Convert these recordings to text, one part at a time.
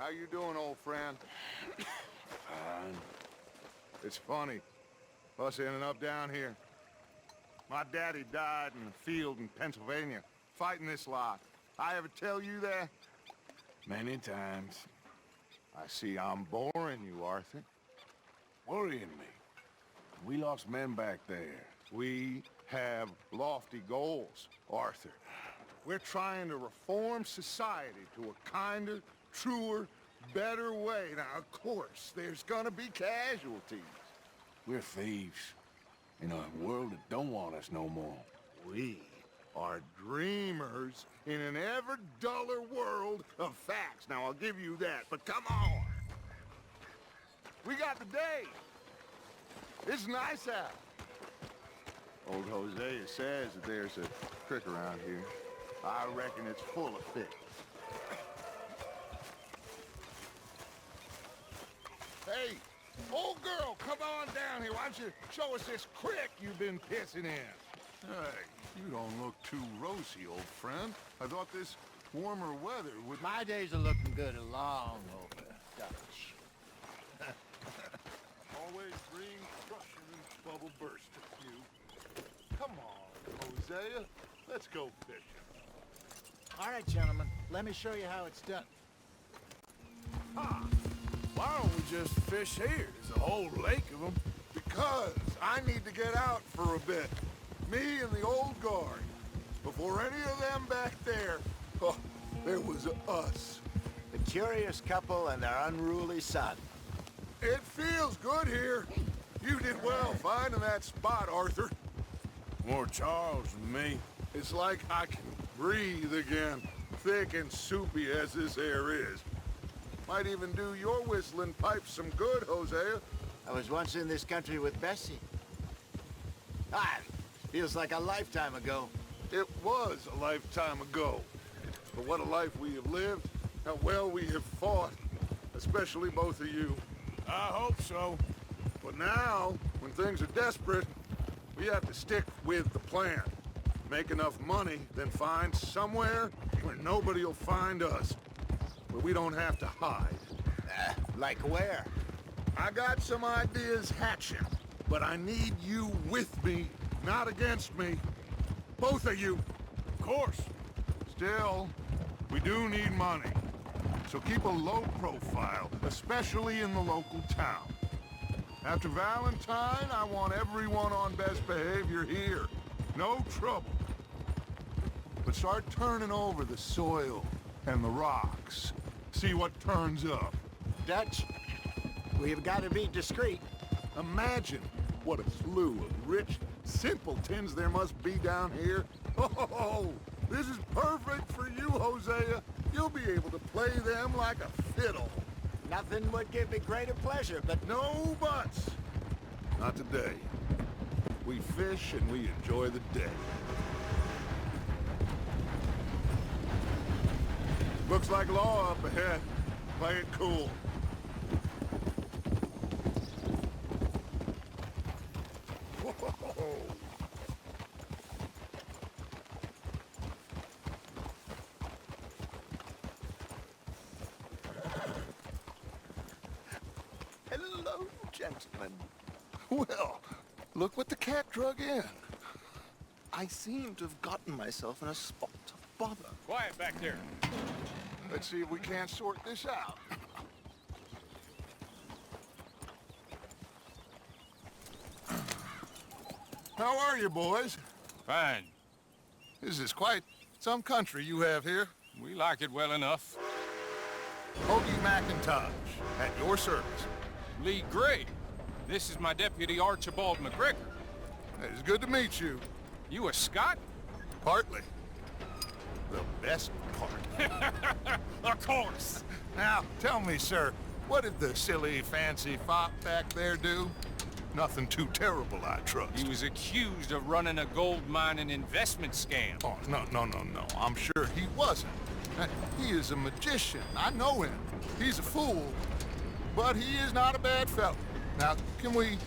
How you doing, old friend? Fine. It's funny, us ending up down here. My daddy died in the field in Pennsylvania, fighting this lot. I ever tell you that? Many times. I see I'm boring you, Arthur. Worrying me. We lost men back there. We have lofty goals, Arthur. We're trying to reform society to a kinder, truer, better way. Now, of course, there's gonna be casualties. We're thieves. In a world that don't want us no more. We are dreamers in an ever duller world of facts. Now, I'll give you that, but come on. We got the day. It's nice out. Old Hosea says that there's a trick around here. I reckon it's full of fish. Hey, old girl, come on down here. Why don't you show us this crick you've been pissing in? Hey, you don't look too rosy, old friend. I thought this warmer weather would... My days are looking good along over, Dutch. Always bring crushing and bubble burst at you. Come on, Hosea. Let's go fishing. All right, gentlemen, let me show you how it's done. Why don't we just fish here? There's a whole lake of them. Because I need to get out for a bit. Me and the old guard. Before any of them back there, oh, there was us. The curious couple and their unruly son. It feels good here. You did well finding that spot, Arthur. More Charles than me. It's like I can breathe again, thick and soupy as this air is. Might even do your whistling pipes some good, Hosea. I was once in this country with Bessie. Feels like a lifetime ago. It was a lifetime ago. But what a life we have lived, how well we have fought, especially both of you. I hope so. But now, when things are desperate, we have to stick with the plan. Make enough money, then find somewhere where nobody will find us. Where we don't have to hide. Like where? I got some ideas hatching, but I need you with me, not against me. Both of you. Of course. Still, we do need money. So keep a low profile, especially in the local town. After Valentine, I want everyone on best behavior here. No trouble. But start turning over the soil and the rocks. See what turns up. Dutch, we've got to be discreet. Imagine what a slew of rich simpletons there must be down here. Oh, this is perfect for you, Hosea. You'll be able to play them like a fiddle. Nothing would give me greater pleasure, but No buts. Not today. We fish and we enjoy the day. Looks like law up ahead. Play it cool. Whoa. Hello, gentlemen. Well, look what the cat drug in. I seem to have gotten myself in a spot of bother. Quiet back there. Let's see if we can't sort this out. How are you, boys? Fine. This is quite some country you have here. We like it well enough. Hoagie McIntosh, at your service. Lee Gray. This is my deputy Archibald McGregor. It's good to meet you. You a Scot? Partly. The best part. Of course. Now, tell me, sir, what did the silly, fancy fop back there do? Nothing too terrible, I trust. He was accused of running a gold mining investment scam. Oh, no. I'm sure he wasn't. He is a magician. I know him. He's a fool. But he is not a bad fellow. Now, can we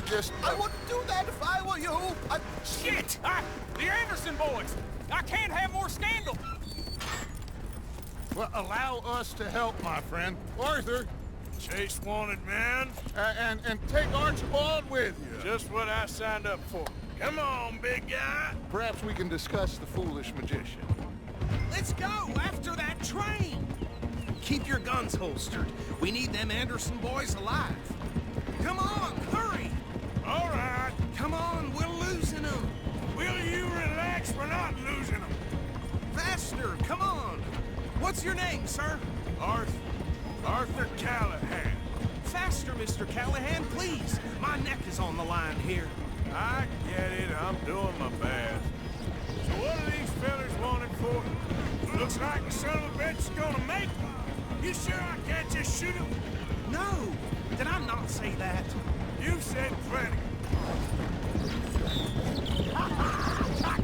just... I wouldn't do that if I were you. Shit! The Anderson boys! I can't have more scandal! Well, allow us to help, my friend. Arthur, Chase wanted man. and take Archibald with you. Just what I signed up for. Come on, big guy. Perhaps we can discuss the foolish magician. Let's go after that train! Keep your guns holstered. We need them Anderson boys alive. Come on, hurry! All right. Come on, we're losing them. Will you relax? We're not losing them. Faster, come on. What's your name, sir? Arthur Callahan. Faster, Mr. Callahan, please. My neck is on the line here. I get it. I'm doing my best. So what are these fellas wanted for? Looks like the son of a bitch is gonna make them. You sure I can't just shoot him? No, did I not say that? You've said plenty.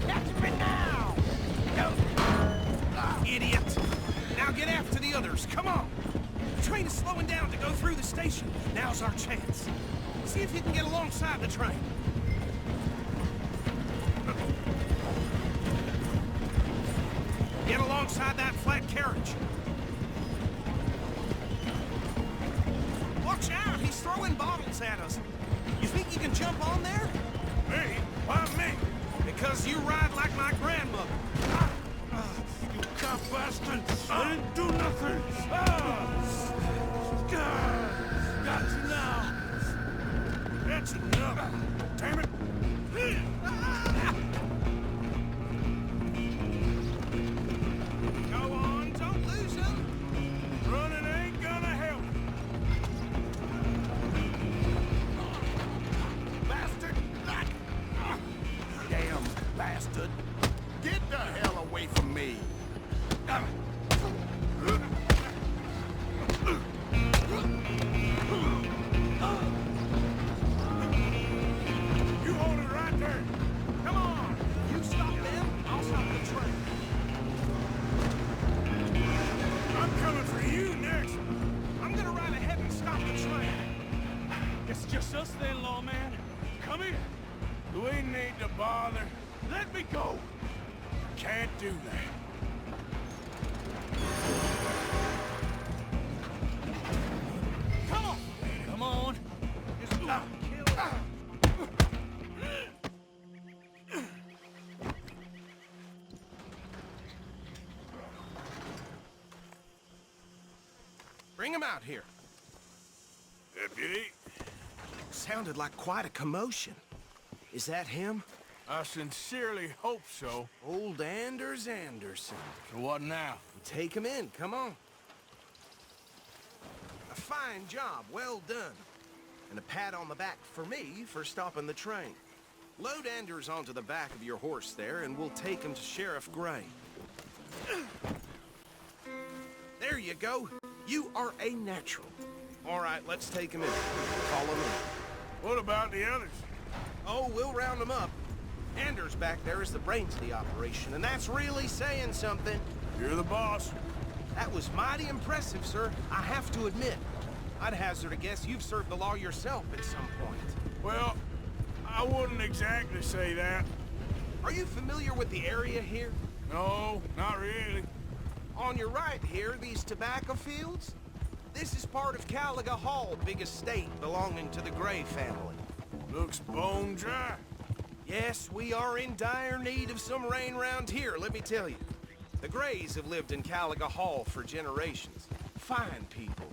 Catch me now! Idiot! Now get after the others, come on! The train is slowing down to go through the station. Now's our chance. See if you can get alongside the train. Get alongside that flat carriage. Watch out, he's throwing bottles at us. You think you can jump on there? Me? Why me? Because you ride like my grandmother. You cop bastard! I didn't do nothing! Got you now! That's enough! Damn it! Go on, don't lose him. Running ain't gonna help! Bastard! Damn bastard. Get the hell away from me! You hold it right there! Come on. You stop them, I'll stop the train. I'm coming for you next! I'm gonna ride ahead and stop the train. It's just us then, lawman. Come here. Do we need to bother? Let me go. Can't do that. Come on. Come on. Just kill. Bring him out here. Deputy, Sounded like quite a commotion. Is that him? I sincerely hope so. Old Anders Anderson. So what now? Take him in, come on. A fine job, well done. And a pat on the back for me for stopping the train. Load Anders onto the back of your horse there, and we'll take him to Sheriff Gray. There you go. You are a natural. All right, let's take him in. Follow me. What about the others? Oh, we'll round them up. Anders back there is the brains of the operation, and that's really saying something. You're the boss. That was mighty impressive, sir. I have to admit. I'd hazard a guess you've served the law yourself at some point. Well, I wouldn't exactly say that. Are you familiar with the area here? No, not really. On your right here, these tobacco fields? This is part of Caliga Hall, big estate belonging to the Gray family. Looks bone dry. Yes, we are in dire need of some rain round here, let me tell you. The Grays have lived in Caliga Hall for generations. Fine people.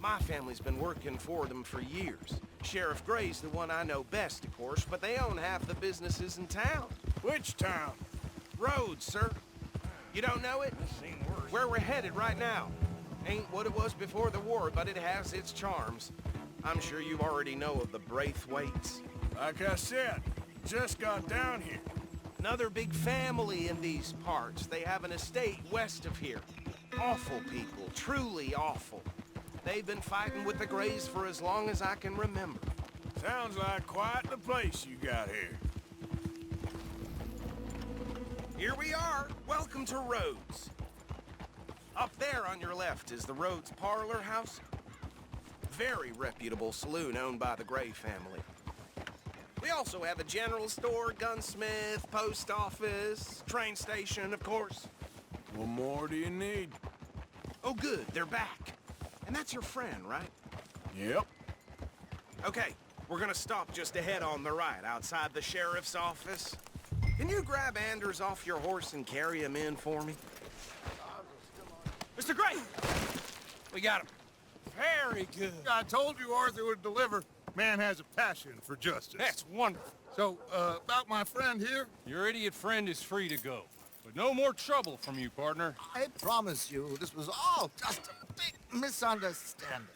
My family's been working for them for years. Sheriff Gray's the one I know best, of course, but they own half the businesses in town. Which town? Rhodes, sir. You don't know it? Where we're headed right now. Ain't what it was before the war, but it has its charms. I'm sure you already know of the Braithwaites. Like I said, just got down here. Another big family in these parts. They have an estate west of here. Awful people, truly awful. They've been fighting with the Grays for as long as I can remember. Sounds like quite the place you got here. Here we are. Welcome to Rhodes. Up there on your left is the Rhodes Parlor House. Very reputable saloon owned by the Gray family. We also have a general store, gunsmith, post office, train station, of course. What more do you need? Oh, good, they're back. And that's your friend, right? Yep. Okay, we're gonna stop just ahead on the right, outside the sheriff's office. Can you grab Anders off your horse and carry him in for me? Mr. Gray! We got him. Very good. I told you Arthur would deliver. Man has a passion for justice. That's wonderful. So, about my friend here? Your idiot friend is free to go. But no more trouble from you, partner. I promise you, this was all just a big misunderstanding.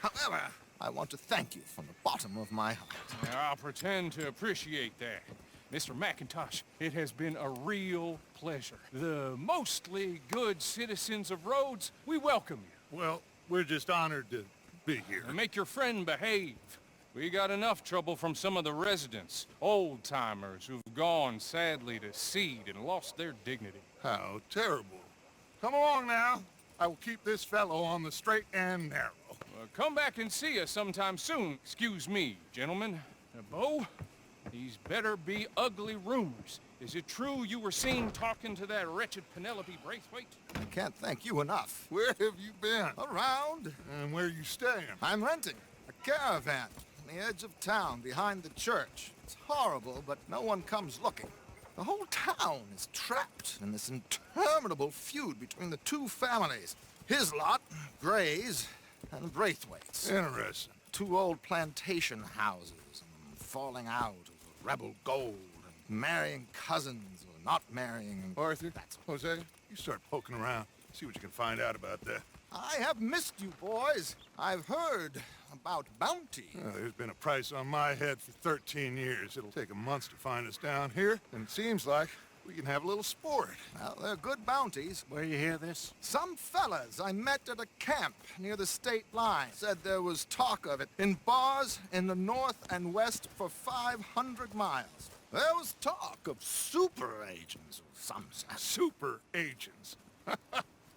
However, I want to thank you from the bottom of my heart. I'll pretend to appreciate that. Mr. McIntosh, it has been a real pleasure. The mostly good citizens of Rhodes, we welcome you. Well, we're just honored to be here. And make your friend behave. We got enough trouble from some of the residents, old-timers who've gone, sadly, to seed and lost their dignity. How terrible. Come along now. I will keep this fellow on the straight and narrow. Come back and see us sometime soon. Excuse me, gentlemen. Bo, these better be ugly rumors. Is it true you were seen talking to that wretched Penelope Braithwaite? I can't thank you enough. Where have you been? Around, And where are you staying? I'm renting a caravan on the edge of town behind the church. It's horrible, but no one comes looking. The whole town is trapped in this interminable feud between the two families. His lot, Gray's, and Braithwaite's. Interesting. Two old plantation houses, and falling out over rebel gold, and marrying cousins or not marrying. And Arthur, That's Jose, you start poking around. See what you can find out about that. I have missed you, boys. I've heard about bounty. There's been a price on my head for 13 years. It'll take a month to find us down here, and it seems like we can have a little sport. Well, they're good bounties. Where you hear this? Some fellas I met at a camp near the state line said there was talk of it in bars in the north and west for 500 miles. There was talk of super agents of some sort. Super agents.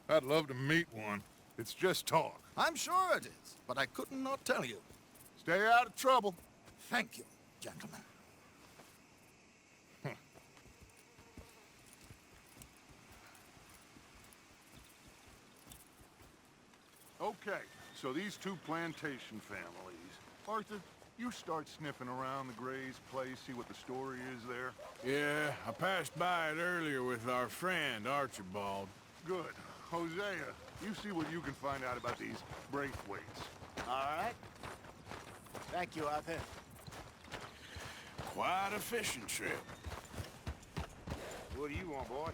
I'd love to meet one. It's just talk. I'm sure it is, but I couldn't not tell you. Stay out of trouble. Thank you, gentlemen. Okay, so these two plantation families. Arthur, you start sniffing around the Gray's place, see what the story is there. Yeah, I passed by it earlier with our friend, Archibald. Good. Hosea, you see what you can find out about these Braithwaites. All right. Thank you, Arthur. Quite a fishing trip. What do you want, boy?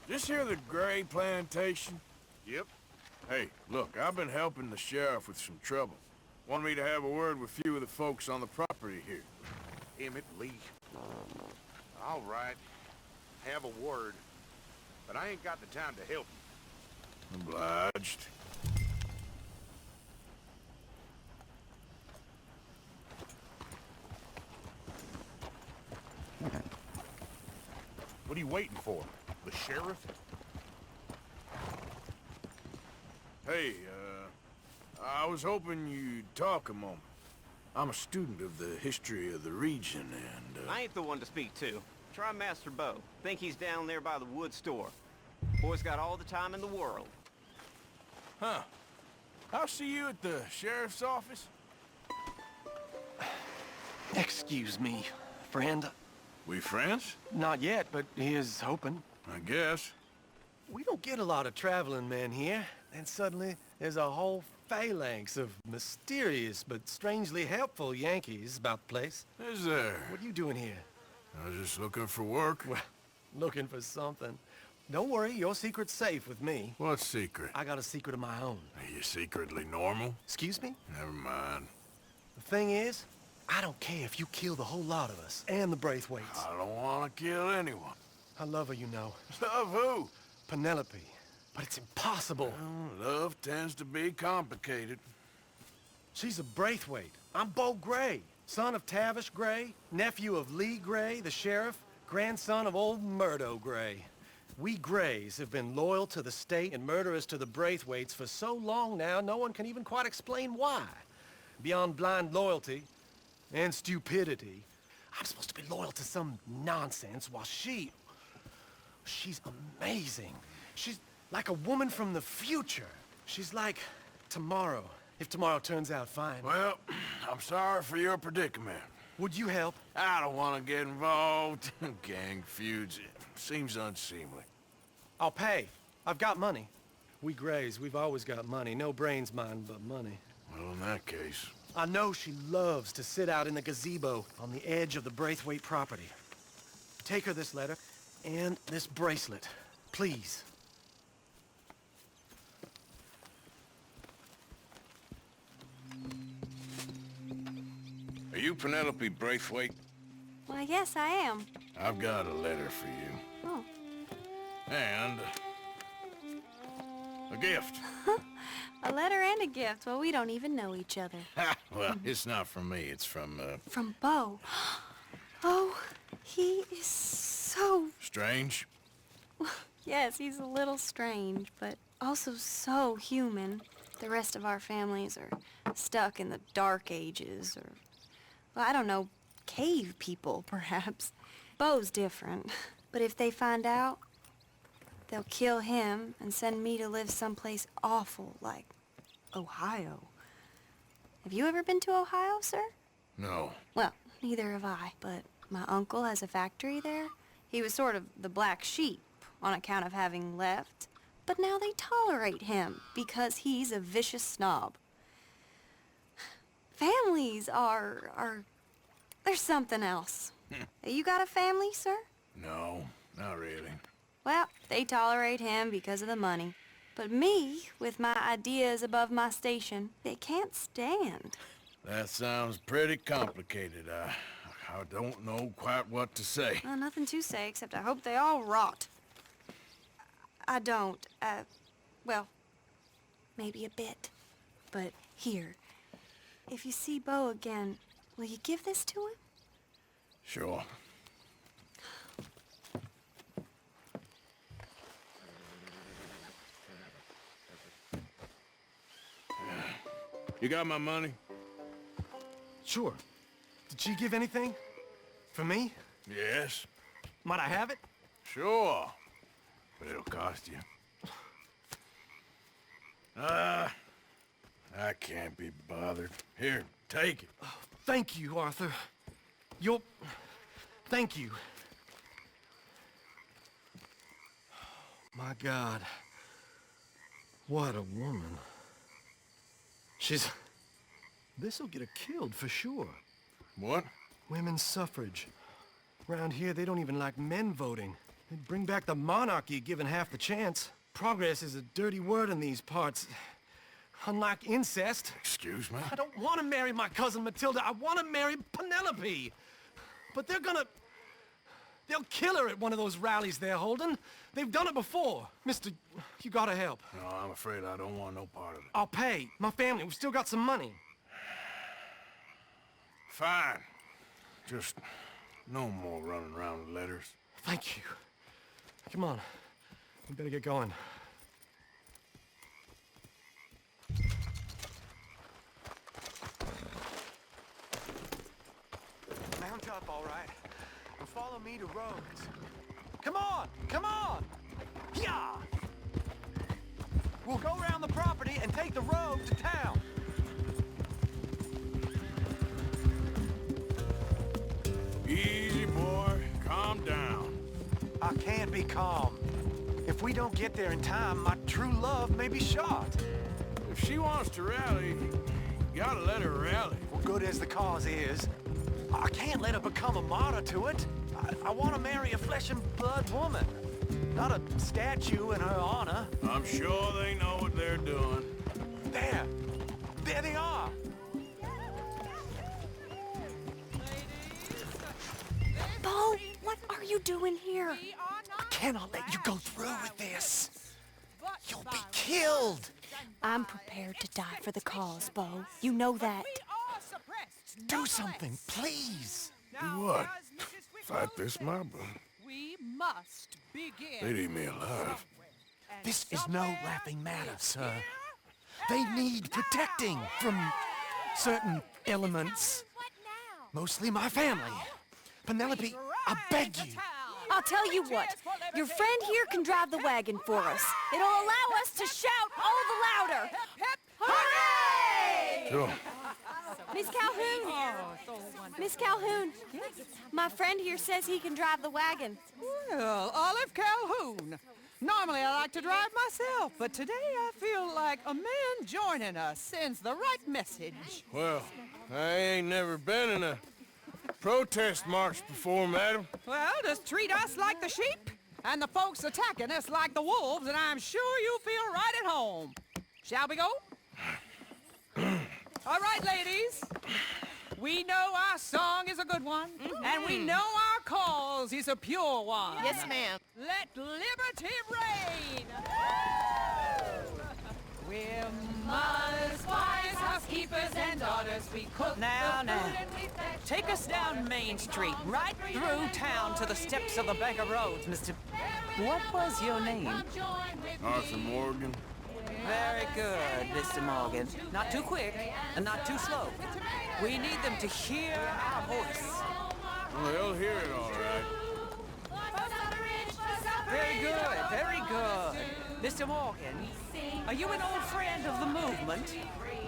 This here the Gray plantation? Yep. Hey, look, I've been helping the sheriff with some trouble. Want me to have a word with a few of the folks on the property here. Emmett Lee. All right. Have a word. But I ain't got the time to help you. Obliged. What are you waiting for? The sheriff? Hey, I was hoping you'd talk a moment. I'm a student of the history of the region, and, I ain't the one to speak to. Try Master Bo. Think he's down there by the wood store. Boy's got all the time in the world. Huh. I'll see you at the sheriff's office. Excuse me, friend. We friends? Not yet, but he is hoping. I guess. We don't get a lot of traveling men here, and suddenly there's a whole phalanx of mysterious but strangely helpful Yankees about the place. Is there? What are you doing here? I was just looking for work. Well, looking for something. Don't worry, your secret's safe with me. What secret? I got a secret of my own. Are you secretly normal? Excuse me? Never mind. The thing is, I don't care if you kill the whole lot of us, and the Braithwaites. I don't want to kill anyone. I love her, you know. Love who? Penelope. But it's impossible. Well, love tends to be complicated. She's a Braithwaite. I'm Bo Gray, son of Tavish Gray, nephew of Lee Gray, the sheriff, grandson of old Murdo Gray. We Grays have been loyal to the state and murderous to the Braithwaites for so long now, no one can even quite explain why. Beyond blind loyalty and stupidity, I'm supposed to be loyal to some nonsense while she's amazing. She's like a woman from the future. She's like tomorrow, if tomorrow turns out fine. Well, I'm sorry for your predicament. Would you help? I don't want to get involved. Gang feuds. Seems unseemly. I'll pay. I've got money. We Grays, we've always got money. No brains, mind, but money. Well, in that case... I know she loves to sit out in the gazebo on the edge of the Braithwaite property. Take her this letter and this bracelet, please. Are you Penelope Braithwaite? Why, yes, I am. I've got a letter for you. Oh. And... a gift. A letter and a gift. Well, we don't even know each other. Well, it's not from me. It's from, From Beau. Oh, he is so... Strange? Yes, he's a little strange, but also so human. The rest of our families are stuck in the Dark Ages, or... well, I don't know, cave people, perhaps. Beau's different. But if they find out, they'll kill him and send me to live someplace awful, like Ohio. Have you ever been to Ohio, sir? No. Well, neither have I, but my uncle has a factory there. He was sort of the black sheep on account of having left, but now they tolerate him because he's a vicious snob. Families are there's something else. You got a family, sir? No, not really. Well, they tolerate him because of the money. But me, with my ideas above my station, they can't stand. That sounds pretty complicated. I don't know quite what to say. Well, nothing to say, except I hope they all rot. I don't, well, maybe a bit. But here, if you see Beau again, will you give this to him? Sure. You got my money? Sure. Did she give anything? For me? Yes. Might I have it? Sure. But it'll cost you. I can't be bothered. Here, take it. Oh, thank you, Arthur. Thank you. My God. What a woman. This'll get her killed for sure. What? Women's suffrage. Around here, they don't even like men voting. They'd bring back the monarchy given half the chance. Progress is a dirty word in these parts. Unlike incest. Excuse me? I don't want to marry my cousin Matilda. I want to marry Penelope. But they'll kill her at one of those rallies they're holding. They've done it before. Mister, you gotta help. No, I'm afraid I don't want no part of it. I'll pay. My family, we've still got some money. Fine. Just no more running around with letters. Thank you. Come on. We better get going. Mount up, all right. And follow me to Rhodes. Come on! Come on! Yeah! We'll go around the property and take the road to town. Easy, boy. Calm down. I can't be calm. If we don't get there in time, my true love may be shot. If she wants to rally, you gotta let her rally. Well, good as the cause is, I can't let her become a martyr to it. I want to marry a flesh and blood woman, not a statue in her honor. I'm sure they know what they're doing. There they are. Beau, what are you doing here? I cannot let you go through with this. You'll be killed. I'm prepared to die for the cause, Beau. You know that. Do something, please. Do what? Fight this mob? We must begin. They'd eat me alive. This is no laughing matter, sir. They need protecting from certain elements. Mostly my family. Penelope, I beg you. I'll tell you what. Your friend here can drive the wagon for us. It'll allow us to shout all louder. Hip, hip, Hooray! Sure. Miss Calhoun! Miss Calhoun, my friend here says he can drive the wagon. Well, Olive Calhoun. Normally I like to drive myself, but today I feel like a man joining us sends the right message. Well, I ain't never been in a protest march before, madam. Well, just treat us like the sheep, and the folks attacking us like the wolves, and I'm sure you'll feel right at home. Shall we go? All right, ladies. We know our song is a good one, and we know our cause is a pure one. Yes, ma'am. Let liberty reign! We're mothers, wives, housekeepers, and daughters. We cook Now, the food and we Take us down Main Street, right through town to the steps of the Bank of Roads, Mr. What was your name? Arthur Morgan. Very good, Mr. Morgan. Not too quick and not too slow. We need them to hear our voice. Well, they'll hear it all right. Very good, very good. Mr. Morgan, are you an old friend of the movement?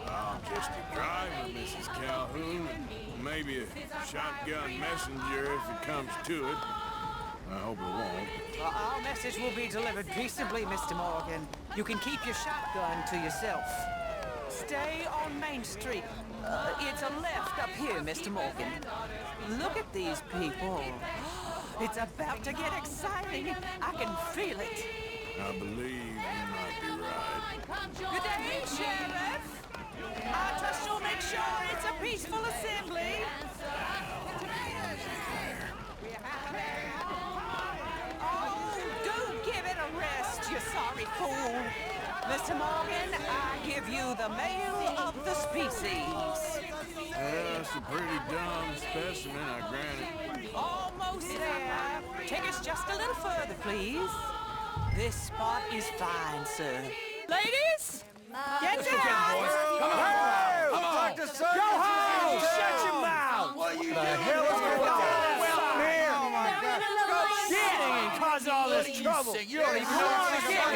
I'm just a driver, Mrs. Calhoun, and maybe a shotgun messenger if it comes to it. I hope it won't. Our message will be delivered peaceably, Mr. Morgan. You can keep your shotgun to yourself. Stay on Main Street. It's a left up here, Mr. Morgan. Look at these people. It's about to get exciting. I can feel it. I believe you might be right. Good day, Sheriff. I trust you'll make sure it's a peaceful assembly. Oh, do give it a rest, you sorry fool. Mr. Morgan, I give you the male of the species. That's a pretty dumb specimen, I grant it. Almost there. Take us just a little further, please. This spot is fine, sir. Ladies, get down! Come on! Dr. Circus! Go home! Shut your mouth! What are you doing? The hell is going on? Well, here! Oh, my God. Go shit! And causing all this trouble. You don't even know what to get. Go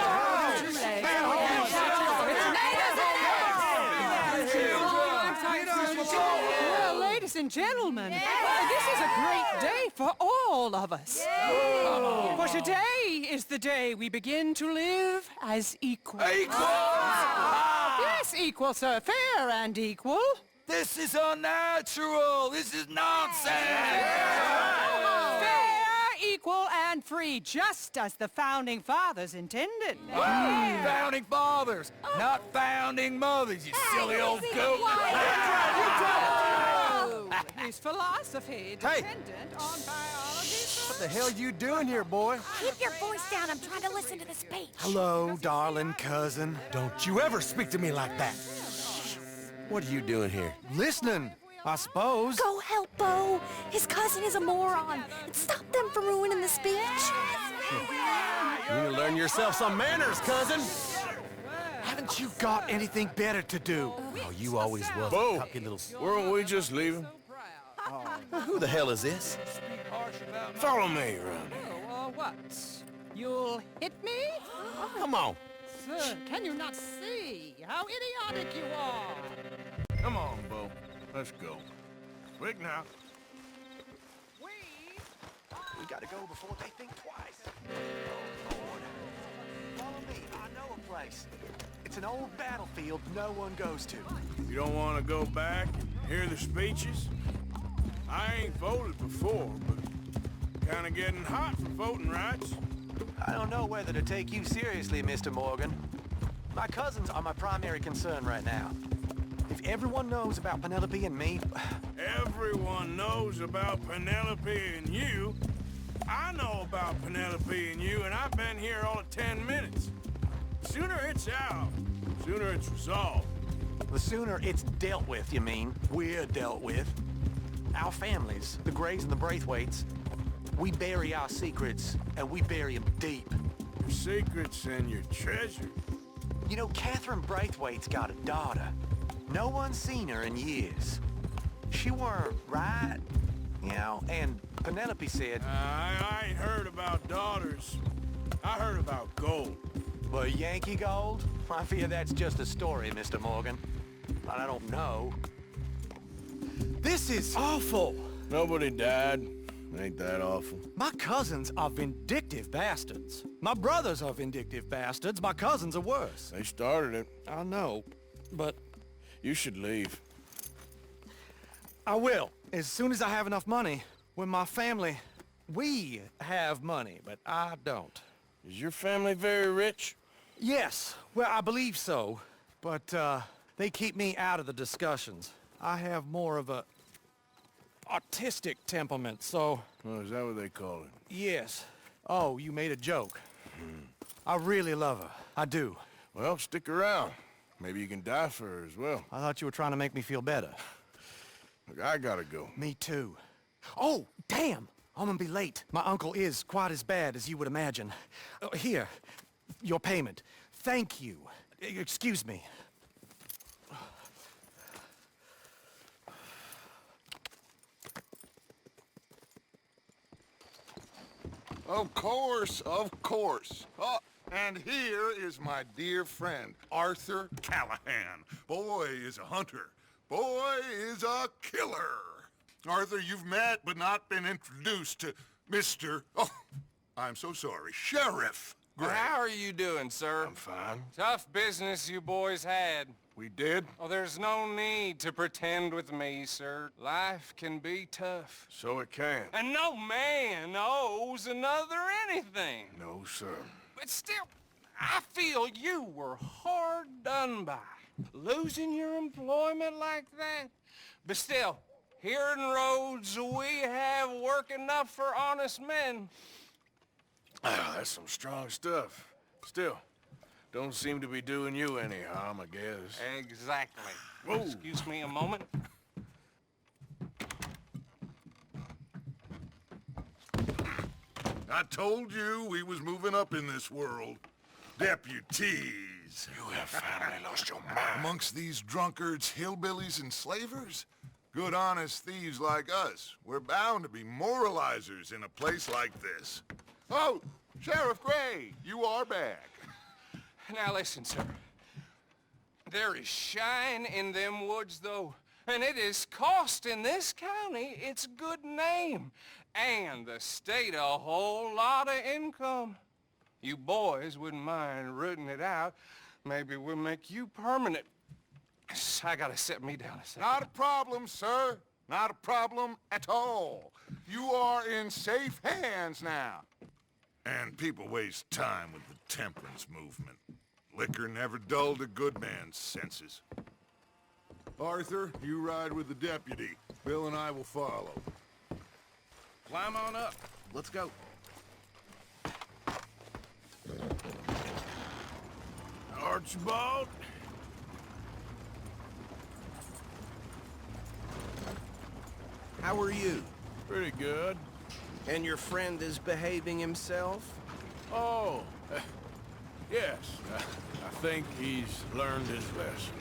Well, ladies and gentlemen, this is a great day for all of us. For today is the day we begin to live as equals. Yes, equal, sir. Fair and equal. This is unnatural! This is nonsense! Fair, equal, and free, just as the Founding Fathers intended. Founding fathers, not founding mothers, you silly old goat! His philosophy dependent on biology. What the hell you doing here, boy? Keep your voice down. I'm trying to listen to the speech. Hello, darling cousin. Don't you ever speak to me like that. What are you doing here? Listening, I suppose. Go help Bo. His cousin is a moron. And stop them from ruining the speech. You need to learn yourself some manners, cousin. Haven't you got anything better to do? Oh, you always was Bo, a cocky little... weren't we just leaving? Who the hell is this? Follow me around here. What? You'll hit me? Come on. Sir, can you not see how idiotic you are? Come on, Bo. Let's go. Quick now. We gotta go before they think twice. Oh, Lord. Follow me. I know a place. It's an old battlefield no one goes to. You don't want to go back and hear the speeches? I ain't voted before, but kind of getting hot for voting rights. I don't know whether to take you seriously, Mr. Morgan. My cousins are my primary concern right now. If everyone knows about Penelope and me... Everyone knows about Penelope and you. I know about Penelope and you, and I've been here all of 10 minutes. Sooner it's out, sooner it's resolved. The sooner it's dealt with, you mean? We're dealt with. Our families, the Grays and the Braithwaites, we bury our secrets, and we bury them deep. Your secrets and your treasure. You know, Catherine Braithwaite's got a daughter. No one's seen her in years. She weren't right, you know, and Penelope said... I ain't heard about daughters. I heard about gold. But Yankee gold? I fear that's just a story, Mr. Morgan. But I don't know. This is awful! Nobody died. Ain't that awful? My cousins are vindictive bastards. My brothers are vindictive bastards. My cousins are worse. They started it. I know, but You should leave. I will, as soon as I have enough money. When my family, we have money, but I don't. Is your family very rich? Yes, well, I believe so, but they keep me out of the discussions. I have more of a artistic temperament, so... Oh, is that what they call it? Yes. Oh, you made a joke. I really love her. I do. Well, stick around. Maybe you can die for her as well. I thought you were trying to make me feel better. Look, I gotta go. Me too. Oh, damn! I'm gonna be late. My uncle is quite as bad as you would imagine. Here, your payment. Thank you. Excuse me. Of course, of course. Oh, and here is my dear friend, Arthur Callahan. Boy is a hunter. Boy is a killer. Arthur, you've met but not been introduced to Mr. Oh, I'm so sorry, Sheriff Gray. How are you doing, sir? I'm fine. Tough business you boys had. We did? Oh, there's no need to pretend with me, sir. Life can be tough. So it can. And no man owes another anything. No, sir. But still, I feel you were hard done by. Losing your employment like that. But still, here in Rhodes, we have work enough for honest men. Ah, that's some strong stuff. Still, don't seem to be doing you any harm, I guess. Exactly. Whoa. Excuse me a moment. I told you we was moving up in this world. Deputies. You have finally lost your mind. Amongst these drunkards, hillbillies, and slavers? Good honest thieves like us. We're bound to be moralizers in a place like this. Oh, Sheriff Gray, you are back. Now listen, sir. There is shine in them woods, though, and it is costing this county its good name, and the state a whole lot of income. You boys wouldn't mind rooting it out. Maybe we'll make you permanent. I gotta set me down a second. Not a problem, sir. Not a problem at all. You are in safe hands now. And people waste time with the temperance movement. Liquor never dulled a good man's senses. Arthur, you ride with the deputy. Bill and I will follow. Climb on up. Let's go. Archibald? How are you? Pretty good. And your friend is behaving himself? Oh, yes. I think he's learned his lesson.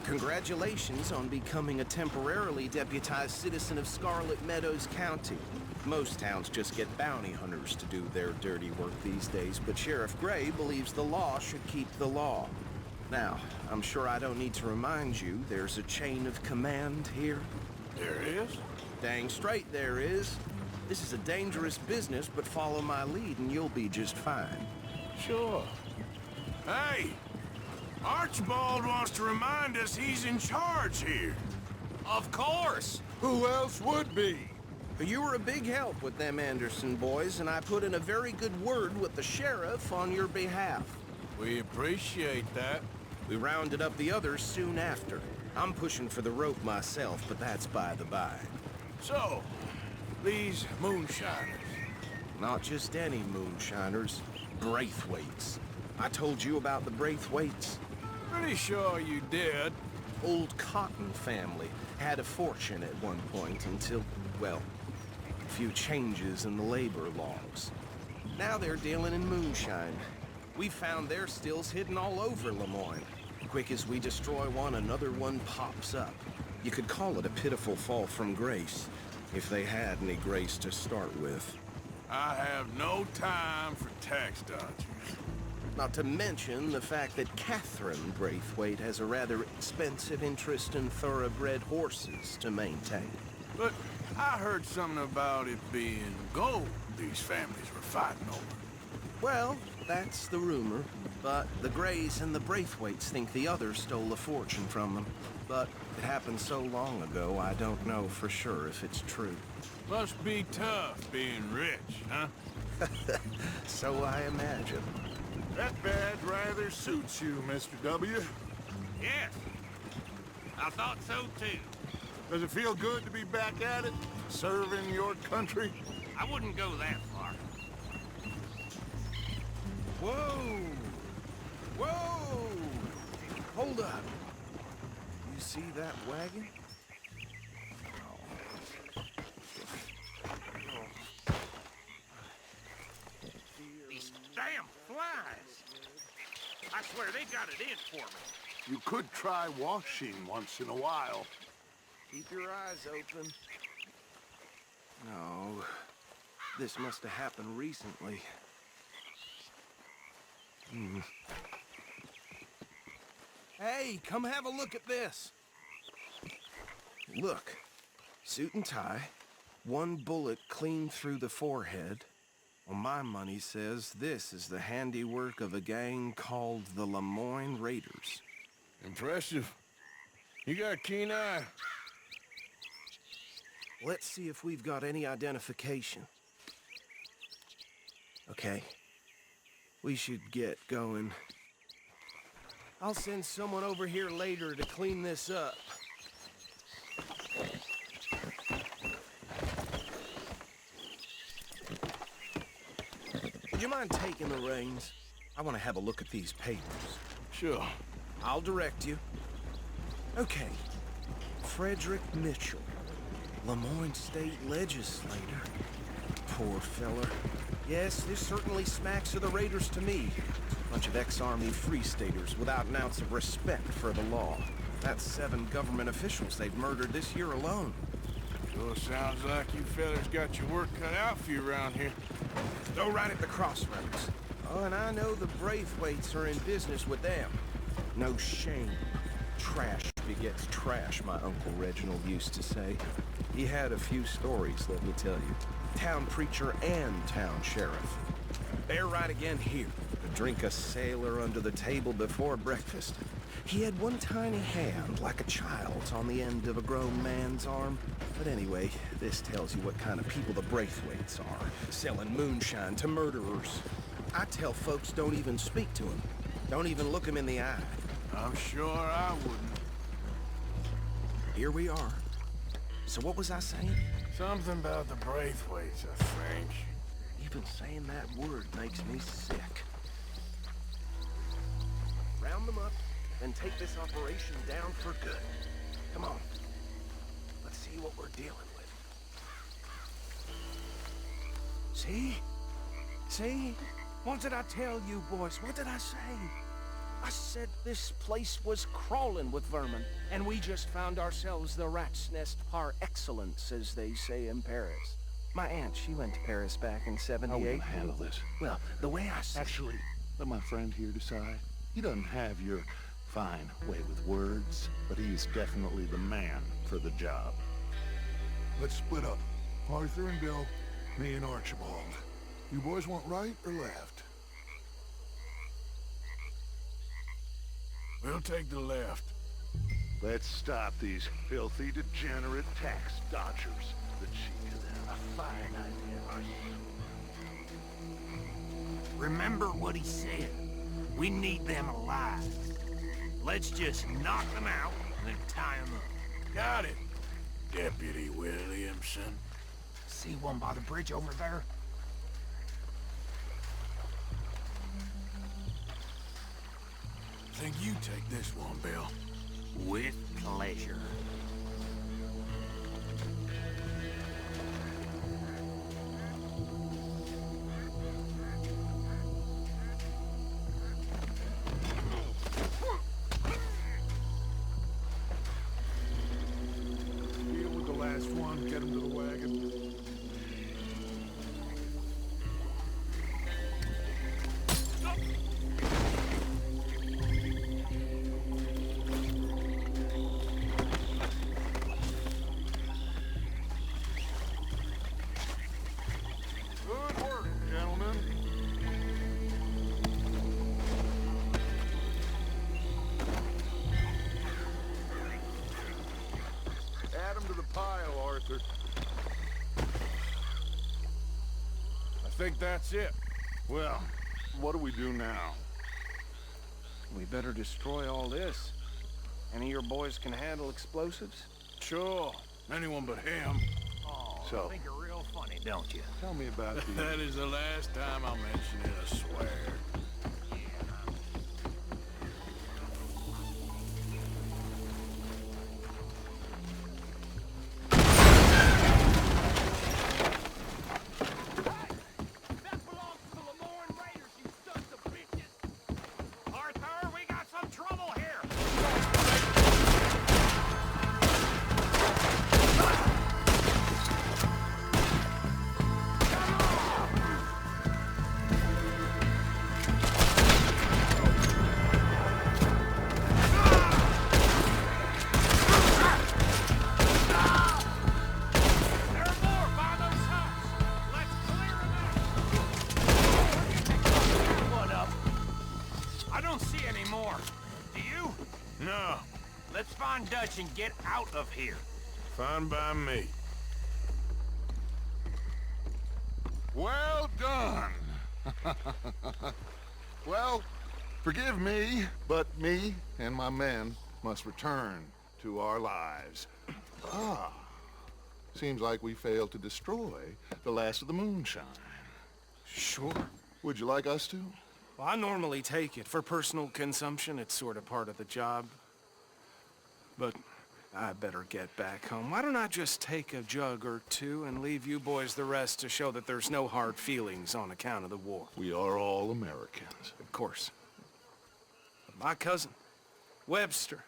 Congratulations on becoming a temporarily deputized citizen of Scarlet Meadows County. Most towns just get bounty hunters to do their dirty work these days, but Sheriff Gray believes the law should keep the law. Now, I'm sure I don't need to remind you there's a chain of command here. There is? Dang straight there is. This is a dangerous business, but follow my lead and you'll be just fine. Sure. Hey! Archibald wants to remind us he's in charge here. Of course! Who else would be? You were a big help with them Anderson boys, and I put in a very good word with the sheriff on your behalf. We appreciate that. We rounded up the others soon after. I'm pushing for the rope myself, but that's by the by. So, these moonshiners. Not just any moonshiners. Braithwaites. I told you about the Braithwaites. Pretty sure you did. Old Cotton family had a fortune at one point until, well, a few changes in the labor laws. Now they're dealing in moonshine. We found their stills hidden all over Lemoyne. Quick as we destroy one, another one pops up. You could call it a pitiful fall from grace, if they had any grace to start with. I have no time for tax dodgers. Not to mention the fact that Catherine Braithwaite has a rather expensive interest in thoroughbred horses to maintain. But I heard something about it being gold these families were fighting over. Well, that's the rumor, but the Greys and the Braithwaites think the others stole a fortune from them. But it happened so long ago, I don't know for sure if it's true. Must be tough being rich, huh? So I imagine. That badge rather suits you, Mr. W. Yes. I thought so, too. Does it feel good to be back at it, serving your country? I wouldn't go that far. Whoa! Whoa! Hold up. You see that wagon? These damn flies. I swear they got it in for me. You could try washing once in a while. Keep your eyes open. No. This must have happened recently. Hey, come have a look at this. Look. Suit and tie. One bullet clean through the forehead. Well, my money says this is the handiwork of a gang called the Lemoyne Raiders. Impressive. You got a keen eye. Let's see if we've got any identification. Okay. We should get going. I'll send someone over here later to clean this up. Would you mind taking the reins? I want to have a look at these papers. Sure. I'll direct you. Okay. Frederick Mitchell, Lemoyne State Legislator. Poor feller. Yes, this certainly smacks of the Raiders to me. Bunch of ex-Army Free Staters without an ounce of respect for the law. That's 7 government officials they've murdered this year alone. Sure sounds like you fellas got your work cut out for you around here. Go right at the crossroads. Oh, and I know the Braithwaites are in business with them. No shame. Trash begets trash, my Uncle Reginald used to say. He had a few stories, let me tell you. Town preacher and town sheriff. They're right again here. To drink a sailor under the table before breakfast. He had one tiny hand, like a child's, on the end of a grown man's arm. But anyway, this tells you what kind of people the Braithwaites are. Selling moonshine to murderers. I tell folks don't even speak to them. Don't even look them in the eye. I'm sure I wouldn't. Here we are. So what was I saying? Something about the Braithwaites, I think. Even saying that word makes me sick. Round them up and take this operation down for good. Come on. Let's see what we're dealing with. See? See? What did I tell you, boys? What did I say? I said this place was crawling with vermin, and we just found ourselves the rat's nest par excellence, as they say in Paris. My aunt, she went to Paris back in '78. How are we gonna handle this? Well, the way I said... Actually, let my friend here decide. He doesn't have your fine way with words, but he's definitely the man for the job. Let's split up. Arthur and Bill, me and Archibald. You boys want right or left? We'll take the left. Let's stop these filthy, degenerate tax dodgers. The cheek of them. A fine idea. Remember what he said. We need them alive. Let's just knock them out and then tie them up. Got it, Deputy Williamson. See one by the bridge over there? Think you take this one, Bill. With pleasure. Deal with the last one, get him to the wagon. pile, Arthur. I think that's it. Well, what do we do now? We better destroy all this. Any of your boys can handle explosives? Sure. Anyone but him. Oh, So- I think you're real funny, don't you? Tell me about the... That is the last time I'll mention it, I swear. Arthur, we got some trouble here! There are more by those huts! Let's clear them out! One up. I don't see any more. Do you? No. Let's find Dutch and get out of here. Fine by me. Well done! Well, forgive me, but me and my men must return to our lives. Ah, seems like we failed to destroy the last of the moonshine. Sure. Would you like us to? Well, I normally take it. For personal consumption, it's sort of part of the job. But I better get back home. Why don't I just take a jug or two and leave you boys the rest to show that there's no hard feelings on account of the war? We are all Americans. Of course. But my cousin, Webster,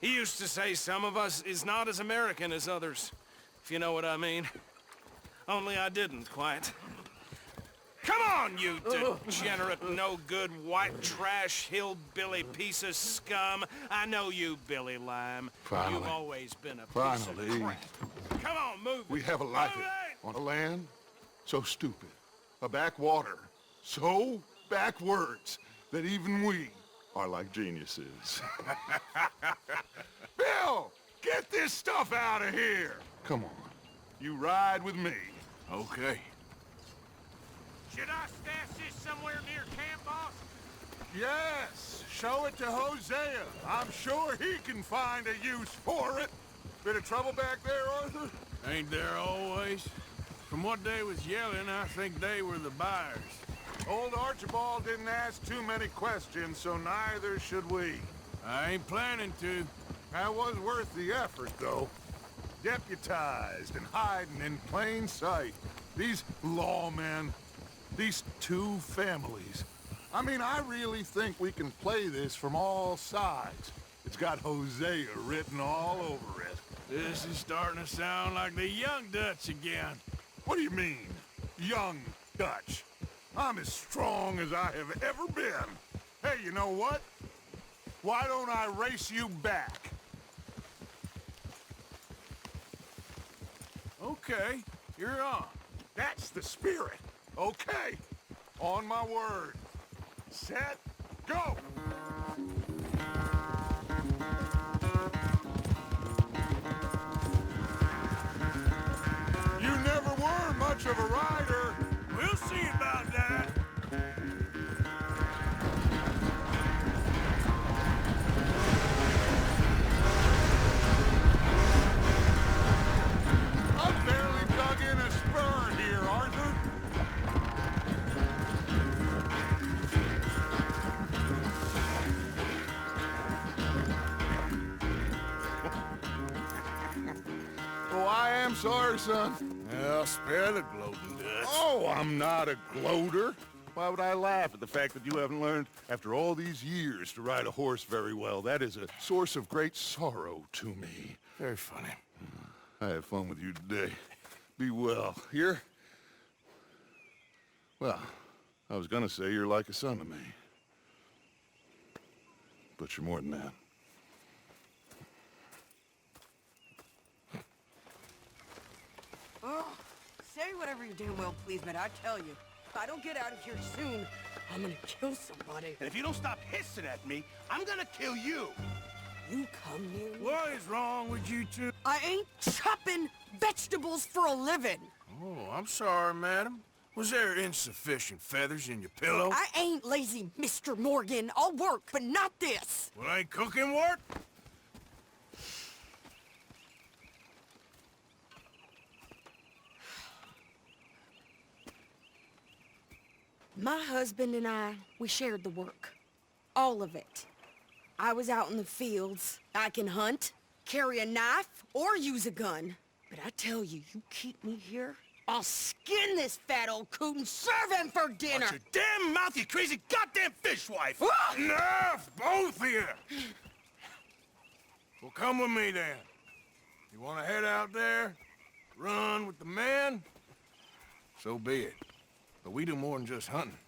he used to say some of us is not as American as others, if you know what I mean. Only I didn't quite. Come on, you degenerate, no-good, white trash, hillbilly piece of scum. I know you, Billy Lime. Finally. You've always been a piece Finally. of crap. Come on, move it. We have a life Move it! on a land so stupid, a backwater so backwards that even we are like geniuses. Bill, get this stuff out of here. Come on, you ride with me. Okay. Should I stash this somewhere near camp, boss? Yes, show it to Hosea. I'm sure he can find a use for it. Bit of trouble back there, Arthur? Ain't there always? From what they was yelling, I think they were the buyers. Old Archibald didn't ask too many questions, so neither should we. I ain't planning to. That was worth the effort, though. Deputized and hiding in plain sight. These lawmen, these two families. I mean, I really think we can play this from all sides. It's got Hosea written all over it. This is starting to sound like the young Dutch again. What do you mean, young Dutch? I'm as strong as I have ever been. Hey, you know what? Why don't I race you back? Okay, you're on. That's the spirit. Okay, on my word. Set, go! You never were much of a rider. We'll see about that. I've barely dug in a spur here, Arthur. Oh, I am sorry, son. Well, spare the gloating, Dutch. Oh, I'm not a gloater. Why would I laugh at the fact that you haven't learned, after all these years, to ride a horse very well? That is a source of great sorrow to me. Very funny. I had fun with you today. Be well. Here? Well, I was gonna say you're like a son to me. But you're more than that. Oh, say whatever you damn well please, but I tell you, if I don't get out of here soon, I'm gonna kill somebody. And if you don't stop hissing at me, I'm gonna kill you. you come near me. What is wrong with you two? I ain't chopping vegetables for a living. Oh, I'm sorry, madam. Was there insufficient feathers in your pillow? I ain't lazy, Mr. Morgan. I'll work, but not this. Well, ain't cooking work? My husband and I, we shared the work. All of it. I was out in the fields. I can hunt, carry a knife, or use a gun. But I tell you, you keep me here, I'll skin this fat old coot and serve him for dinner! Watch your damn mouth, you crazy goddamn fishwife! Ah! Enough, both of you! Well, come with me then. You want to head out there, run with the men? So be it. But we do more than just hunting.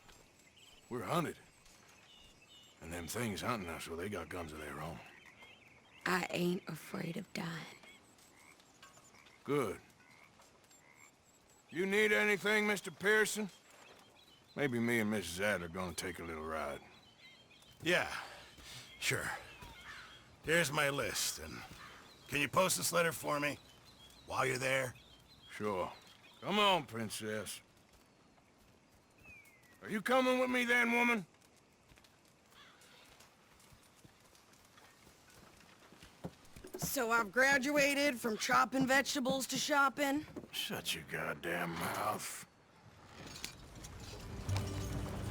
We're hunted. And them things hunting us, well, they got guns of their own. I ain't afraid of dying. Good. You need anything, Mr. Pearson? Maybe me and Mrs. Adler are gonna take a little ride. Yeah, sure. Here's my list, and can you post this letter for me while you're there? Sure. Come on, princess. Are you coming with me then, woman? So I've graduated from chopping vegetables to shopping. Shut your goddamn mouth.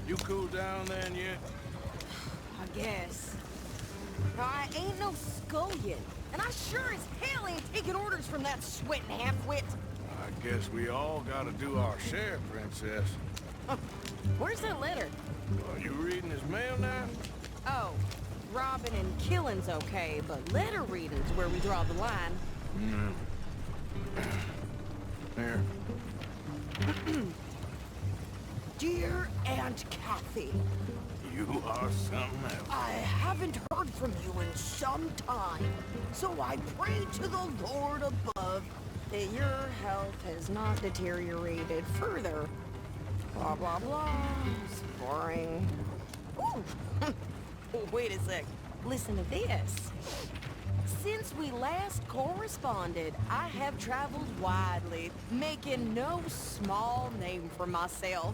You cool down then yet? I guess. I ain't no scullion, and I sure as hell ain't taking orders from that sweating half-wit. I guess we all gotta do our share, princess. Where's that letter? Are you reading his mail now? Oh, robbing and killing's okay, but letter reading's where we draw the line. Here. Dear Aunt Kathy, You are something else. I haven't heard from you in some time, so I pray to the Lord above that your health has not deteriorated further. Blah, blah, blah. It's boring. Ooh. Wait a sec. Listen to this. Since we last corresponded, I have traveled widely, making no small name for myself.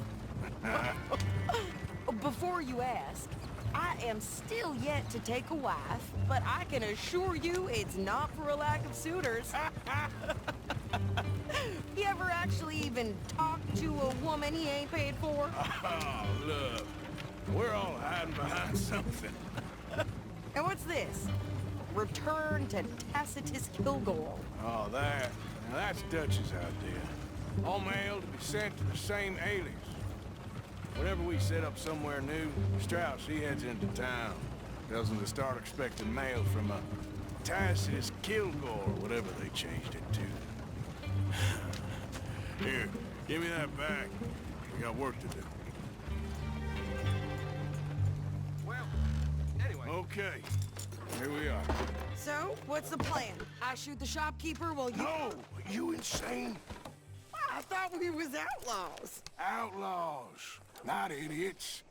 Before you ask, I am still yet to take a wife, but I can assure you it's not for a lack of suitors. You ever actually even talked to a woman he ain't paid for? Oh, look. We're all hiding behind something. And what's this? Return to Tacitus Kilgore. Oh, that. Now that's Dutch's idea. All mail to be sent to the same alias. Whenever we set up somewhere new, Strauss, he heads into town. Tells them to start expecting mail from a Tacitus Kilgore, whatever they changed it to. Here, give me that back. We got work to do. Well, anyway. Okay, here we are. So, what's the plan? I shoot the shopkeeper while you... No! You insane? I thought we was outlaws. Outlaws, not idiots.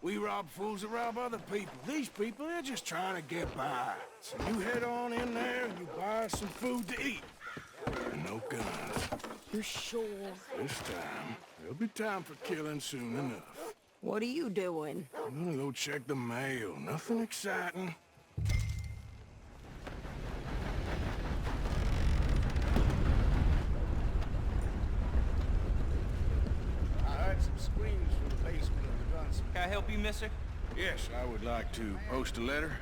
We rob fools that rob other people. These people, they're just trying to get by. So you head on in there and you buy some food to eat. And no guns. You're sure? This time, there'll be time for killing soon enough. What are you doing? I'm gonna go check the mail. Nothing exciting. I heard some screams from the basement of the gunsmith. Can I help you, mister? Yes, I would like to post a letter.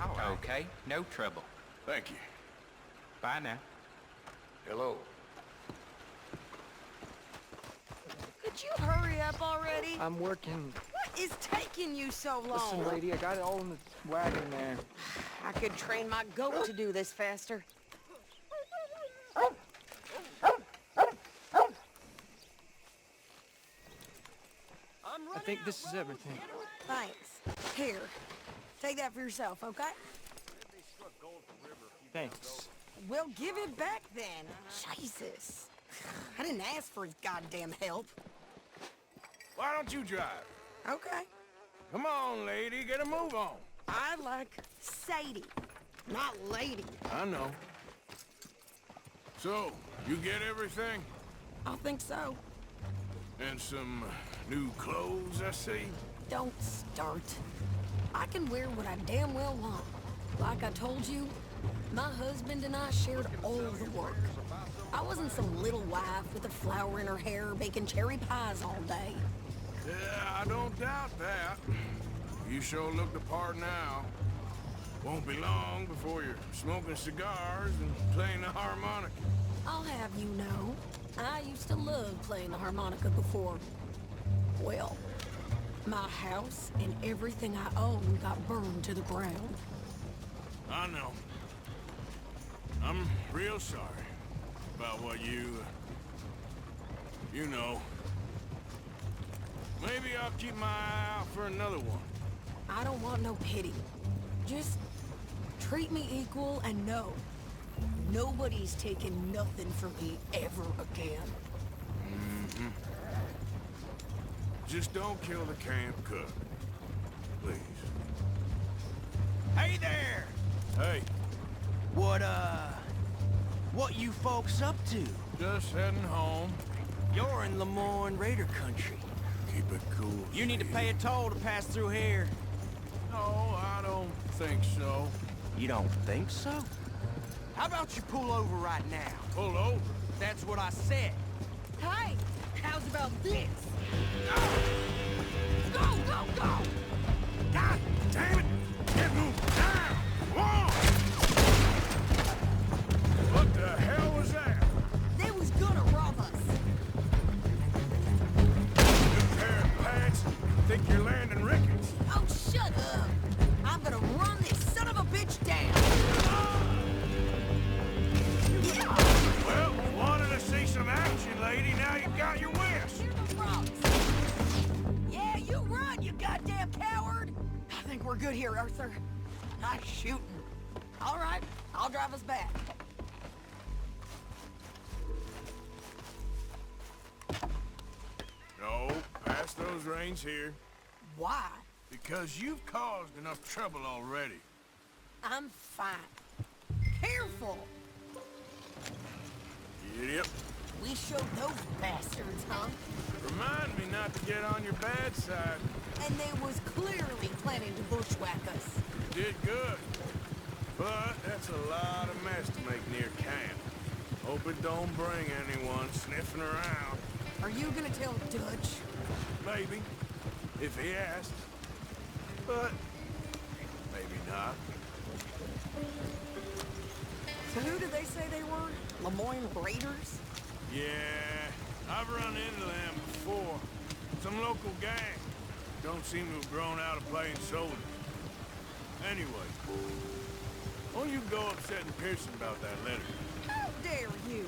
Oh, okay. No trouble. Thank you. Bye now. Hello. Could you hurry up already? I'm working. What is taking you so long? Listen, lady, I got it all in the wagon there. I could train my goat to do this faster. I think this is everything. Thanks. Here, take that for yourself, okay? Thanks. Well, give it back then. Jesus. I didn't ask for his goddamn help. Why don't you drive? Okay. Come on, lady, get a move on. I like Sadie. not lady. I know. So, you get everything? I think so. And some new clothes, I see? Don't start. I can wear what I damn well want. Like I told you, my husband and I shared all the work. I wasn't some little wife with a flower in her hair baking cherry pies all day. Yeah, I don't doubt that. You sure look the part now. Won't be long before you're smoking cigars and playing the harmonica. I'll have you know, I used to love playing the harmonica before. Well, my house and everything I own got burned to the ground. I know. I'm real sorry about what you know. Maybe I'll keep my eye out for another one. I don't want no pity. Just treat me equal and know nobody's taking nothing from me ever again. Mm-hmm. Just don't kill the camp cook. Please. Hey there! Hey. What you folks up to? Just heading home. You're in Lemoyne Raider country. Keep it cool. You need to pay a toll to pass through here. No, I don't think so. You don't think so? How about you pull over right now? Pull over? That's what I said. Hey, how's about this? Go, go, go! God damn it! Get moved down! Whoa! What the hell was that? They was gonna rob us. New pair of pants? Think you're landing Ricketts? Oh, shut up! I'm gonna run this son of a bitch down. Well, you wanted to see some action, lady. Now you got your wish. Yeah, you run, you goddamn coward! I think we're good here, Arthur. Nice shooting. All right, I'll drive us back. No, pass those reins here. Why? Because you've caused enough trouble already. I'm fine. Careful! Idiot. We showed those bastards, huh? Remind me not to get on your bad side. And they was clearly planning to bushwhack us. You did good. But that's a lot of mess to make near camp. Hope it don't bring anyone sniffing around. Are you gonna tell Dutch? Maybe. If he asks. But maybe not. So who did they say they were? Lemoyne Raiders? Yeah, I've run into them before. Some local gang. Don't seem to have grown out of playing soldiers. Anyway, won't you go upsetting Pearson about that letter? How dare you?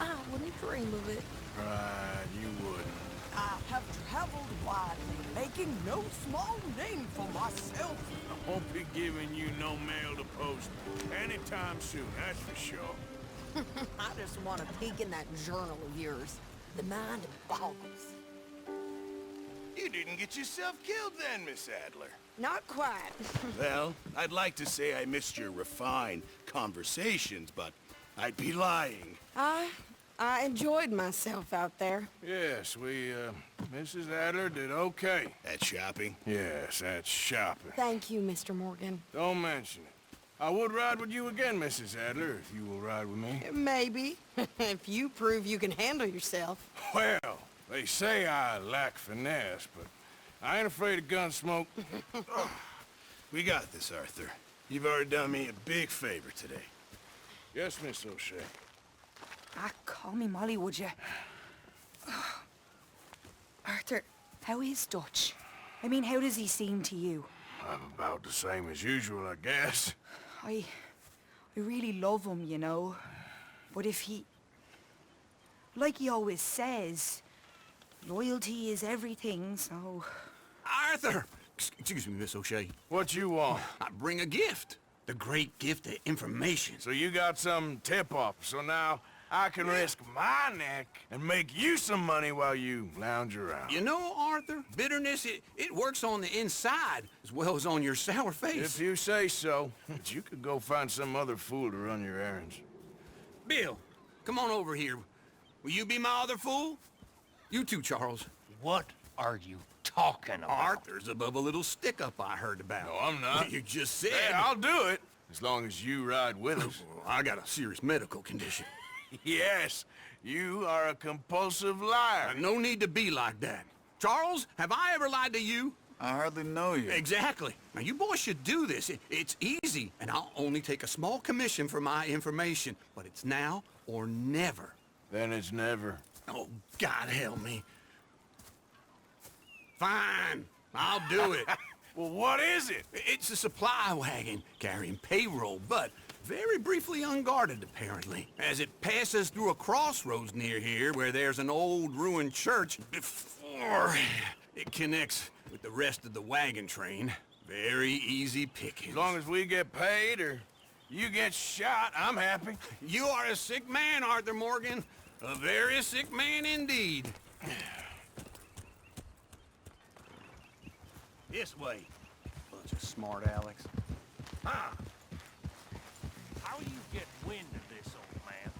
I wouldn't dream of it. Right, you wouldn't. I have traveled widely, making no small name for myself. I won't be giving you no mail to post anytime soon, that's for sure. I just want to peek in that journal of yours. The mind boggles. You didn't get yourself killed then, Miss Adler. Not quite. Well, I'd like to say I missed your refined conversations, but I'd be lying. I enjoyed myself out there. Yes, Mrs. Adler did okay. At shopping? Yes, at shopping. Thank you, Mr. Morgan. Don't mention it. I would ride with you again, Mrs. Adler, if you will ride with me. Maybe. If you prove you can handle yourself. Well, they say I lack finesse, but I ain't afraid of gun smoke. We got this, Arthur. You've already done me a big favor today. Yes, Miss O'Shea. Call me Molly, would you? Arthur, how is Dutch? I mean, how does he seem to you? I'm about the same as usual, I guess. I really love him, you know. But if he... Like he always says, loyalty is everything, so... Arthur! Excuse me, Miss O'Shea. What you want? I bring a gift. The great gift of information. So you got some tip-off, so now I can risk my neck and make you some money while you lounge around. You know, Arthur, bitterness, it works on the inside as well as on your sour face. If you say so, but you could go find some other fool to run your errands. Bill, come on over here. Will you be my other fool? You too, Charles. What are you talking about? Arthur's above a little stick-up I heard about. No, I'm not. You just said... Hey, I'll do it, as long as you ride with us. I got a serious medical condition. Yes, you are a compulsive liar. No need to be like that. Charles, have I ever lied to you? I hardly know you. Exactly. Now, you boys should do this. It's easy, and I'll only take a small commission for my information. But it's now or never. Then it's never. Oh, God help me. Fine, I'll do it. Well, what is it? It's a supply wagon carrying payroll, but very briefly unguarded, apparently, as it passes through a crossroads near here where there's an old ruined church before it connects with the rest of the wagon train. Very easy pickings. As long as we get paid or you get shot, I'm happy. You are a sick man, Arthur Morgan. A very sick man indeed. This way. Bunch of smart Alex. Huh. How you get wind of this, old man?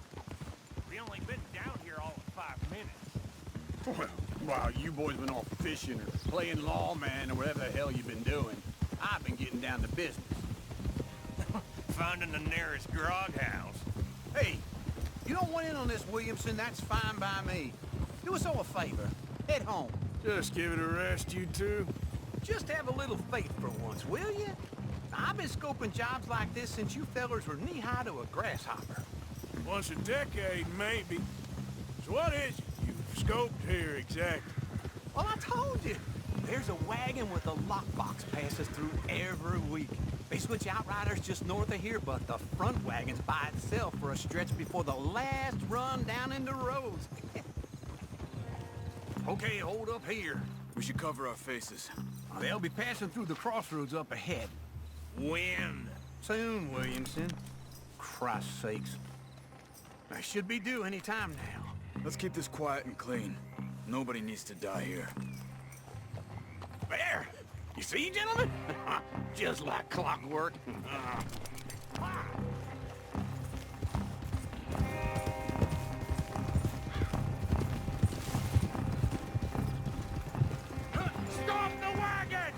We only been down here all of 5 minutes. Well, while you boys been off fishing or playing lawman or whatever the hell you've been doing, I've been getting down to business. Finding the nearest grog house. Hey, you don't want in on this, Williamson, that's fine by me. Do us all a favor. Head home. Just give it a rest, you two. Just have a little faith for once, will you? I've been scoping jobs like this since you fellers were knee-high to a grasshopper. Once a decade, maybe. So what is it you've scoped here exactly? Well, I told you. There's a wagon with a lockbox passes through every week. They switch outriders just north of here, but the front wagon's by itself for a stretch before the last run down into roads. Okay, hold up here. We should cover our faces. They'll be passing through the crossroads up ahead. When? Soon, Williamson. Christ's sakes. I should be due any time now. Let's keep this quiet and clean. Nobody needs to die here. There! You see, gentlemen? Just like clockwork. Stop the wagon!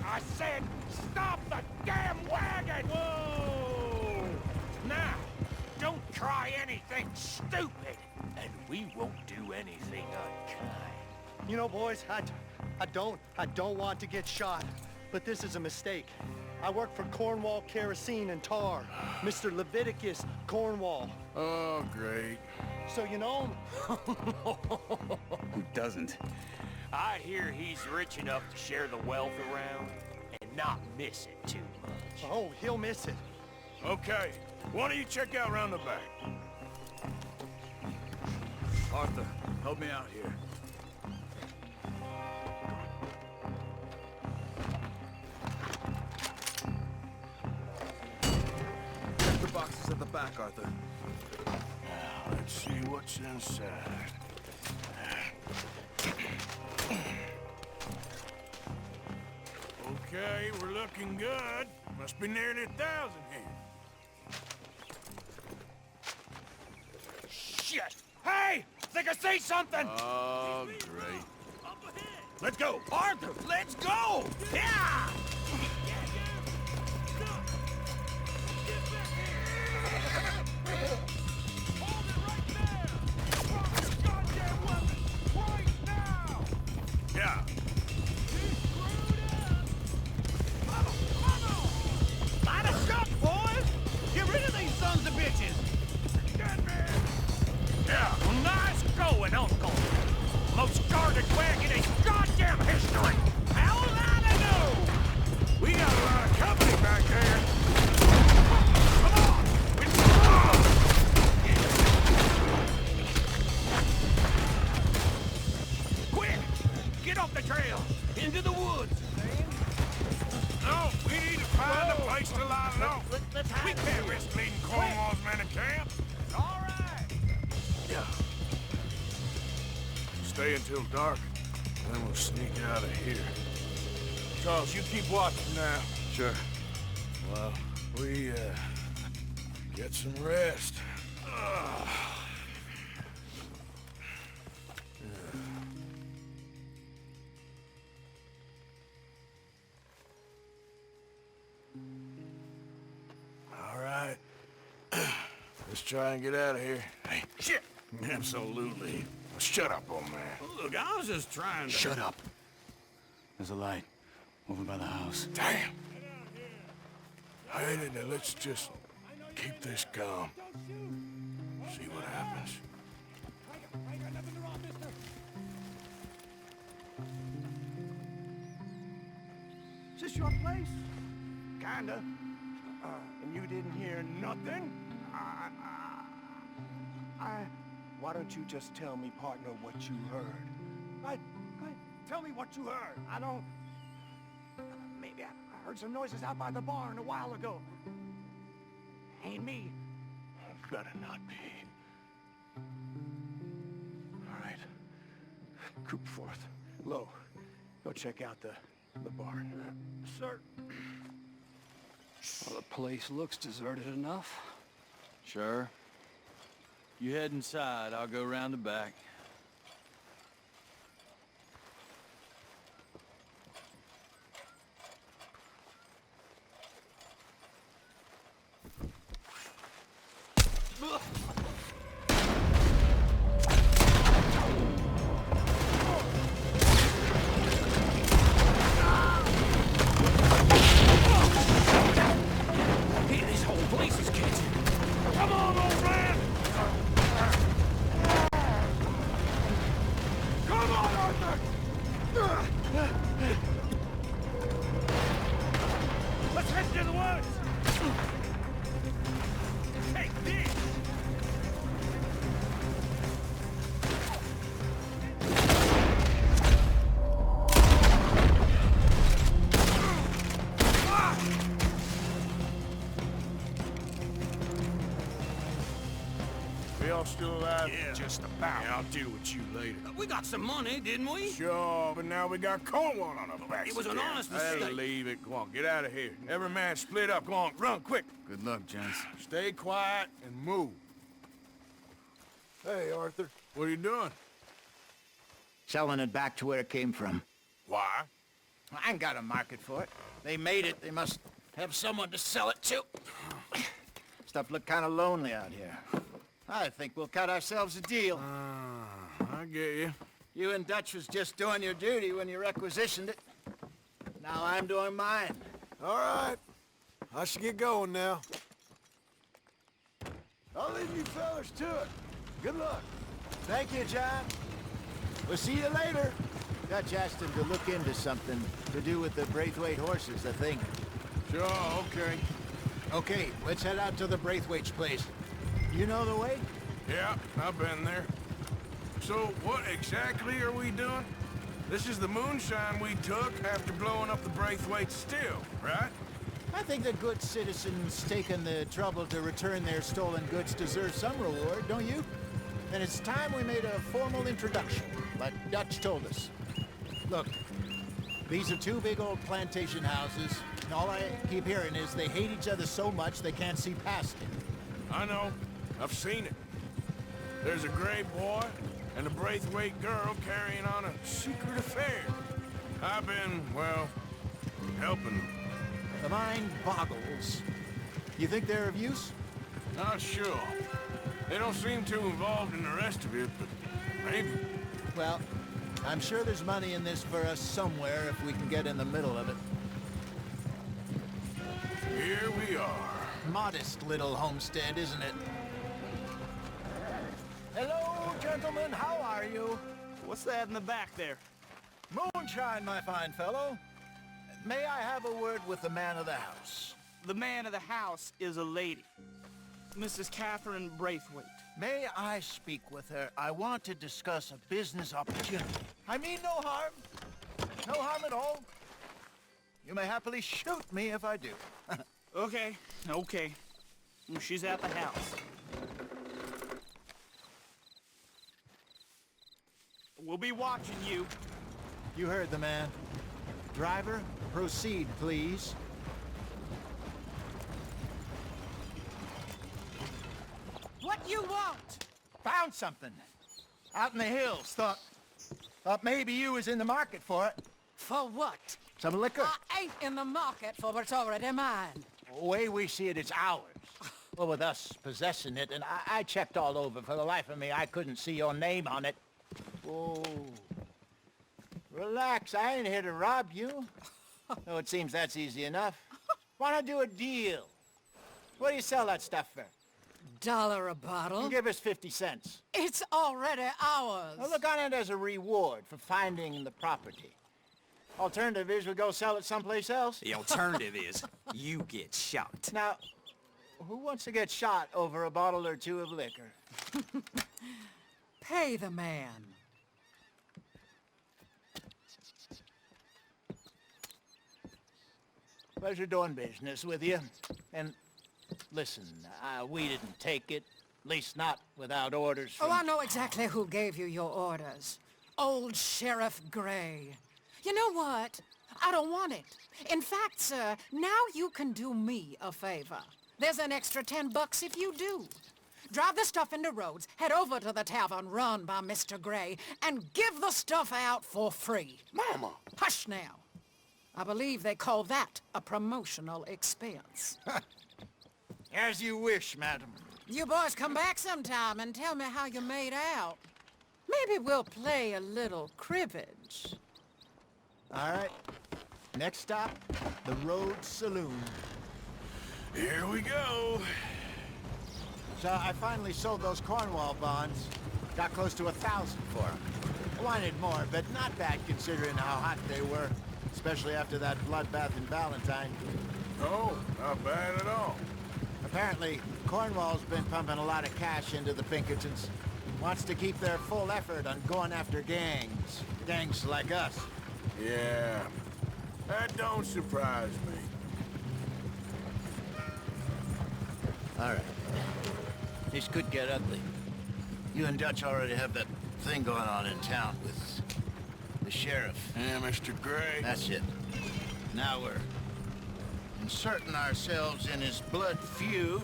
I said, stop the damn wagon! Whoa! Now, don't try anything stupid, and we won't do anything unkind. You know, boys, I don't want to get shot, but this is a mistake. I work for Cornwall Kerosene and Tar, Mr. Leviticus Cornwall. Oh, great. So you know him? Who doesn't? I hear he's rich enough to share the wealth around and not miss it too much. Oh, he'll miss it. Okay, why don't you check out around the back? Arthur, help me out here. Check the boxes at the back, Arthur. Let's see what's inside. Okay, we're looking good. Must be nearly 1,000 here. Shit! Hey! Think I see something! Oh, great. Let's go! Arthur, let's go! Yeah! Yeah. Light a shot, boys! Get rid of these sons of bitches! Yeah, nice going, Uncle! Most guarded wagon in goddamn history! How would I know? stay until dark, then we'll sneak out of here. Charles, you keep watching now. Sure. Well, we, get some rest. All right. Let's try and get out of here. Hey, shit! Absolutely. Shut up, old man. Look, I was just trying to... Shut up. There's a light over by the house. Damn! Hey, let's just keep this calm. See what happens. Is this your place? Kinda. And you didn't hear nothing? Why don't you just tell me, partner, what you heard? Right? Tell me what you heard. I don't... Maybe I heard some noises out by the barn a while ago. Ain't me. Better not be. All right. Coop forth. Lo, go check out the barn. Sir. Well, the place looks deserted enough. Sure. You head inside, I'll go round the back. This whole place is catching. Come on, old man! Come on, Arthur! Let's head to the woods! Take this! We all still alive? Yeah. Just about. Yeah, I'll deal with you later. We got some money, didn't we? Sure, but now we got Cornwall on our backs. It was an honest Hey, mistake. leave it. Go on, get out of here. Every man split up. Go on, run quick. Good luck, gents. Stay quiet and move. Hey, Arthur. What are you doing? Selling it back to where it came from. Why? I ain't got a market for it. They made it. They must have someone to sell it to. Stuff look kind of lonely out here. I think we'll cut ourselves a deal. I get you. You and Dutch was just doing your duty when you requisitioned it. Now I'm doing mine. All right. I should get going now. I'll leave you fellas to it. Good luck. Thank you, John. We'll see you later. Dutch asked him to look into something to do with the Braithwaite horses, I think. Sure, okay. Okay, let's head out to the Braithwaite's place. You know the way? Yeah, I've been there. So, what exactly are we doing? This is the moonshine we took after blowing up the Braithwaite still, right? I think the good citizens taking the trouble to return their stolen goods deserve some reward, don't you? And it's time we made a formal introduction, like Dutch told us. Look, these are two big old plantation houses, and all I keep hearing is they hate each other so much they can't see past it. I know. I've seen it. There's a gray boy and a Braithwaite girl carrying on a secret affair. I've been, well, helping them. The mind boggles. You think they're of use? Not sure. They don't seem too involved in the rest of it, but maybe. Well, I'm sure there's money in this for us somewhere if we can get in the middle of it. Here we are. Modest little homestead, isn't it? Hello, gentlemen. How are you? What's that in the back there? Moonshine, my fine fellow. May I have a word with the man of the house? The man of the house is a lady. Mrs. Catherine Braithwaite. May I speak with her? I want to discuss a business opportunity. I mean no harm. No harm at all. You may happily shoot me if I do. Okay. She's at the house. We'll be watching you. You heard the man. Driver, proceed, please. What you want? Found something. Out in the hills. Thought maybe you was in the market for it. For what? Some liquor. I ain't in the market for what's already mine. The way we see it, it's ours. Well, with us possessing it, and I checked all over. For the life of me, I couldn't see your name on it. Whoa. Relax, I ain't here to rob you. Oh, it seems that's easy enough. Why not do a deal? What do you sell that stuff for? $1 a bottle? You give us 50 cents. It's already ours. Well, look on it as a reward for finding the property. Alternative is we go sell it someplace else. The alternative is you get shot. Now, who wants to get shot over a bottle or two of liquor? Pay the man. Pleasure doing business with you. And listen, we didn't take it. At least not without orders from... Oh, I know exactly who gave you your orders. Old Sheriff Gray. You know what? I don't want it. In fact, sir, now you can do me a favor. There's an extra $10 if you do. Drive the stuff into Rhodes, head over to the tavern run by Mr. Gray, and give the stuff out for free. Mama! Hush now. I believe they call that a promotional expense. As you wish, madam. You boys come back sometime and tell me how you made out. Maybe we'll play a little cribbage. All right. Next stop, the Rhodes Saloon. Here we go. So I finally sold those Cornwall bonds. Got close to 1,000 for them. I wanted more, but not bad considering how hot they were. Especially after that bloodbath in Valentine. Oh, not bad at all. Apparently, Cornwall's been pumping a lot of cash into the Pinkertons. Wants to keep their full effort on going after gangs. Gangs like us. Yeah, that don't surprise me. All right. This could get ugly. You and Dutch already have that thing going on in town with the sheriff. Yeah, Mr. Gray. That's it. Now we're inserting ourselves in his blood feud.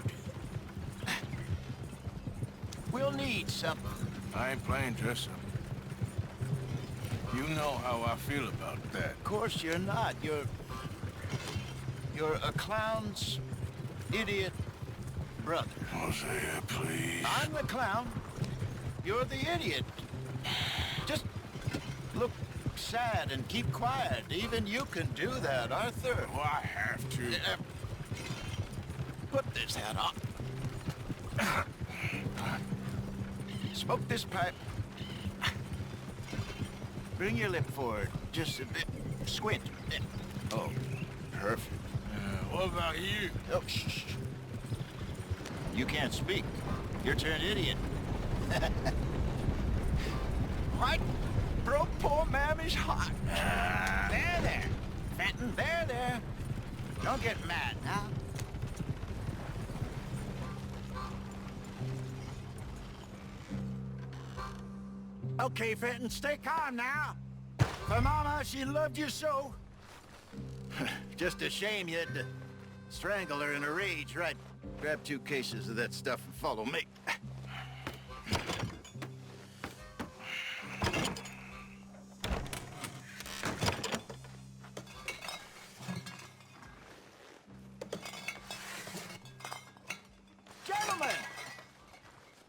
We'll need something. I ain't playing dress up. You know how I feel about that. Of course you're not. You're a clown's idiot brother. Hosea, please. I'm the clown. You're the idiot. Just look sad and keep quiet. Even you can do that, Arthur. Oh, I have to. Put this hat on. Smoke this pipe. Bring your lip forward. Just a bit. Squint. Oh, perfect. What about you? Oh, shh. You can't speak. You're turned idiot. What? Broke poor Mammy's heart. There. Fenton, there. Don't get mad now. Okay, Fenton, stay calm now. For Mama, she loved you so. Just a shame you had to strangle her in a rage, right? Grab 2 cases of that stuff and follow me.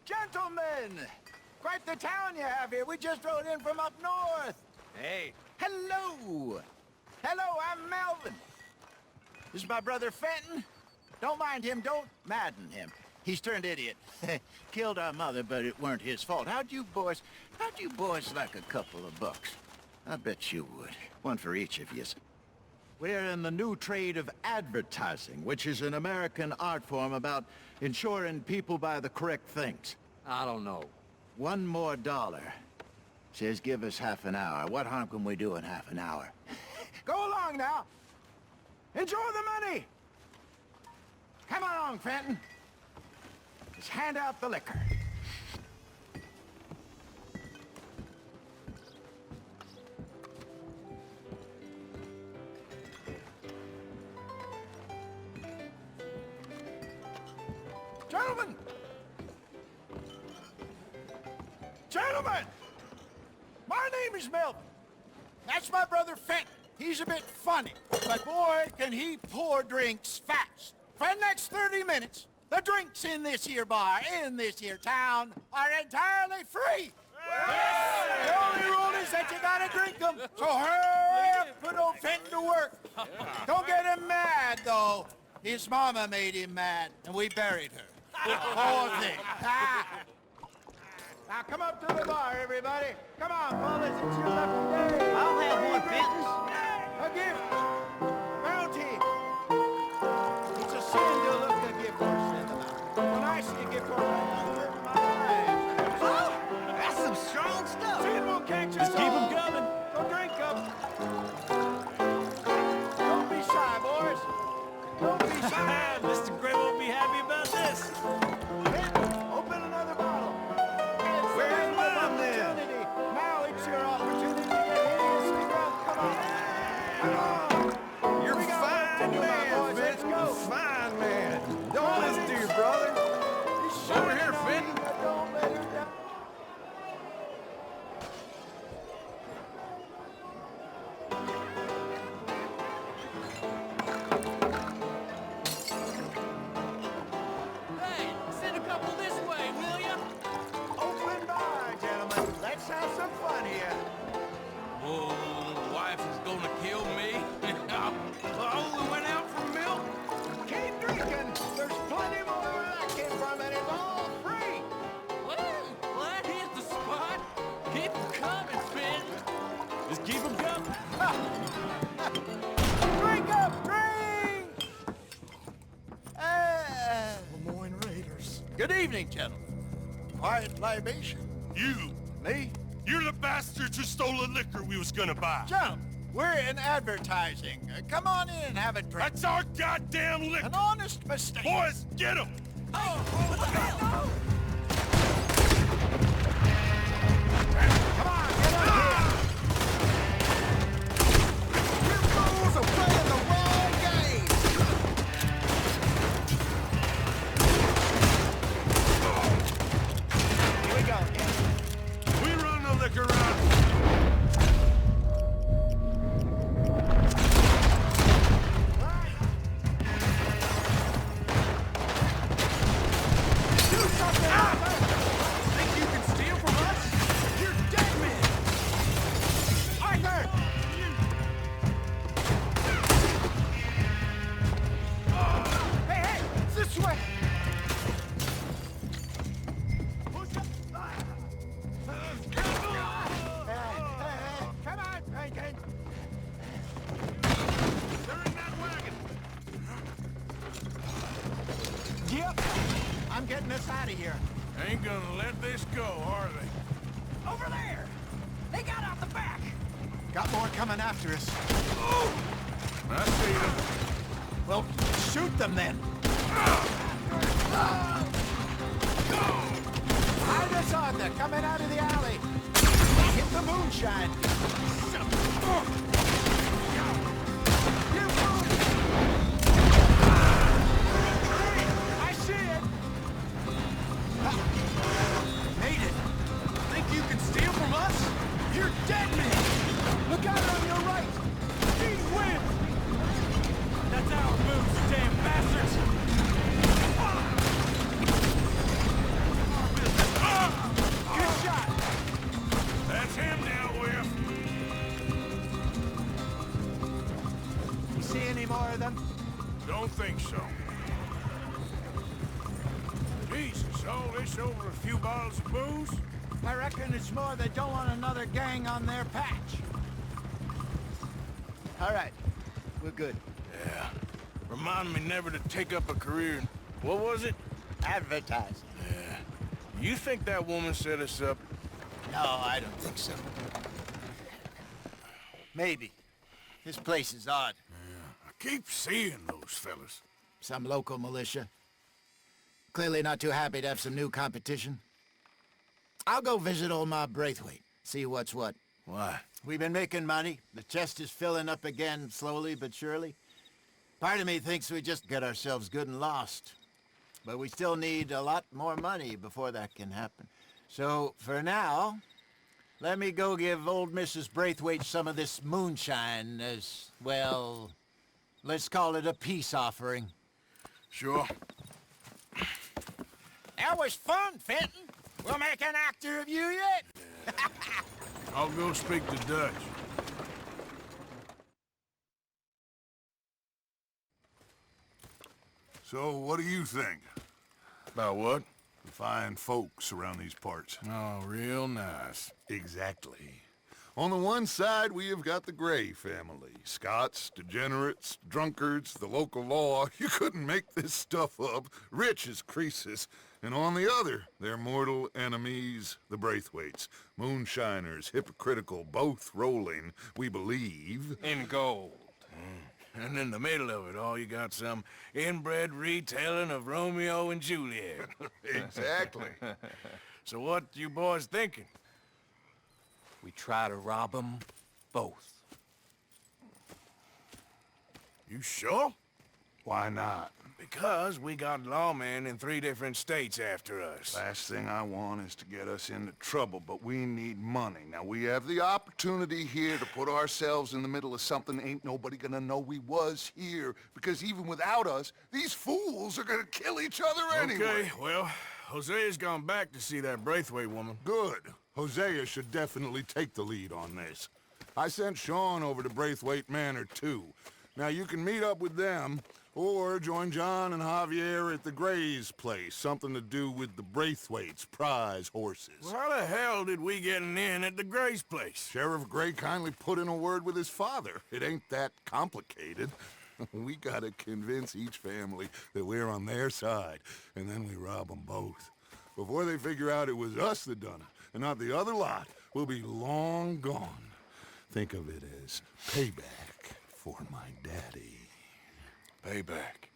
Gentlemen! Quite the town you have here. We just rode in from up north. Hey. Hello! Hello, I'm Melvin. This is my brother Fenton. Don't mind him, don't madden him. He's turned idiot. Killed our mother, but it weren't his fault. How'd you boys like a couple of bucks? I bet you would. One for each of you. We're in the new trade of advertising, which is an American art form about ensuring people buy the correct things. I don't know. $1 more. Says give us half an hour. What harm can we do in half an hour? Go along now. Enjoy the money. Come along, Fenton. Just hand out the liquor. Gentlemen! My name is Melvin. That's my brother Fenton. He's a bit funny, but boy, can he pour drinks fast. For the next 30 minutes, the drinks in this here bar, in this here town, are entirely free. The only rule is that you gotta drink them, so hurry up, put old Fenton to work. Don't get him mad, though. His mama made him mad, and we buried her. Poor thing. Now come up to the bar, everybody. Come on, fellas, it's your lucky day. I'll have one, Fenton. A gift. Bounty. It's a sin to look a gift horse in the mouth. When I see a gift horse, I turn my eyes. Oh, that's some strong stuff. Sin will catch us Just keep all. them coming. So drink up. Don't be shy, boys. Don't be shy. Mr. Gray won't be happy about this. Open another bottle. Where's Mom then? Now it's your opportunity to get hideously drunk. Come on. Come on. You're We got work to fine do, my man, boys. Let's Fenton. go. Fine man. Don't listen to your brother. Over here, Fenton. Don't let her down. Hey, send a couple this way, will ya? Open bar, gentlemen. Let's have some fun here. Oh, wife is gonna kill me. I only went out for milk. Keep drinking. There's plenty more where that came from, and it's all free. Well, that hit the spot. Keep 'em coming, Fenton. Just keep them coming. Drink up, drink! Lemoyne Raiders. Good evening, gentlemen. Quiet libation. You. Me? You're the bastards who stole the liquor we was gonna buy. Gentlemen, we're in advertising. Come on in and have a drink. That's our goddamn liquor. An honest mistake. Boys, get him. Come on, get up here. You fools are playing the wrong game. Here we go. We run the liquor out. Do something, Arthur. Think you can steal from us? You're dead men. Arthur! Hey, hey, this way. Come on, Bacon. They're in that wagon. Yep. I'm getting us out of here. Ain't gonna let this go, are they? Over there! They got out the back! Got more coming after us. I see them. Well, shoot them then. Hide us, Arthur, coming out of the alley. Hit the moonshine. You move. I see it. Made it. Think you can steal from us? You're dead men. Look out on your right. These win. That's our moves, you damn bastards. Good shot. That's him dealt with. You see any more of them? Don't think so. Jesus, all this over a few bottles of booze? I reckon it's more they don't want another gang on their patch. All right, we're good. Yeah. Remind me never to take up a career in, what was it? Advertising. Yeah. You think that woman set us up? No, I don't think so. Maybe. This place is odd. I keep seeing those fellas. Some local militia. Clearly not too happy to have some new competition. I'll go visit old Ma Braithwaite, see what's what. Why? We've been making money. The chest is filling up again, slowly but surely. Part of me thinks we just get ourselves good and lost. But we still need a lot more money before that can happen. So, for now, let me go give old Mrs. Braithwaite some of this moonshine as, well, let's call it a peace offering. Sure. That was fun, Fenton. We'll make an actor of you yet. I'll go speak to Dutch. So, what do you think? About what? The fine folks around these parts. Oh, real nice. Exactly. On the one side, we have got the Gray family. Scots, degenerates, drunkards, the local law. You couldn't make this stuff up. Rich as Croesus. And on the other, their mortal enemies, the Braithwaites. Moonshiners, hypocritical, both rolling, we believe, in gold. And in the middle of it all, you got some inbred retelling of Romeo and Juliet. Exactly. So what you boys thinking? We try to rob them both. You sure? Why not? Because we got lawmen in 3 different states after us. Last thing I want is to get us into trouble, but we need money. Now, we have the opportunity here to put ourselves in the middle of something ain't nobody gonna know we was here, because even without us, these fools are gonna kill each other anyway. Okay, well, Hosea's gone back to see that Braithwaite woman. Good. Hosea should definitely take the lead on this. I sent Sean over to Braithwaite Manor, too. Now, you can meet up with them, or join John and Javier at the Gray's place. Something to do with the Braithwaites' prize horses. Well, how the hell did we get an in at the Gray's place? Sheriff Gray kindly put in a word with his father. It ain't that complicated. We gotta convince each family that we're on their side, and then we rob them both. Before they figure out it was us that done it, and not the other lot, we'll be long gone. Think of it as payback for my daddy. Payback.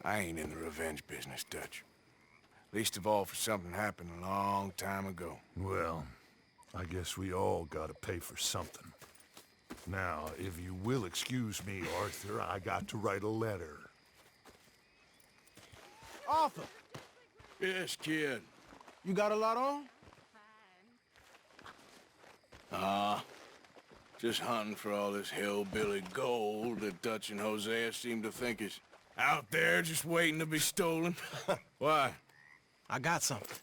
I ain't in the revenge business, Dutch. Least of all for something happened a long time ago. Well, I guess we all gotta pay for something. Now, if you will excuse me, Arthur, I got to write a letter. Arthur! Yes, kid. You got a lot on? Just hunting for all this hillbilly gold that Dutch and Hosea seem to think is out there just waiting to be stolen. Why? I got something.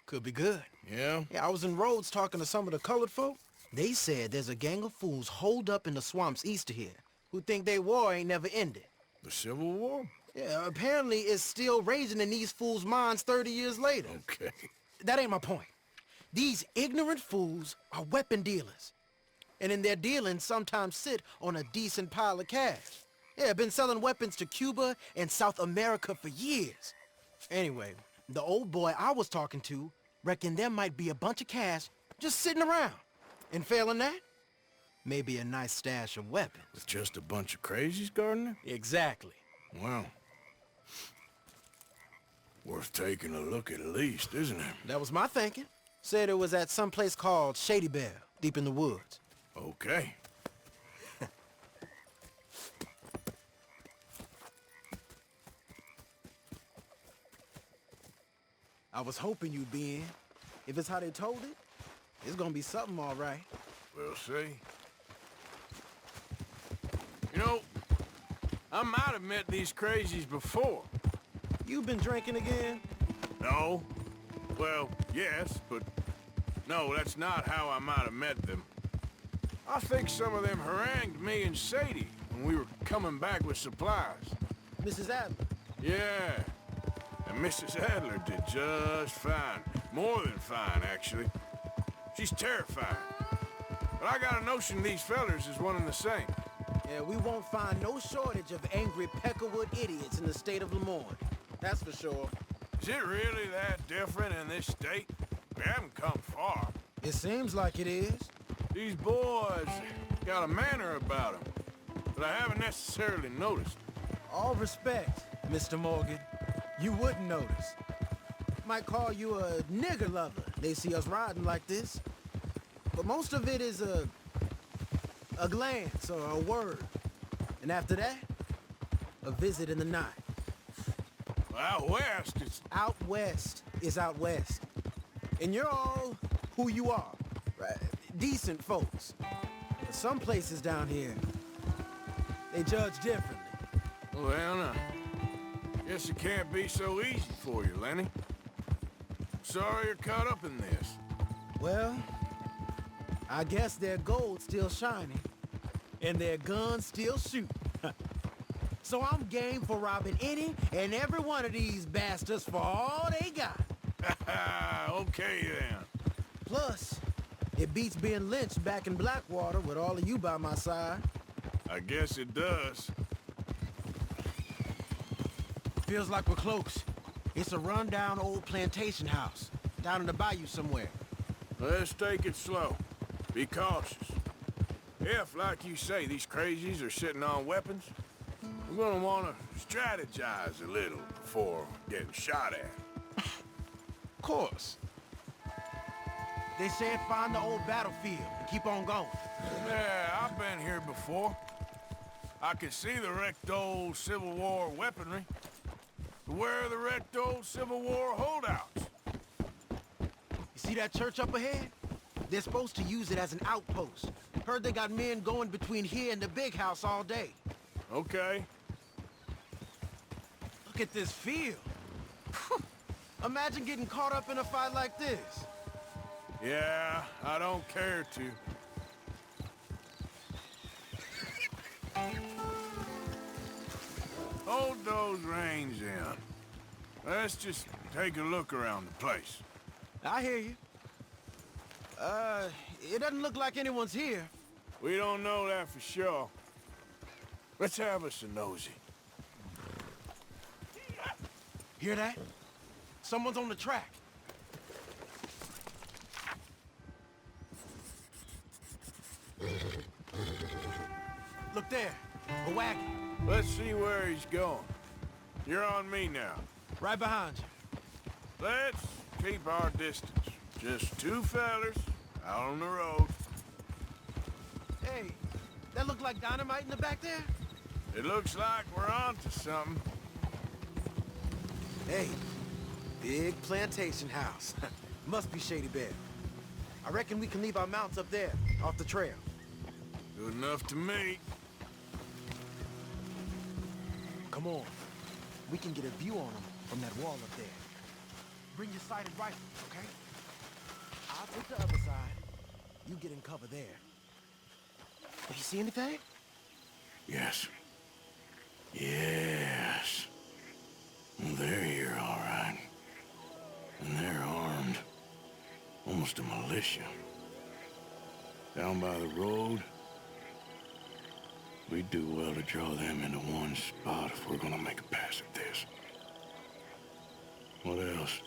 Could be good. Yeah? Yeah, I was in Rhodes talking to some of the colored folk. They said there's a gang of fools holed up in the swamps east of here who think their war ain't never ended. The Civil War? Yeah, apparently it's still raging in these fools' minds 30 years later. Okay. That ain't my point. These ignorant fools are weapon dealers. And in their dealing sometimes sit on a decent pile of cash. Yeah, been selling weapons to Cuba and South America for years. Anyway, the old boy I was talking to reckoned there might be a bunch of cash just sitting around. And failing that, maybe a nice stash of weapons. With just a bunch of crazies guarding it? Exactly. Well, worth taking a look at least, isn't it? That was my thinking. Said it was at some place called Shady Bell, deep in the woods. Okay. I was hoping you'd be in. If it's how they told it, it's gonna be something all right. We'll see. You know, I might have met these crazies before. You been drinking again? No. Well, yes, but no, that's not how I might have met them. I think some of them harangued me and Sadie when we were coming back with supplies. Mrs. Adler? Yeah. And Mrs. Adler did just fine. More than fine, actually. She's terrifying. But I got a notion these fellers is one and the same. Yeah, we won't find no shortage of angry peckerwood idiots in the state of Lemoyne. That's for sure. Is it really that different in this state? We haven't come far. It seems like it is. These boys got a manner about them that I haven't necessarily noticed. All respect, Mr. Morgan. You wouldn't notice. Might call you a nigger lover. They see us riding like this. But most of it is a glance or a word. And after that, a visit in the night. Out west, it's... Out west is out west. And you're all who you are, right? Decent folks. But some places down here, they judge differently. Well, now, guess it can't be so easy for you, Lenny. Sorry you're caught up in this. Well, I guess their gold's still shining, and their guns still shoot. So I'm game for robbing any and every one of these bastards for all they got. Okay, then. Plus, it beats being lynched back in Blackwater with all of you by my side. I guess it does. Feels like we're close. It's a rundown old plantation house, down in the bayou somewhere. Let's take it slow. Be cautious. If, like you say, these crazies are sitting on weapons, we're gonna want to strategize a little before getting shot at. Of course. They said find the old battlefield and keep on going. Yeah, I've been here before. I can see the wrecked old Civil War weaponry. But where are the wrecked old Civil War holdouts? You see that church up ahead? They're supposed to use it as an outpost. Heard they got men going between here and the big house all day. Okay. Look at this field. Imagine getting caught up in a fight like this. Yeah, I don't care to. Hold those reins in. Let's just take a look around the place. I hear you. It doesn't look like anyone's here. We don't know that for sure. Let's have us a nosy. Hear that? Someone's on the track. Look there, a wagon. Let's see where he's going. You're on me now. Right behind you. Let's keep our distance. Just two fellers out on the road. Hey, that look like dynamite in the back there? It looks like we're onto something. Hey, big plantation house. Must be Shady Bear. I reckon we can leave our mounts up there, off the trail. Good enough to me. Come on. We can get a view on them from that wall up there. Bring your sighted rifle, okay? I'll take the other side. You get in cover there. Do you see anything? Yes. Yes. They're here, all right. And they're armed. Almost a militia. Down by the road. We'd do well to draw them into one spot if we're gonna make a pass at this. What else?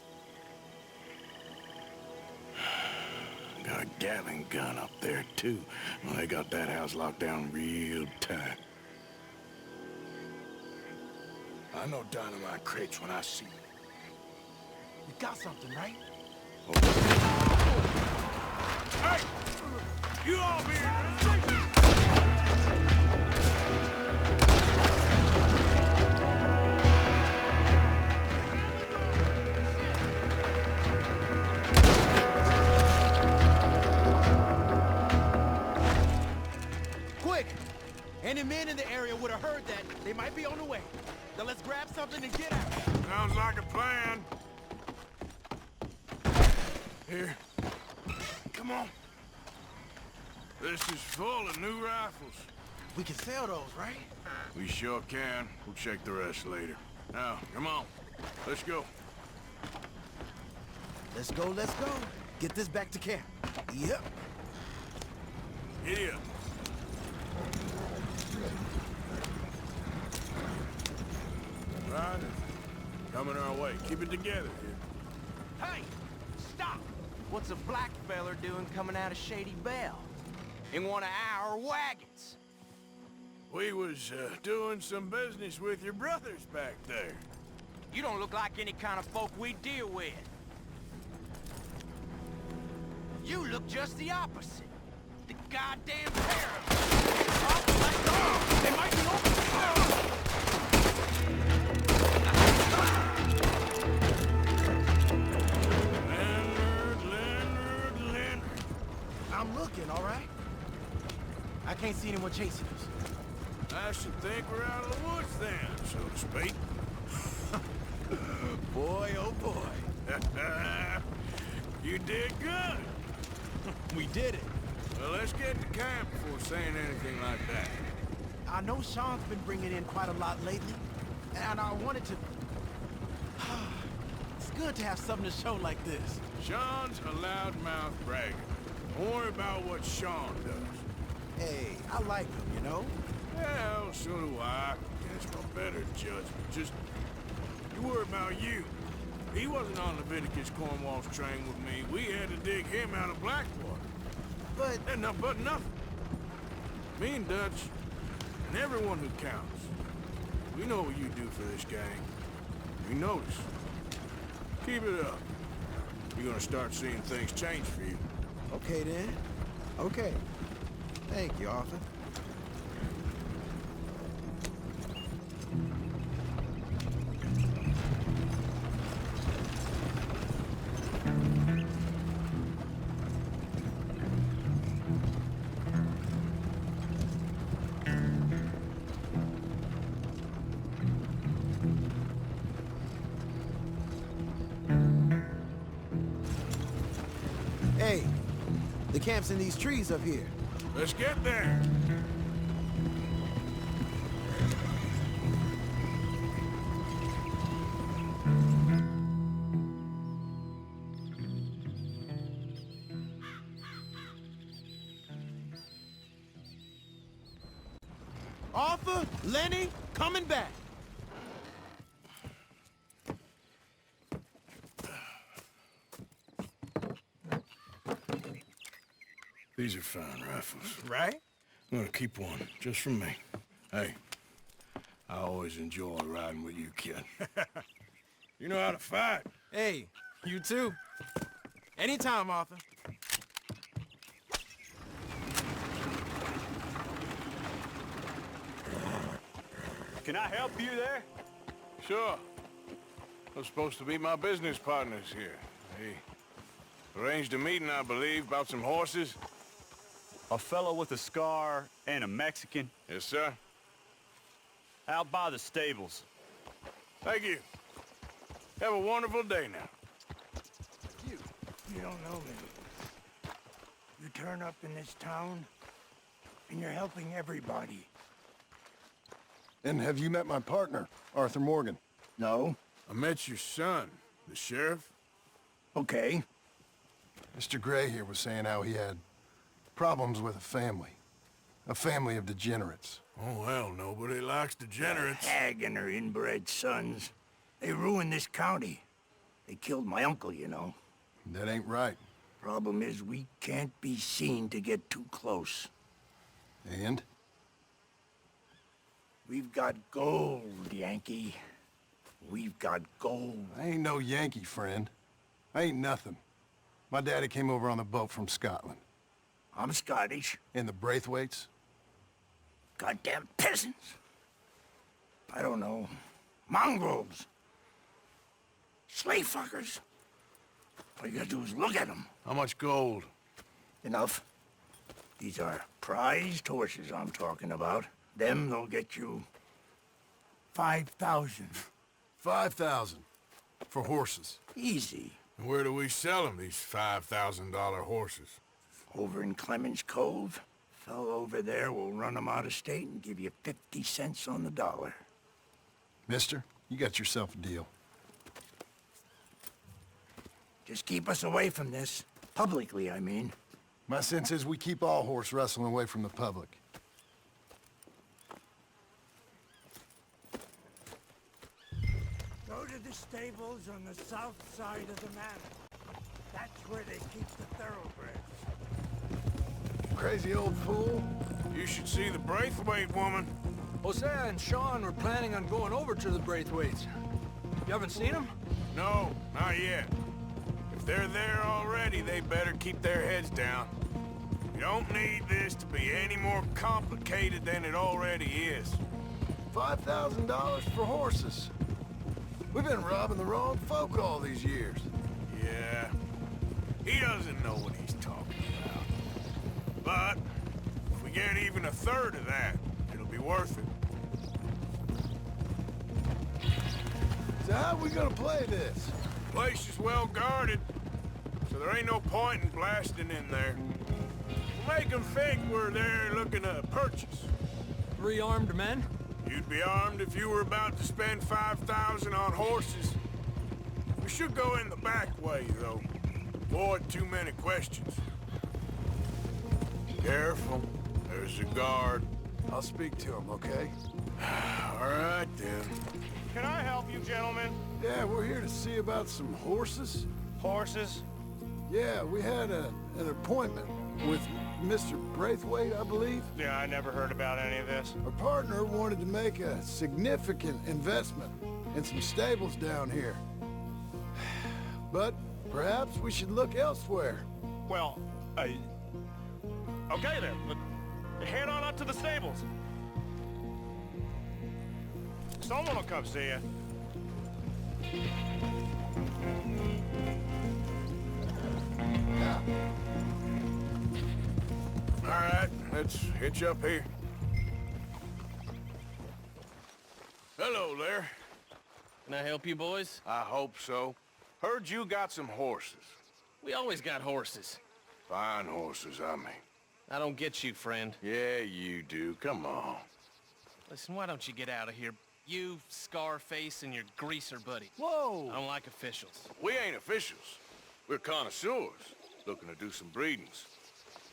Got a Gatling gun up there, too. Well, they got that house locked down real tight. I know dynamite crates when I see them. We got something, right? Hey! You all be here! Quick! Any men in the area would have heard that. They might be on the way. Now let's grab something and get out. Sounds like a plan. Here. Come on. This is full of new rifles. We can sell those, right? We sure can. We'll check the rest later. Now, come on. Let's go. Let's go, let's go. Get this back to camp. Yep. Giddy up. Right. Coming our way. Keep it together here. Hey! Stop! What's a black feller doing coming out of Shady Belle? In one of our wagons? We was doing some business with your brothers back there. You don't look like any kind of folk we deal with. You look just the opposite. The goddamn pair of them. They might be weekend, all right? I can't see anyone chasing us. I should think we're out of the woods then, so to speak. Boy, oh boy. You did good. We did it. Well, let's get to camp before saying anything like that. I know Sean's been bringing in quite a lot lately, and I wanted to... It's good to have something to show like this. Sean's a loudmouth bragger. Don't worry about what Sean does. Hey, I like him, you know? Well, so do I. Guess my better judgment. Just, you worry about you. He wasn't on Leviticus Cornwall's train with me. We had to dig him out of Blackwater. But... Nothing but nothing. Me and Dutch, and everyone who counts. We know what you do for this gang. We notice. Keep it up. You're gonna start seeing things change for you. Okay, then. Okay. Thank you, Arthur. Hey, the camp's in these trees up here. Let's get there. Arthur, Lenny, coming back. These are fine rifles. Right? I'm gonna keep one, just for me. Hey, I always enjoy riding with you, kid. You know how to fight. Hey, you too. Anytime, Arthur. Can I help you there? Sure. They're supposed to be my business partners here. They arranged a meeting, I believe, about some horses. A fellow with a scar and a Mexican. Yes, sir. Out by the stables. Thank you. Have a wonderful day now. You don't know me. You turn up in this town, and you're helping everybody. And have you met my partner, Arthur Morgan? No? I met your son, the sheriff. Okay. Mr. Gray here was saying how he had problems with a family of degenerates. Oh, well, nobody likes degenerates. Hag and her inbred sons. They ruined this county. They killed my uncle, you know. That ain't right. Problem is, we can't be seen to get too close. And? We've got gold, Yankee. We've got gold. I ain't no Yankee, friend. I ain't nothing. My daddy came over on the boat from Scotland. I'm Scottish. And the Braithwaites? Goddamn peasants. I don't know. Mongrels. Slave fuckers. All you gotta do is look at them. How much gold? Enough. These are prized horses I'm talking about. Them, they'll get you 5,000. 5,000 for horses. Easy. And where do we sell them, these $5,000 horses? Over in Clemens Cove. Fellow over there will run them out of state and give you 50 cents on the dollar. Mister, you got yourself a deal. Just keep us away from this. Publicly, I mean. My sense is we keep all horse wrestling away from the public. Go to the stables on the south side of the manor. That's where they keep the thoroughbreds. Crazy old fool. You should see the Braithwaite woman. Hosea and Sean were planning on going over to the Braithwaites. You haven't seen them? No, not yet. If they're there already, they better keep their heads down. You don't need this to be any more complicated than it already is. $5,000 for horses. We've been robbing the wrong folk all these years. Yeah. He doesn't know what he's talking about. 1/3 of that. It'll be worth it. So how are we gonna play this? Place is well guarded, so there ain't no point in blasting in there. We'll make them think we're there looking to purchase. 3 armed men? You'd be armed if you were about to spend 5,000 on horses. We should go in the back way, though. Avoid too many questions. Careful. There's a guard. I'll speak to him, okay? All right, then. Can I help you, gentlemen? Yeah, we're here to see about some horses. Horses? Yeah, we had an appointment with Mr. Braithwaite, I believe. Yeah, I never heard about any of this. Our partner wanted to make a significant investment in some stables down here. But perhaps we should look elsewhere. Well, okay then. Head on up to the stables. Someone will come see you. All right, let's hitch up here. Hello there. Can I help you, boys? I hope so. Heard you got some horses. We always got horses. Fine horses, I mean. I don't get you, friend. Yeah, you do. Come on. Listen, why don't you get out of here? You, Scarface, and your greaser buddy. Whoa! I don't like officials. We ain't officials. We're connoisseurs, looking to do some breedings.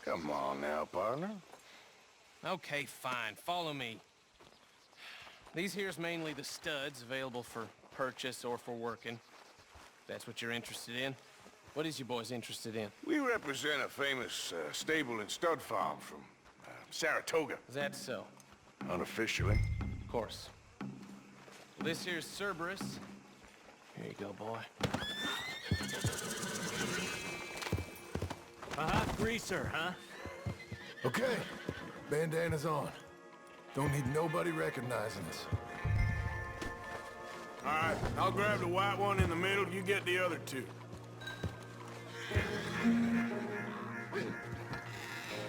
Come on now, partner. Okay, fine. Follow me. These here's mainly the studs available for purchase or for working. That's what you're interested in. What is you boys interested in? We represent a famous stable and stud farm from Saratoga. Is that so? Unofficially. Of course. This here's Cerberus. Here you go, boy. Greaser, huh? Okay, bandana's on. Don't need nobody recognizing us. All right, I'll grab the white one in the middle. You get the other two.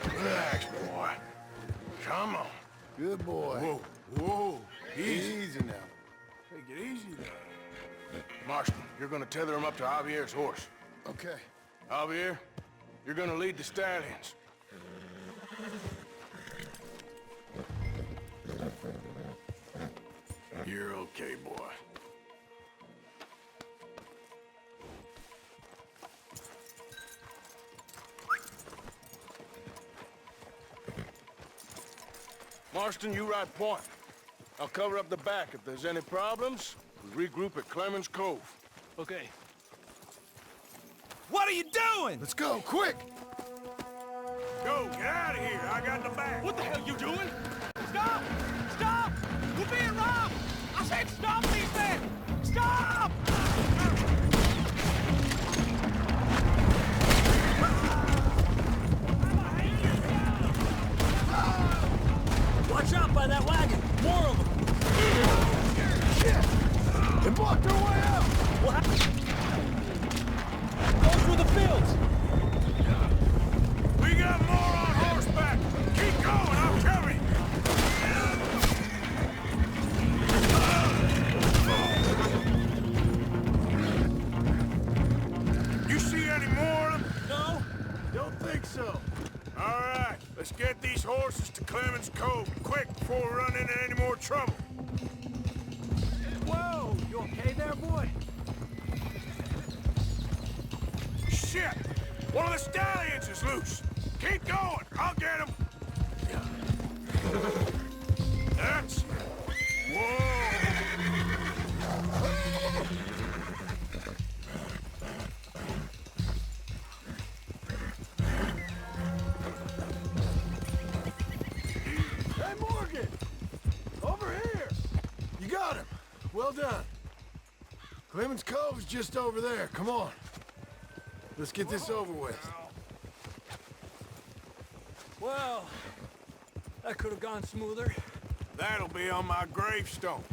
Relax, boy. Come on. Good boy. Whoa, whoa. Easy now. Take it easy there. Marston, you're gonna tether him up to Javier's horse. Okay. Javier, you're gonna lead the stallions. You're okay, boy. Marston, you ride point. I'll cover up the back. If there's any problems, we regroup at Clemens Cove. Okay. What are you doing? Let's go, quick! Go, get out of here. I got the back. What the hell you doing? Stop! Stop! We're being robbed! I said stop these men! Stop! Watch out by that wagon! More of them! Shit! They blocked their way out! What? Go through the fields! We got more on horseback! Keep going, I'll cover you! You see any more of them? No, don't think so. All right, let's get these horses to Clemens Cove quick before we run into any more trouble. Whoa! You okay there, boy? Shit! One of the stallions is loose. Keep going. I'll get him. That's... Whoa! Hey, Morgan! Over here! You got him. Well done. Clemens Cove's just over there. Come on. Let's get this over with. Well, that could have gone smoother. That'll be on my gravestone.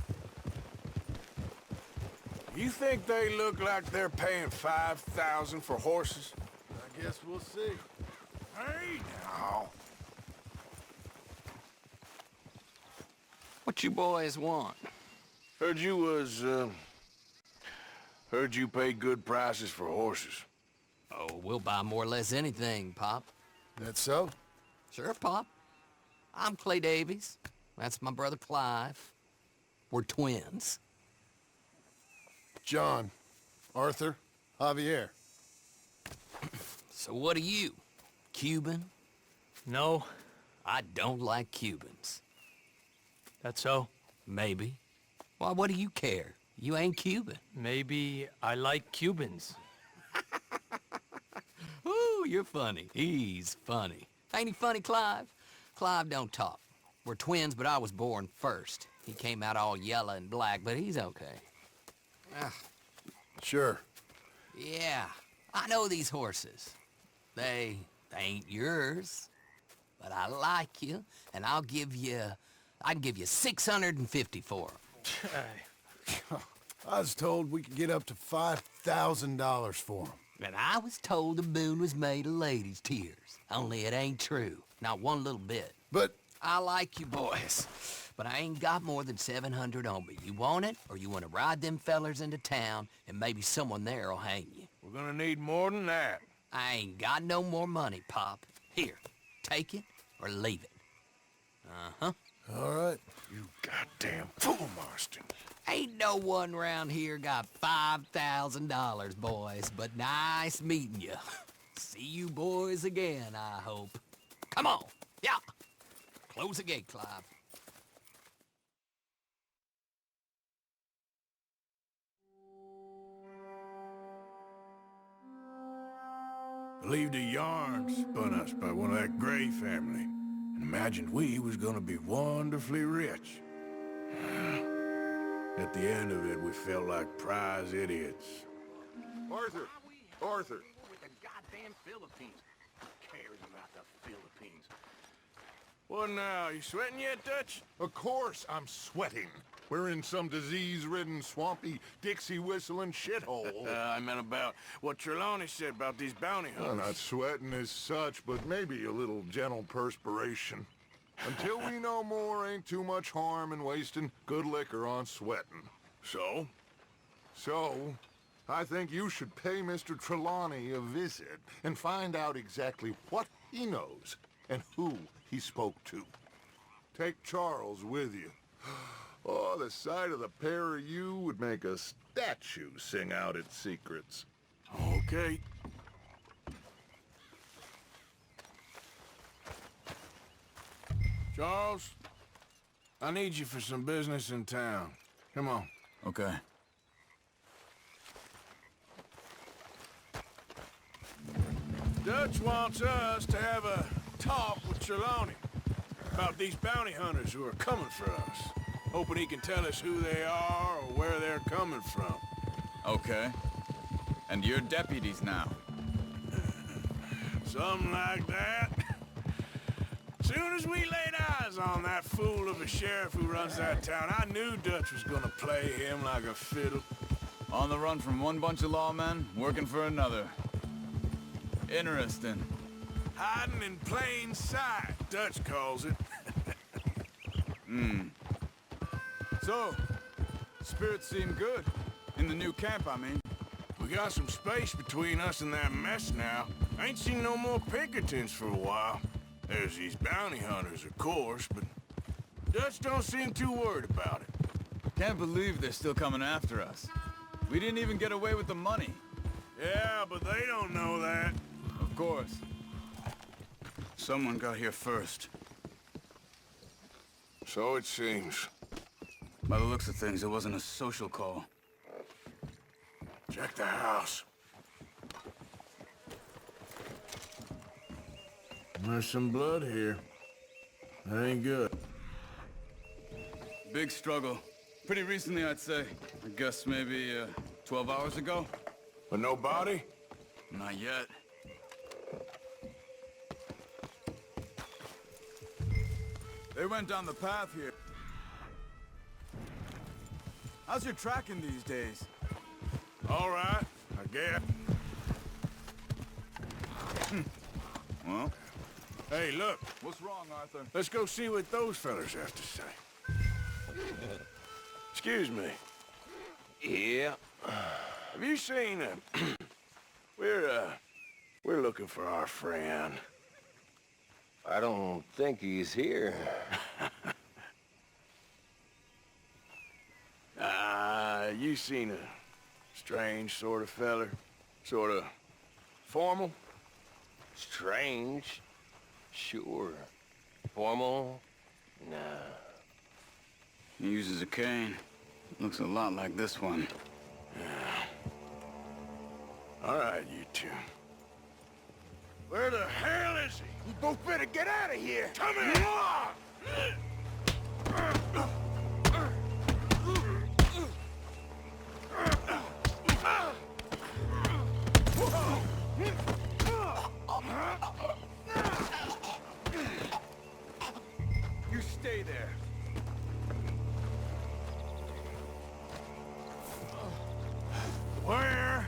You think they look like they're paying 5,000 for horses? I guess we'll see. Hey, now. What you boys want? Heard you pay good prices for horses. Oh, we'll buy more or less anything, Pop. That so? Sure, Pop. I'm Clay Davies. That's my brother Clive. We're twins. John, Arthur, Javier. So what are you? Cuban? No. I don't like Cubans. That's so? Maybe. Why, what do you care? You ain't Cuban. Maybe I like Cubans. Ooh, you're funny. He's funny. Ain't he funny, Clive? Clive don't talk. We're twins, but I was born first. He came out all yellow and black, but he's okay. Sure. Yeah, I know these horses. They ain't yours. But I like you, and I can give you 650 for them. I was told we could get up to $5,000 for them. And I was told the moon was made of ladies' tears. Only it ain't true. Not one little bit. But I like you boys, but I ain't got more than 700 on me. You want it, or you want to ride them fellers into town, and maybe someone there'll hang you? We're gonna need more than that. I ain't got no more money, Pop. Here, take it or leave it. Uh-huh. All right. You goddamn fool, Marston. Ain't no one round here got $5,000, boys, but nice meeting you. See you boys again, I hope. Come on, yeah. Close the gate, Clive. Believed a yarn spun us by one of that Gray family, and imagined we was gonna be wonderfully rich. At the end of it, we felt like prize idiots. Arthur! Arthur! With the goddamn Philippines. Who cares about the Philippines? What now? You sweating yet, Dutch? Of course I'm sweating. We're in some disease-ridden, swampy, Dixie-whistling shithole. I meant about what Trelawney said about these bounty hunters. Not sweating as such, but maybe a little gentle perspiration. Until we know more, ain't too much harm in wasting good liquor on sweating. So? So, I think you should pay Mr. Trelawney a visit and find out exactly what he knows and who he spoke to. Take Charles with you. Oh, the sight of the pair of you would make a statue sing out its secrets. Okay. Charles, I need you for some business in town. Come on. Okay. Dutch wants us to have a talk with Trelawney about these bounty hunters who are coming for us. Hoping he can tell us who they are or where they're coming from. Okay. And you're deputies now? Something like that. Soon as we laid eyes on that fool of a sheriff who runs that town, I knew Dutch was gonna play him like a fiddle. On the run from one bunch of lawmen, working for another. Interesting. Hiding in plain sight, Dutch calls it. So, spirits seem good. In the new camp, I mean. We got some space between us and that mess now. Ain't seen no more Pinkertons for a while. There's these bounty hunters, of course, but Dutch don't seem too worried about it. Can't believe they're still coming after us. We didn't even get away with the money. Yeah, but they don't know that. Of course. Someone got here first. So it seems. By the looks of things, it wasn't a social call. Check the house. There's some blood here. That ain't good. Big struggle. Pretty recently, I'd say. I guess maybe 12 hours ago. But no body? Not yet. They went down the path here. How's your tracking these days? All right, I guess. Well? Hey, look. What's wrong, Arthur? Let's go see what those fellas have to say. Excuse me. Yeah? Have you seen, we're looking for our friend. I don't think he's here. You seen a strange sort of feller? Sort of formal? Strange? Sure. Formal? Nah. He uses a cane. Looks a lot like this one. Yeah. All right, you two. Where the hell is he? You both better get out of here! Come here! You stay there. Where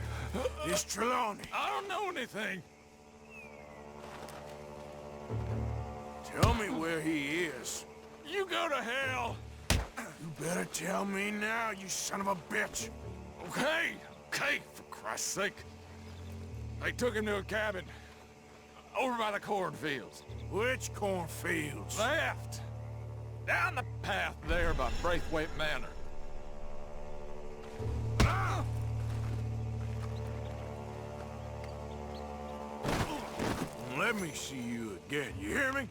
is Trelawney? I don't know anything. Tell me where he is. You go to hell. You better tell me now, you son of a bitch. Okay, for Christ's sake. They took him to a cabin over by the cornfields. Which cornfields? Left. Down the path there by Braithwaite Manor. Let me see you again, you hear me?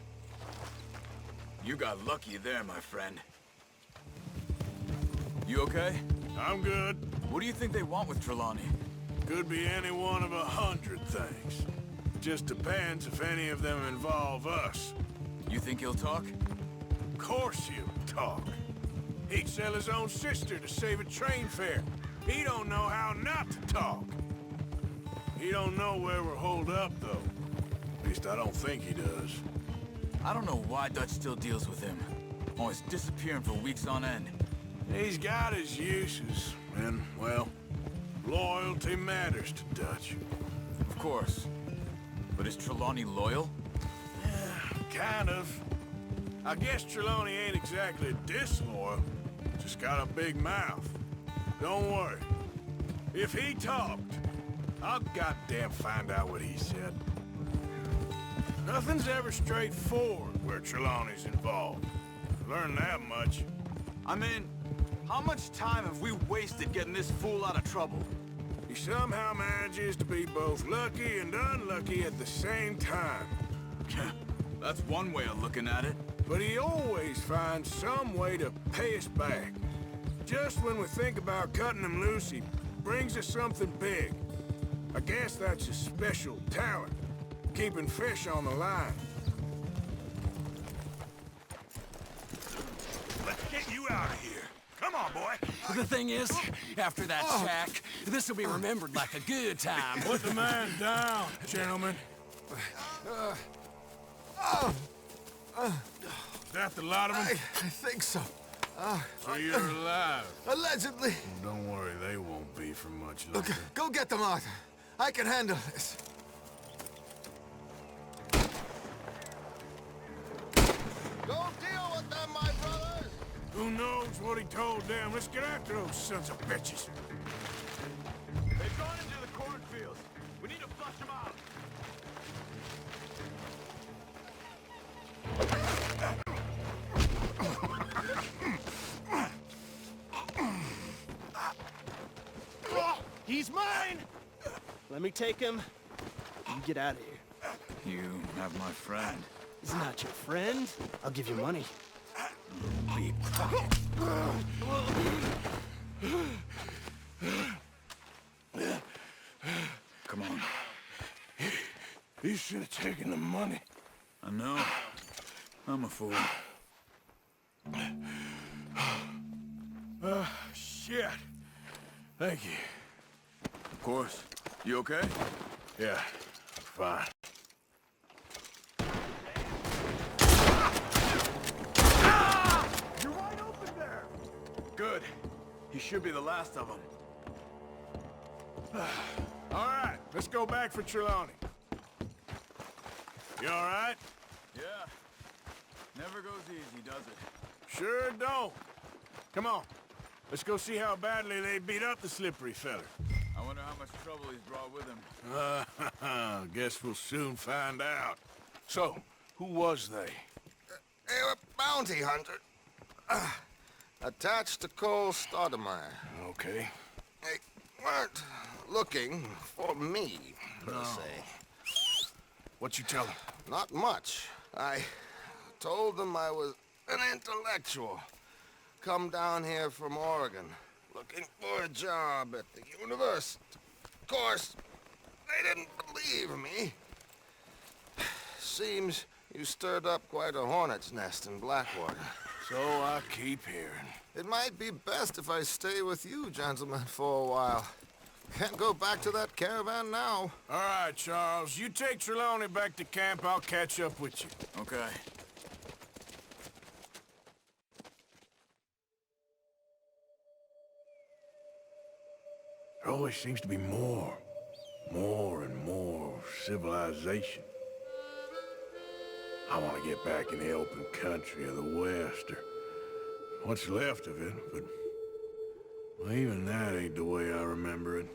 You got lucky there, my friend. You okay? I'm good. What do you think they want with Trelawney? Could be any one of 100 things. Just depends if any of them involve us. You think he'll talk? Of course he'll talk. He'd sell his own sister to save a train fare. He don't know how not to talk. He don't know where we're holed up, though. At least I don't think he does. I don't know why Dutch still deals with him. Always disappearing for weeks on end. He's got his uses, and, well, loyalty matters to Dutch. Of course. But is Trelawney loyal? Yeah, kind of. I guess Trelawney ain't exactly disloyal. Just got a big mouth. Don't worry. If he talked, I'll goddamn find out what he said. Nothing's ever straightforward where Trelawney's involved. Learn that much. I mean, how much time have we wasted getting this fool out of trouble? He somehow manages to be both lucky and unlucky at the same time. That's one way of looking at it. But he always finds some way to pay us back. Just when we think about cutting him loose, he brings us something big. I guess that's his special talent, keeping fish on the line. Let's get you out of here. Come on, boy. The thing is, after that shack, this will be remembered like a good time. Put the man down, gentlemen. Is that the lot of them? I think so. So you're alive? Allegedly. Don't worry, they won't be for much Look, longer. go get them, Arthur. I can handle this. Don't deal with them, my brothers! Who knows what he told them? Let's get after those sons of bitches. They've gone into the cornfields. We need to flush them out. He's mine! Let me take him. You get out of here. You have my friend. He's not your friend. I'll give you money. Be quiet. Come on. You should have taken the money. I know. I'm a fool. Shit. Thank you. Of course. You okay? Yeah, fine. You're wide open there. Good. He should be the last of them. All right, let's go back for Trelawney. You all right? Yeah. Never goes easy, does it? Sure don't. Come on. Let's go see how badly they beat up the slippery feller. I wonder how much trouble he's brought with him. Guess we'll soon find out. So, who was they? They were bounty hunter. Attached to Cole Stoudemire. Okay. They weren't looking for me, per se. What you tell them? Not much. I told them I was an intellectual. Come down here from Oregon, looking for a job at the university. Of course, they didn't believe me. Seems you stirred up quite a hornet's nest in Blackwater. So I keep hearing. It might be best if I stay with you, gentlemen, for a while. Can't go back to that caravan now. All right, Charles. You take Trelawney back to camp. I'll catch up with you. Okay. There always seems to be more and more civilization. I want to get back in the open country of the West, or what's left of it, but well, even that ain't the way I remember it.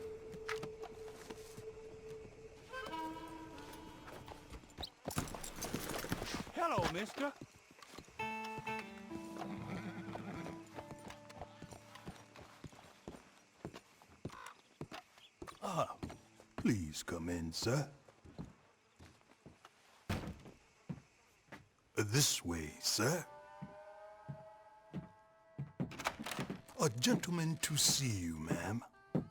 Hello, mister. Please come in, sir. This way, sir. A gentleman to see you, ma'am.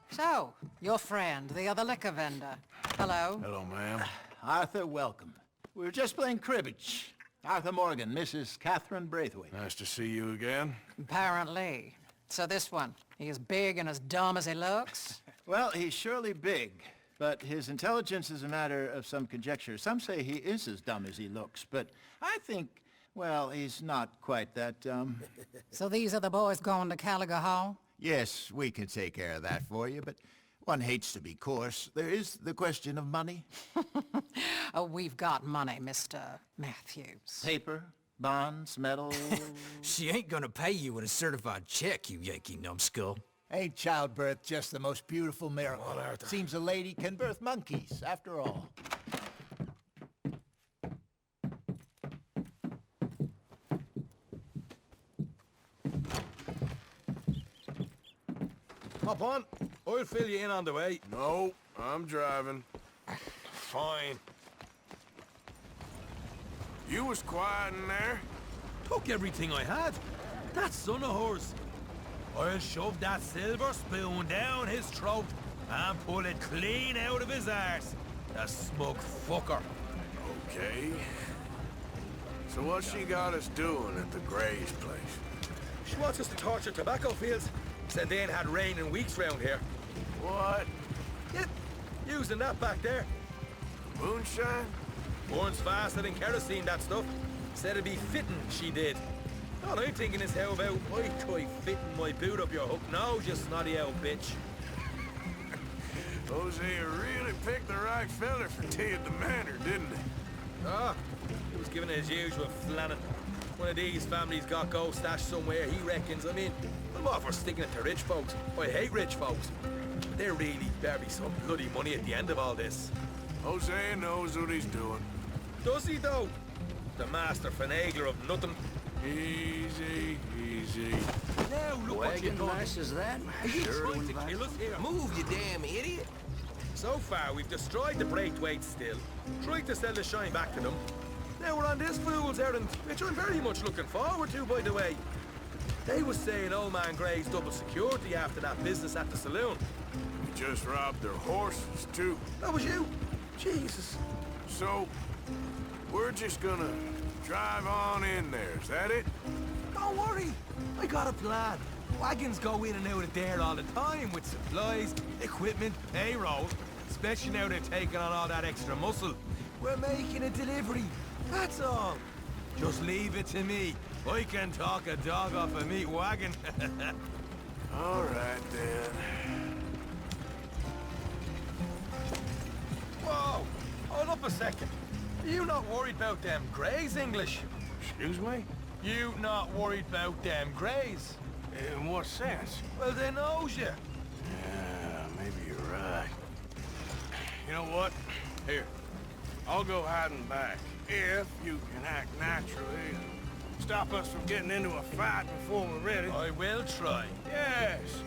So, your friend, the other liquor vendor. Hello. Hello, ma'am. Arthur, welcome. We were just playing cribbage. Arthur Morgan, Mrs. Catherine Braithwaite. Nice to see you again. Apparently. So this one, he is big and as dumb as he looks? Well, he's surely big, but his intelligence is a matter of some conjecture. Some say he is as dumb as he looks, but I think, well, he's not quite that dumb. So these are the boys going to Caliga Hall? Yes, we can take care of that for you, but one hates to be coarse. There is the question of money. Oh, we've got money, Mr. Matthews. Paper, bonds, metal... She ain't gonna pay you with a certified check, you Yankee numbskull. Ain't childbirth just the most beautiful miracle? Come on, Arthur. Seems a lady can birth monkeys, after all. Hop on. I'll fill you in on the way. No, I'm driving. Fine. You was quiet in there. Took everything I had. That son of hers. I'll shove that silver spoon down his throat and pull it clean out of his arse. The smug fucker. Okay. So what she got us doing at the Gray's place? She wants us to torture tobacco fields. Said they ain't had rain in weeks round here. What? Yeah, using that back there. Moonshine? Burns faster than kerosene, that stuff. Said it'd be fitting, she did. All I'm thinking is how about I try fitting my boot up your hook now, you snotty old bitch. Hosea really picked the right feller for tea at the manor, didn't he? Ah, he was giving it his usual flannin'. One of these families got gold stashed somewhere, he reckons. I mean, I'm all for sticking it to rich folks. I hate rich folks. But there really better be some bloody money at the end of all this. Hosea knows what he's doing. Does he, though? The master finagler of nothing. Easy, easy. Now look what you're doing. Is that? Are you trying to kill us here? Move, you damn idiot. So far, we've destroyed the Braithwaite still, tried to sell the shine back to them. Now we're on this fool's errand, which I'm very much looking forward to, by the way. They was saying old man Gray's double security after that business at the saloon. We just robbed their horses, too. That was you? Jesus. So, we're just gonna drive on in there, is that it? Don't worry, I got a plan. Wagons go in and out of there all the time with supplies, equipment, payroll, especially now they're taking on all that extra muscle. We're making a delivery, that's all. Just leave it to me. I can talk a dog off a meat wagon. All right, then. Whoa! Hold up a second. Are you not worried about them Greys, English? Excuse me? You not worried about them Greys? In what sense? Well, they knows you. Yeah, maybe you're right. You know what? Here, I'll go hiding back. If you can act naturally and stop us from getting into a fight before we're ready. I will try. Yes.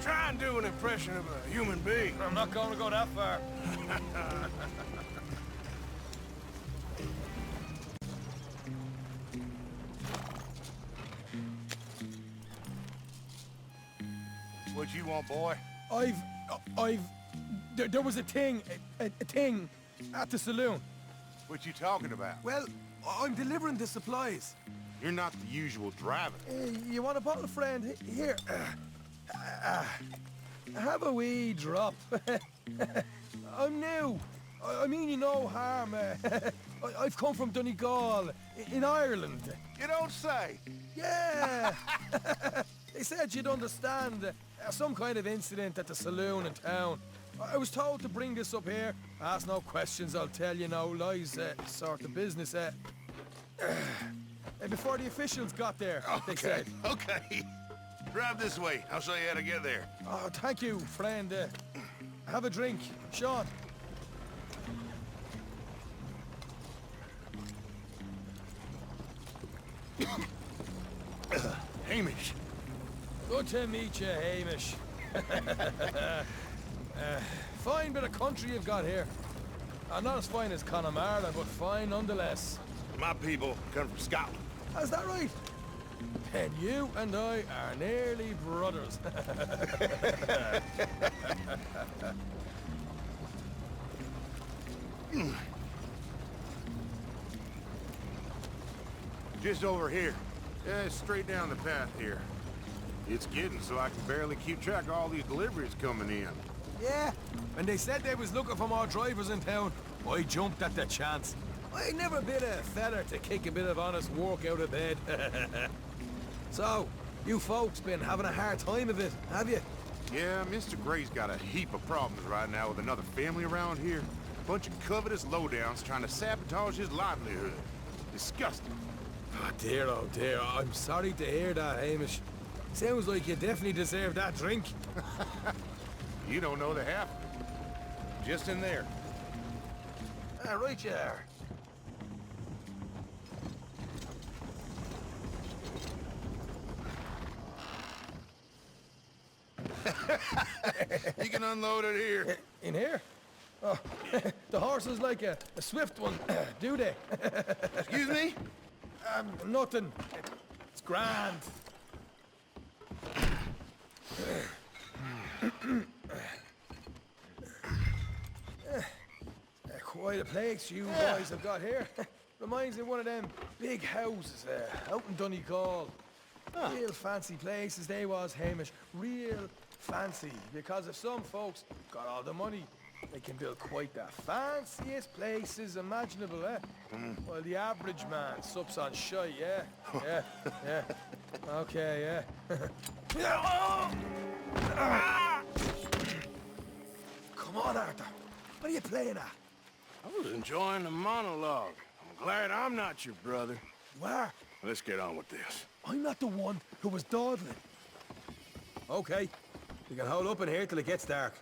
Try and do an impression of a human being. I'm not going to go that far. What you want, boy? There was a thing at the saloon. What you talking about? Well, I'm delivering the supplies. You're not the usual driver. You want a bottle, friend? Here. Have a wee drop. I'm new. I mean you no harm. I've come from Donegal, in Ireland. You don't say. Yeah. They said you'd understand. Some kind of incident at the saloon in town. I was told to bring this up here. Ask no questions, I'll tell you no lies, sort of business. Before the officials got there, they said. Okay. Drive this way. I'll show you how to get there. Oh, thank you, friend. Have a drink. Sean. Hamish. Good to meet you, Hamish. Fine bit of country you've got here. Not as fine as Connemara, but fine nonetheless. My people come from Scotland. Is that right? And you and I are nearly brothers. Just over here. Yeah, straight down the path here. It's getting so I can barely keep track of all these deliveries coming in. Yeah, and they said they was looking for more drivers in town. I jumped at the chance. I never been a feller to kick a bit of honest work out of bed. So, you folks been having a hard time of it, have you? Yeah, Mr. Gray's got a heap of problems right now with another family around here. Bunch of covetous lowdowns trying to sabotage his livelihood. Disgusting. Oh dear, I'm sorry to hear that, Hamish. Sounds like you definitely deserve that drink. You don't know the half of it. Just in there. Right you are. You can unload it here. In here? Oh, the horse is like a swift one, do they? Excuse me? Nothing. It's grand. Quite a place you guys have got here. Reminds me of one of them big houses out in Donegal. Real fancy places they was, Hamish. Real fancy. Because if some folks got all the money, they can build quite the fanciest places imaginable, While the average man sups on shy, yeah. Okay, yeah. Come on, Arthur. What are you playing at? I was enjoying the monologue. I'm glad I'm not your brother. Where? Let's get on with this. I'm not the one who was dawdling. Okay. We can hold up in here till it gets dark.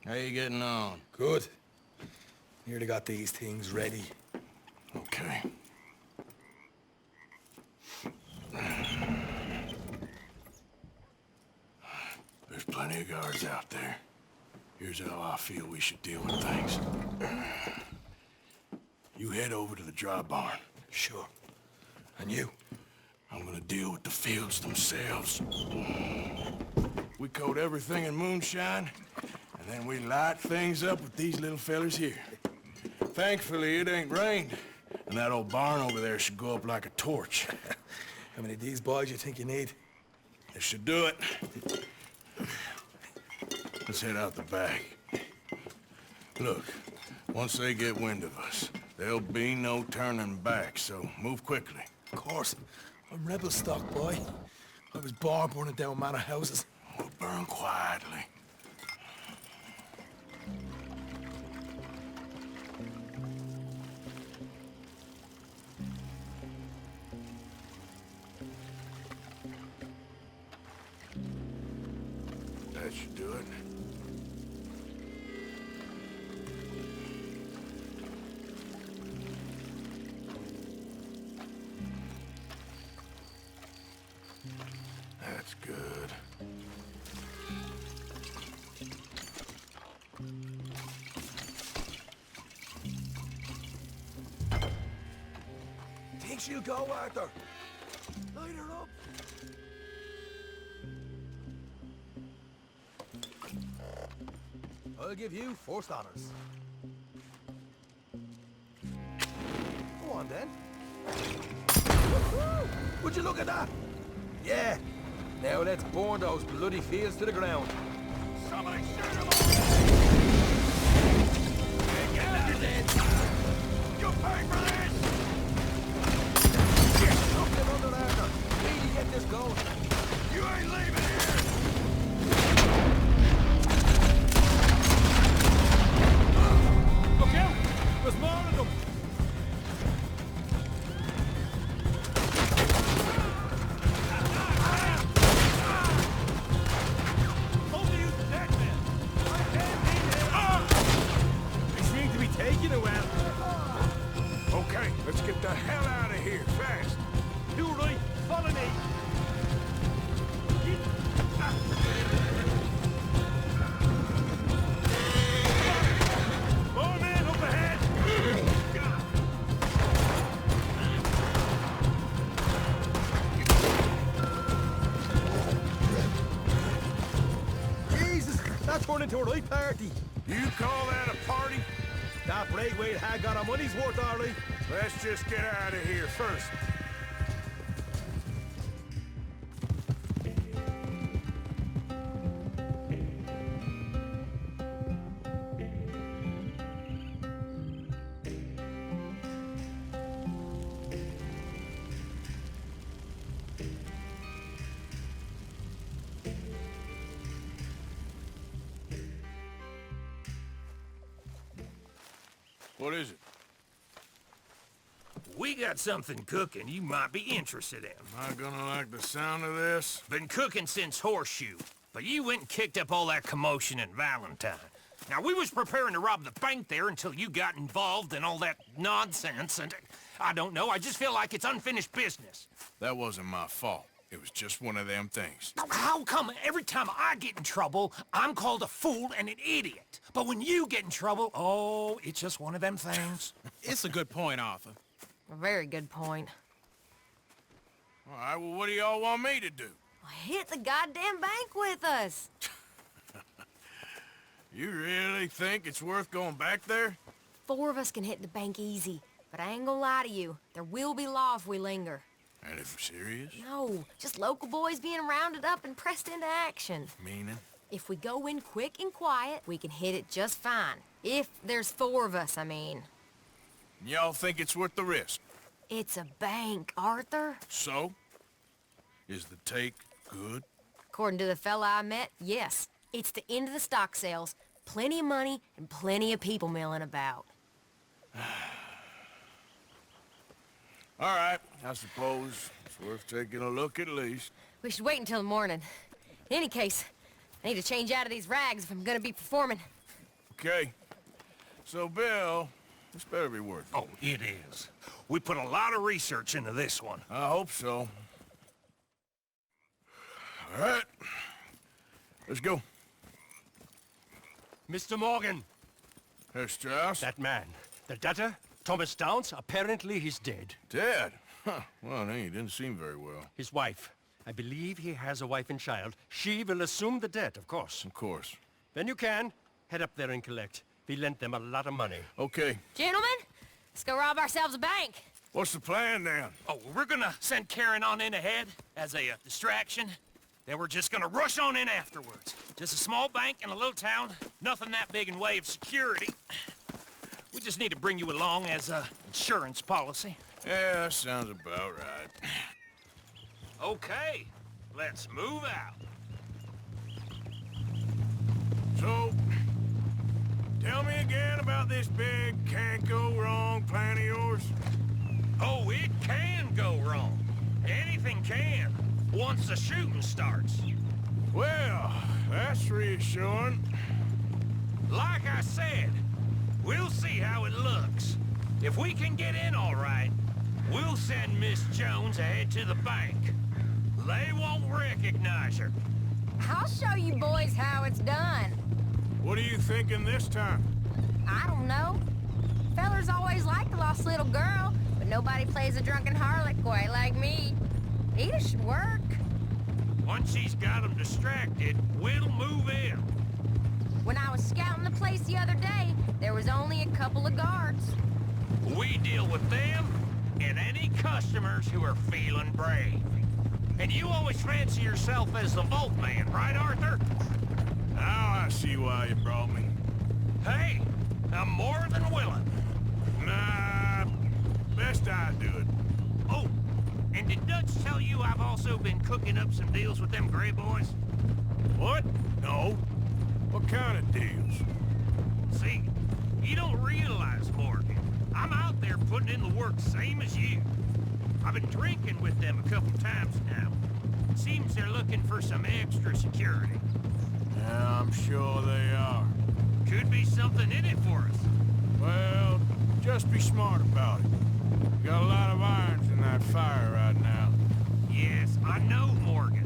How you getting on? Good. Nearly got these things ready. Okay. There's plenty of guards out there. Here's how I feel we should deal with things. You head over to the dry barn. Sure. And you? I'm gonna deal with the fields themselves. We coat everything in moonshine, and then we light things up with these little fellers here. Thankfully, it ain't rained, and that old barn over there should go up like a torch. How many of these boys you think you need? This should do it. Let's head out the back. Look, once they get wind of us, there'll be no turning back, so move quickly. Of course. I'm rebel stock, boy. I was born burning down manor houses. We'll burn quietly. That should do it. That's good. Think she'll go, Arthur? Light her up. I'll give you forced honors. Go on, then. Woo-hoo! Would you look at that? Yeah. Now let's burn those bloody fields to the ground. Somebody shoot him! You're dead. You pay for this! Look them under, Arthur. Really get this going. You ain't leaving here! Look out! There's more of them! Taking a while. Okay, let's get the hell out of here, fast. You right, follow me. More men up ahead. Jesus, that turned into a right party. You call that a party? That Braithwaite had got our money's worth, Arlie. Let's just get out of here first. What is it? We got something cooking you might be interested in. Am I gonna like the sound of this? Been cooking since Horseshoe, but you went and kicked up all that commotion in Valentine. Now, we was preparing to rob the bank there until you got involved in all that nonsense, and I don't know, I just feel like it's unfinished business. That wasn't my fault. It was just one of them things. How come every time I get in trouble, I'm called a fool and an idiot? But when you get in trouble, oh, it's just one of them things. It's a good point, Arthur. A very good point. All right, well, what do y'all want me to do? Hit the goddamn bank with us. You really think it's worth going back there? 4 of us can hit the bank easy, but I ain't gonna lie to you. There will be law if we linger. And if we're serious? No, just local boys being rounded up and pressed into action. Meaning? If we go in quick and quiet, we can hit it just fine. If there's 4 of us, I mean. Y'all think it's worth the risk? It's a bank, Arthur. So? Is the take good? According to the fella I met, yes. It's the end of the stock sales. Plenty of money and plenty of people milling about. All right, I suppose it's worth taking a look at least. We should wait until the morning. In any case, I need to change out of these rags if I'm gonna be performing. Okay. So, Bill, this better be worth it. Oh, it is. We put a lot of research into this one. I hope so. All right. Let's go. Mr. Morgan. Herr Strauss? That man. The debtor, Thomas Downs, apparently he's dead. Dead? Huh. Well, he didn't seem very well. His wife. I believe he has a wife and child. She will assume the debt, of course. Of course. Then you can head up there and collect. We lent them a lot of money. Okay. Gentlemen, let's go rob ourselves a bank. What's the plan, then? Oh, we're gonna send Karen on in ahead as a distraction. Then we're just gonna rush on in afterwards. Just a small bank in a little town. Nothing that big in way of security. We just need to bring you along as a insurance policy. Yeah, that sounds about right. Okay, let's move out. So, tell me again about this big can't-go-wrong plan of yours. Oh, it can go wrong. Anything can, once the shooting starts. Well, that's reassuring. Like I said, we'll see how it looks. If we can get in all right, we'll send Miss Jones ahead to the bank. They won't recognize her. I'll show you boys how it's done. What are you thinking this time? I don't know. Fellers always liked the lost little girl, but nobody plays a drunken harlot quite like me. It should work. Once she's got them distracted, we'll move in. When I was scouting the place the other day, there was only a couple of guards. We deal with them and any customers who are feeling brave. And you always fancy yourself as the vault man, right, Arthur? Now I see why you brought me. Hey, I'm more than willing. Nah, best I do it. Oh, and did Dutch tell you I've also been cooking up some deals with them Gray boys? What? No. What kind of deals? See, you don't realize, Morgan. I'm out there putting in the work same as you. I've been drinking with them a couple times now. Seems they're looking for some extra security. Yeah, I'm sure they are. Could be something in it for us. Well, just be smart about it. Got a lot of irons in that fire right now. Yes, I know, Morgan.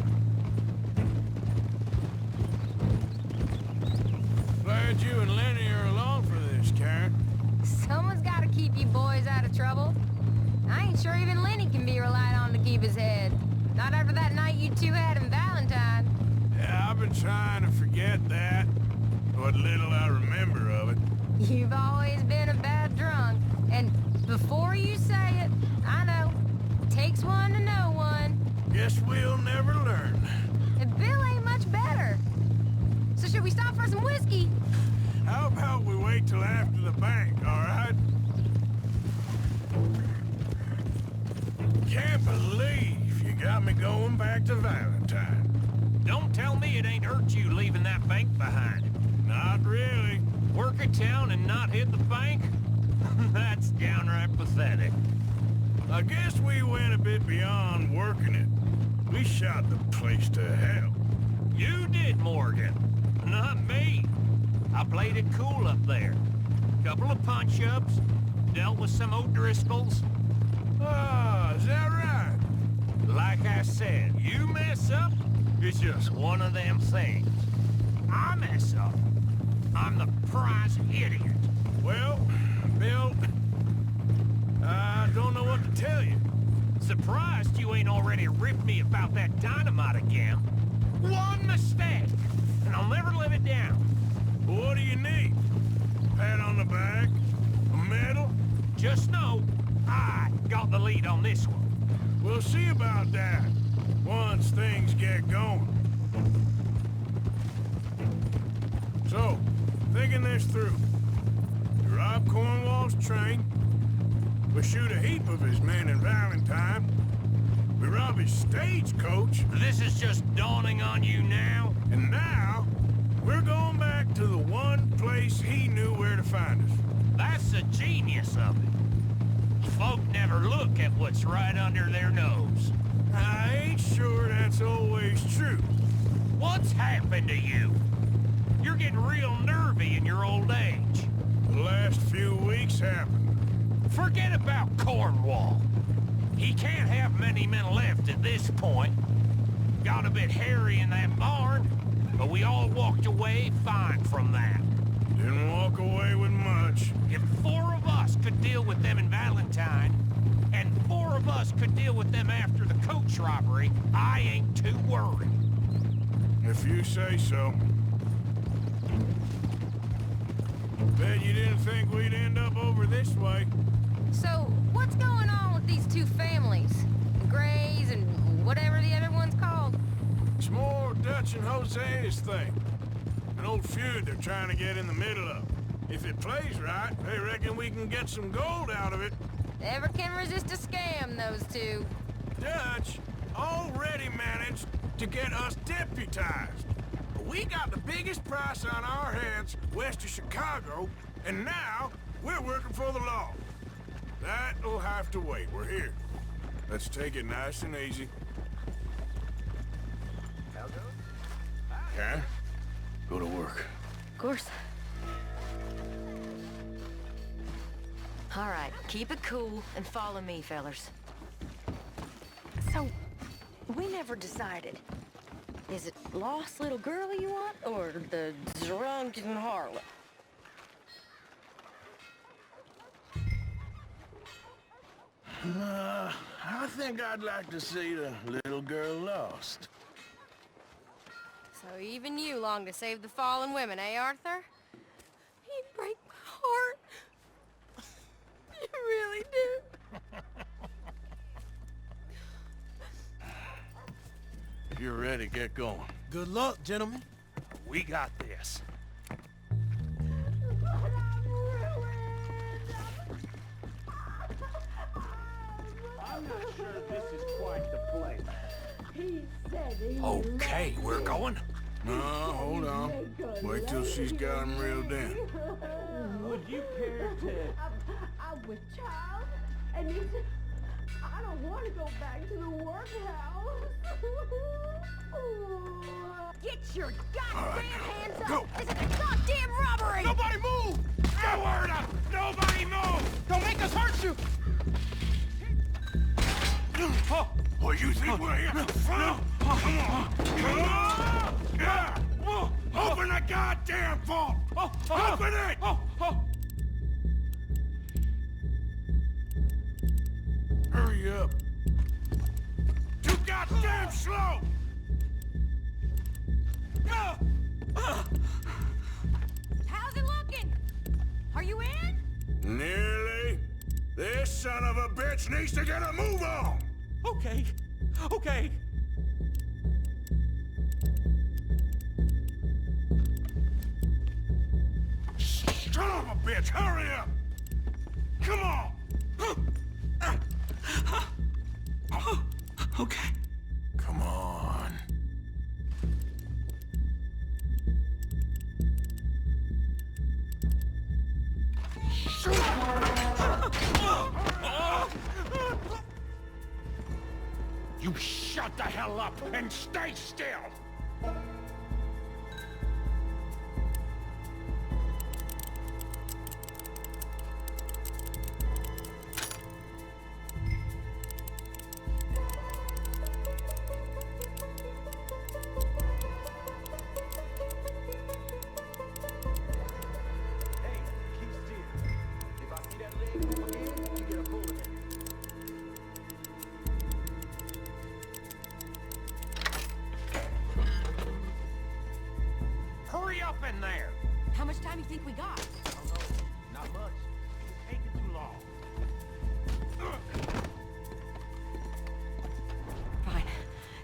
Glad you and Lenny are along for this, Karen. Someone's got to keep you boys out of trouble. I ain't sure even Lenny can be relied on to keep his head. Not after that night you two had in Valentine. Yeah, I've been trying to forget that. What little I remember of it. You've always been a bad drunk. And before you say it, I know. Takes one to know one. Guess we'll never learn. And Bill ain't much better. So should we stop for some whiskey? How about we wait till after the bank, all right? Can't believe you got me going back to Valentine. Don't tell me it ain't hurt you leaving that bank behind. Not really. Work a town and not hit the bank? That's downright pathetic. I guess we went a bit beyond working it. We shot the place to hell. You did, Morgan. Not me. I played it cool up there. Couple of punch-ups, dealt with some O'Driscolls. Ah, is that right? Like I said, you mess up, it's just one of them things. I mess up, I'm the prize idiot. Well, Bill, I don't know what to tell you. Surprised you ain't already ripped me about that dynamite again. One mistake, and I'll never live it down. What do you need? Pat on the back? A medal? Just know, I got the lead on this one. We'll see about that, once things get going. So, thinking this through. We rob Cornwall's train. We shoot a heap of his men in Valentine. We rob his stagecoach. This is just dawning on you now? And now, we're going back to the one place he knew where to find us. That's the genius of it. Folk never look at what's right under their nose. I ain't sure that's always true. What's happened to you? You're getting real nervy in your old age. The last few weeks happened. Forget about Cornwall. He can't have many men left at this point. Got a bit hairy in that barn, but we all walked away fine from that. Didn't walk away with much. If 4 of us could deal with them in Valentine, and 4 of us could deal with them after the coach robbery, I ain't too worried. If you say so. Bet you didn't think we'd end up over this way. So, what's going on with these two families? The Grays and whatever the other one's called? It's more Dutch and Jose's thing. An old feud they're trying to get in the middle of. If it plays right, they reckon we can get some gold out of it. Never can resist a scam, those two. Dutch already managed to get us deputized. But we got the biggest price on our heads west of Chicago, and now we're working for the law. That'll have to wait. We're here. Let's take it nice and easy. course. All right, keep it cool and follow me, fellers. So, we never decided. Is it lost little girl you want, or the drunken harlot? I think I'd like to see the little girl lost. So even you long to save the fallen women, eh, Arthur? You break my heart. You really do. If you're ready, get going. Good luck, gentlemen. We got this. I'm not sure this is quite the place. He said he Okay, we're going. No, hold on. Wait till she's got him reeled in. Would you care to... I'm with child, and he said, I don't want to go back to the workhouse. Get your goddamn hands up! Go. This is a goddamn robbery! Nobody move! No word up! Nobody move! Don't make us hurt you! Oh, you think we're here for fun? Come on! Come on! Yeah. Open the goddamn vault! Open it! Hurry up! Too goddamn slow! How's it looking? Are you in? Nearly. This son of a bitch needs to get a move on! Okay. Okay. Son of a bitch, hurry up! Come on! Okay. Come on. You shut the hell up and stay still! Hurry up in there! How much time do you think we got? Not much. It's taking too long. Fine.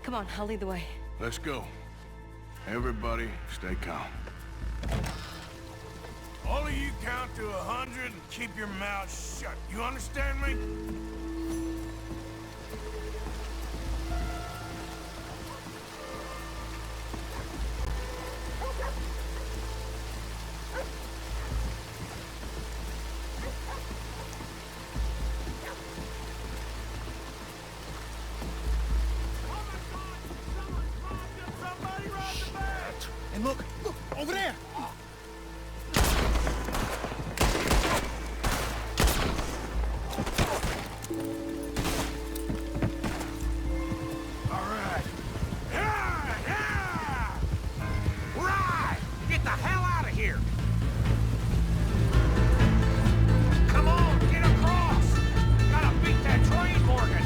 Come on, I'll lead the way. Let's go. Everybody, stay calm. All of you count to 100 and keep your mouths shut. You understand me? And look, over there! All right. Yeah! Right! Get the hell out of here! Come on, get across! Gotta beat that train, Morgan!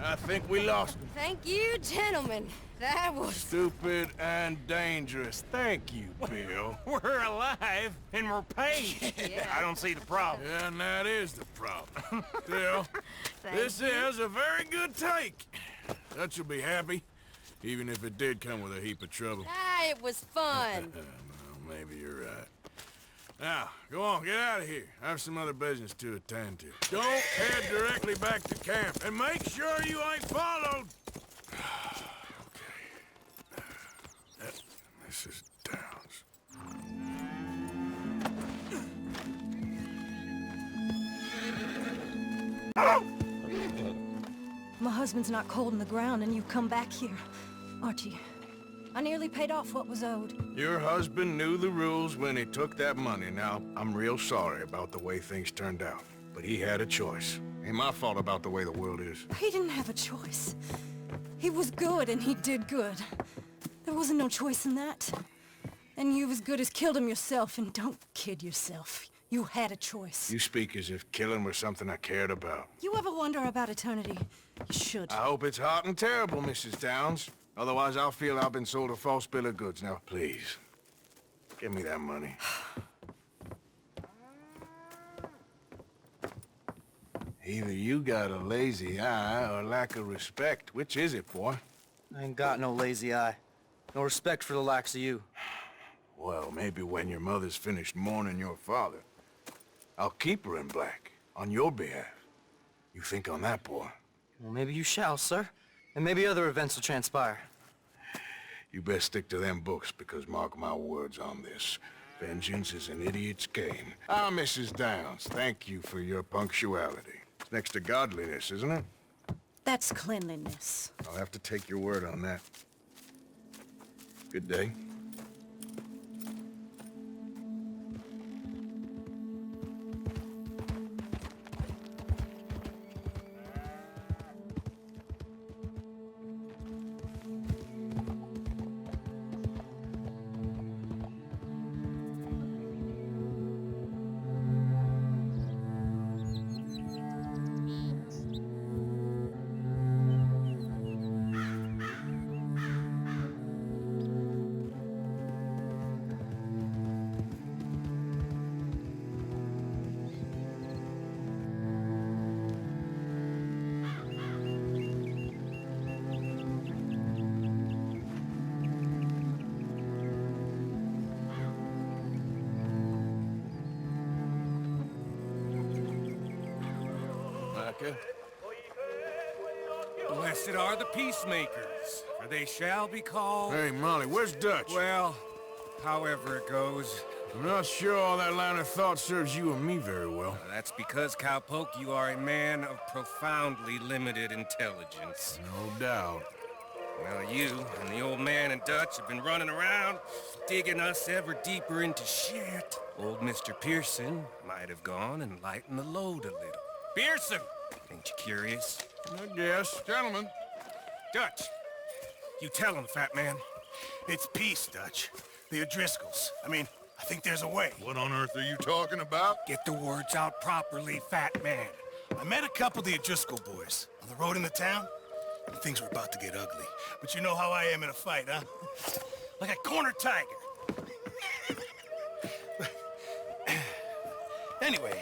I think we lost him. Thank you, gentlemen. That was... Stupid and dangerous. Thank you, Bill. We're alive, and we're paid. Yeah. I don't see the problem. Yeah, and that is the problem. Still, this is a very good take. Dutch will be happy, even if it did come with a heap of trouble. Ah, it was fun. Well, maybe you're right. Now, go on, get out of here. I have some other business to attend to. Don't head directly back to camp, and make sure you ain't followed. Okay. This is Downs. My husband's not cold in the ground, and you come back here, Archie. I nearly paid off what was owed. Your husband knew the rules when he took that money. Now, I'm real sorry about the way things turned out. But he had a choice. Ain't my fault about the way the world is. He didn't have a choice. He was good, and he did good. There wasn't no choice in that. And you've as good as killed him yourself, and don't kid yourself. You had a choice. You speak as if killing was something I cared about. You ever wonder about eternity? You should. I hope it's hot and terrible, Mrs. Downs. Otherwise, I'll feel I've been sold a false bill of goods. Now, please, give me that money. Either you got a lazy eye or lack of respect. Which is it, boy? I ain't got no lazy eye. No respect for the likes of you. Well, maybe when your mother's finished mourning your father, I'll keep her in black, on your behalf. You think on that, boy? Well, maybe you shall, sir. And maybe other events will transpire. You best stick to them books, because mark my words on this. Vengeance is an idiot's game. Ah, Mrs. Downs, thank you for your punctuality. It's next to godliness, isn't it? That's cleanliness. I'll have to take your word on that. Good day. Blessed are the peacemakers, for they shall be called... Hey, Molly, where's Dutch? Well, however it goes. I'm not sure all that line of thought serves you and me very well. That's because, Cowpoke, you are a man of profoundly limited intelligence. No doubt. Well, you and the old man and Dutch have been running around, digging us ever deeper into shit. Old Mr. Pearson might have gone and lightened the load a little. Pearson! Ain't you curious? I guess. Gentlemen. Dutch, you tell him, fat man. It's peace, Dutch. The O'Driscolls. I mean, I think there's a way. What on earth are you talking about? Get the words out properly, fat man. I met a couple of the O'Driscoll boys on the road into town, and things were about to get ugly. But you know how I am in a fight, huh? Like a corner tiger. Anyway,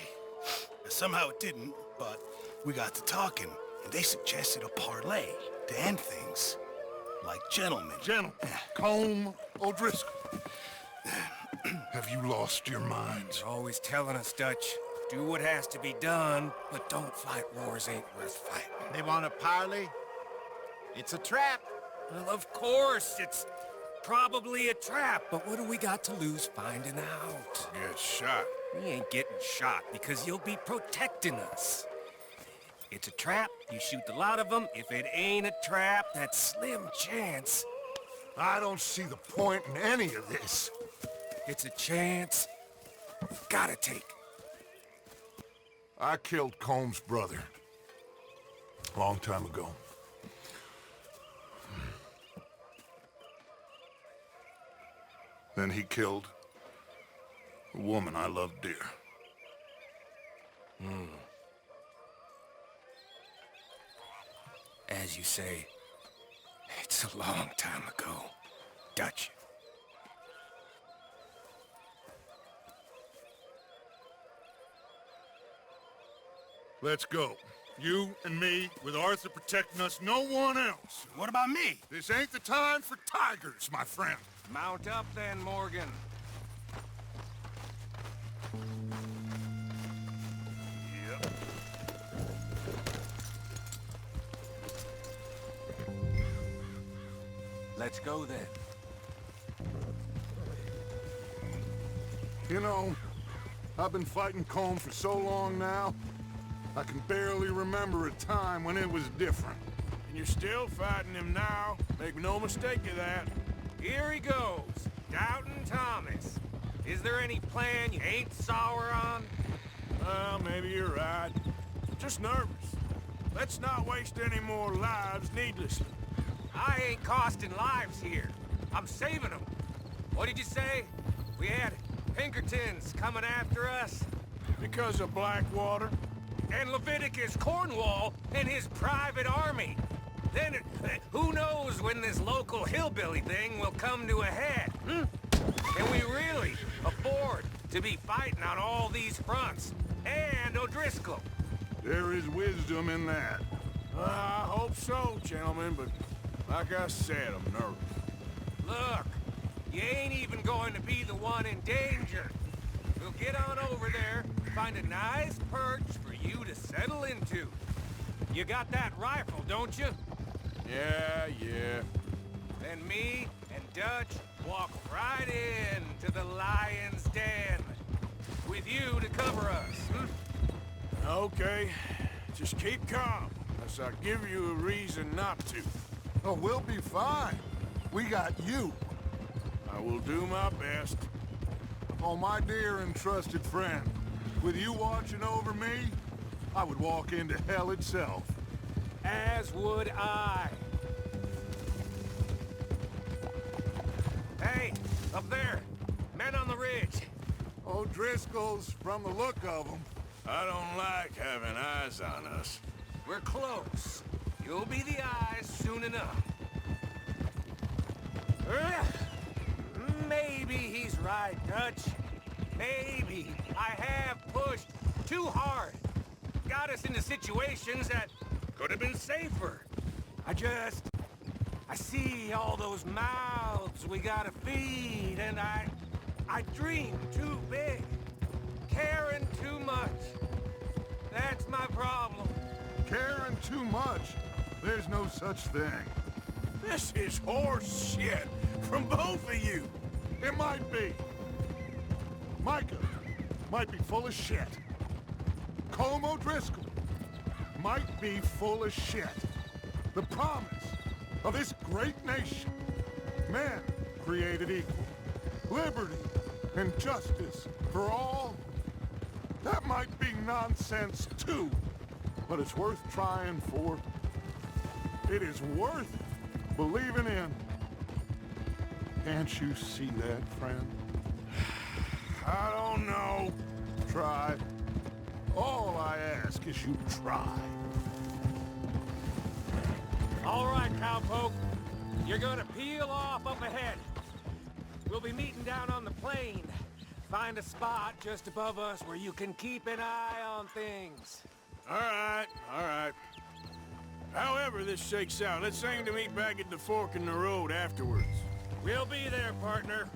somehow it didn't, but we got to talking, and they suggested a parlay to end things. Like gentlemen. Gentlemen. Combe O'Driscoll. Have you lost your minds? You're always telling us, Dutch. Do what has to be done, but don't fight wars ain't worth fighting. They want a parley? It's a trap. Well, of course, it's probably a trap, but what do we got to lose finding out? Get shot. We ain't getting shot because you'll be protecting us. It's a trap, you shoot the lot of them. If it ain't a trap, that's slim chance. I don't see the point in any of this. It's a chance. Gotta take. I killed Combs' brother. A long time ago. Then he killed a woman I loved dear. As you say, it's a long time ago, Dutch. Let's go. You and me, with Arthur protecting us, no one else. What about me? This ain't the time for tigers, my friend. Mount up then, Morgan. Yep. Let's go then. You know, I've been fighting Combe for so long now. I can barely remember a time when it was different. And you're still fighting him now. Make no mistake of that. Here he goes, Doubting Thomas. Is there any plan you ain't sour on? Well, maybe you're right. Just nervous. Let's not waste any more lives needlessly. I ain't costing lives here. I'm saving them. What did you say? We had Pinkertons coming after us? Because of Blackwater? And Leviticus Cornwall and his private army. Then, who knows when this local hillbilly thing will come to a head, hmm? Can we really afford to be fighting on all these fronts? And O'Driscoll? There is wisdom in that. I hope so, gentlemen, but like I said, I'm nervous. Look, you ain't even going to be the one in danger. We'll get on over there, find a nice perch for you to settle into. You got that rifle, don't you? Yeah. Then me and Dutch walk right in to the lion's den. With you to cover us, hmm? Okay. Just keep calm, unless I give you a reason not to. Oh, we'll be fine. We got you. I will do my best. Oh, my dear and trusted friend, with you watching over me, I would walk into hell itself. As would I. Hey, up there. Men on the ridge. O'Driscoll's, from the look of them. I don't like having eyes on us. We're close. You'll be the eyes soon enough. Maybe he's right, Dutch. Maybe I have pushed too hard. Got us into situations that could have been safer. I see all those mouths we gotta feed, and I dream too big. Caring too much. That's my problem. Caring too much? There's no such thing. This is horse shit from both of you. It might be. Micah might be full of shit. Colm O'Driscoll might be full of shit. The promise of this great nation. Men created equal. Liberty and justice for all. That might be nonsense too, but it's worth trying for. It is worth believing in. Can't you see that, friend? I don't know. Try. All I ask is you try. All right, cowpoke. You're gonna peel off up ahead. We'll be meeting down on the plain. Find a spot just above us where you can keep an eye on things. All right. However this shakes out, let's aim to meet back at the fork in the road afterwards. We'll be there, partner.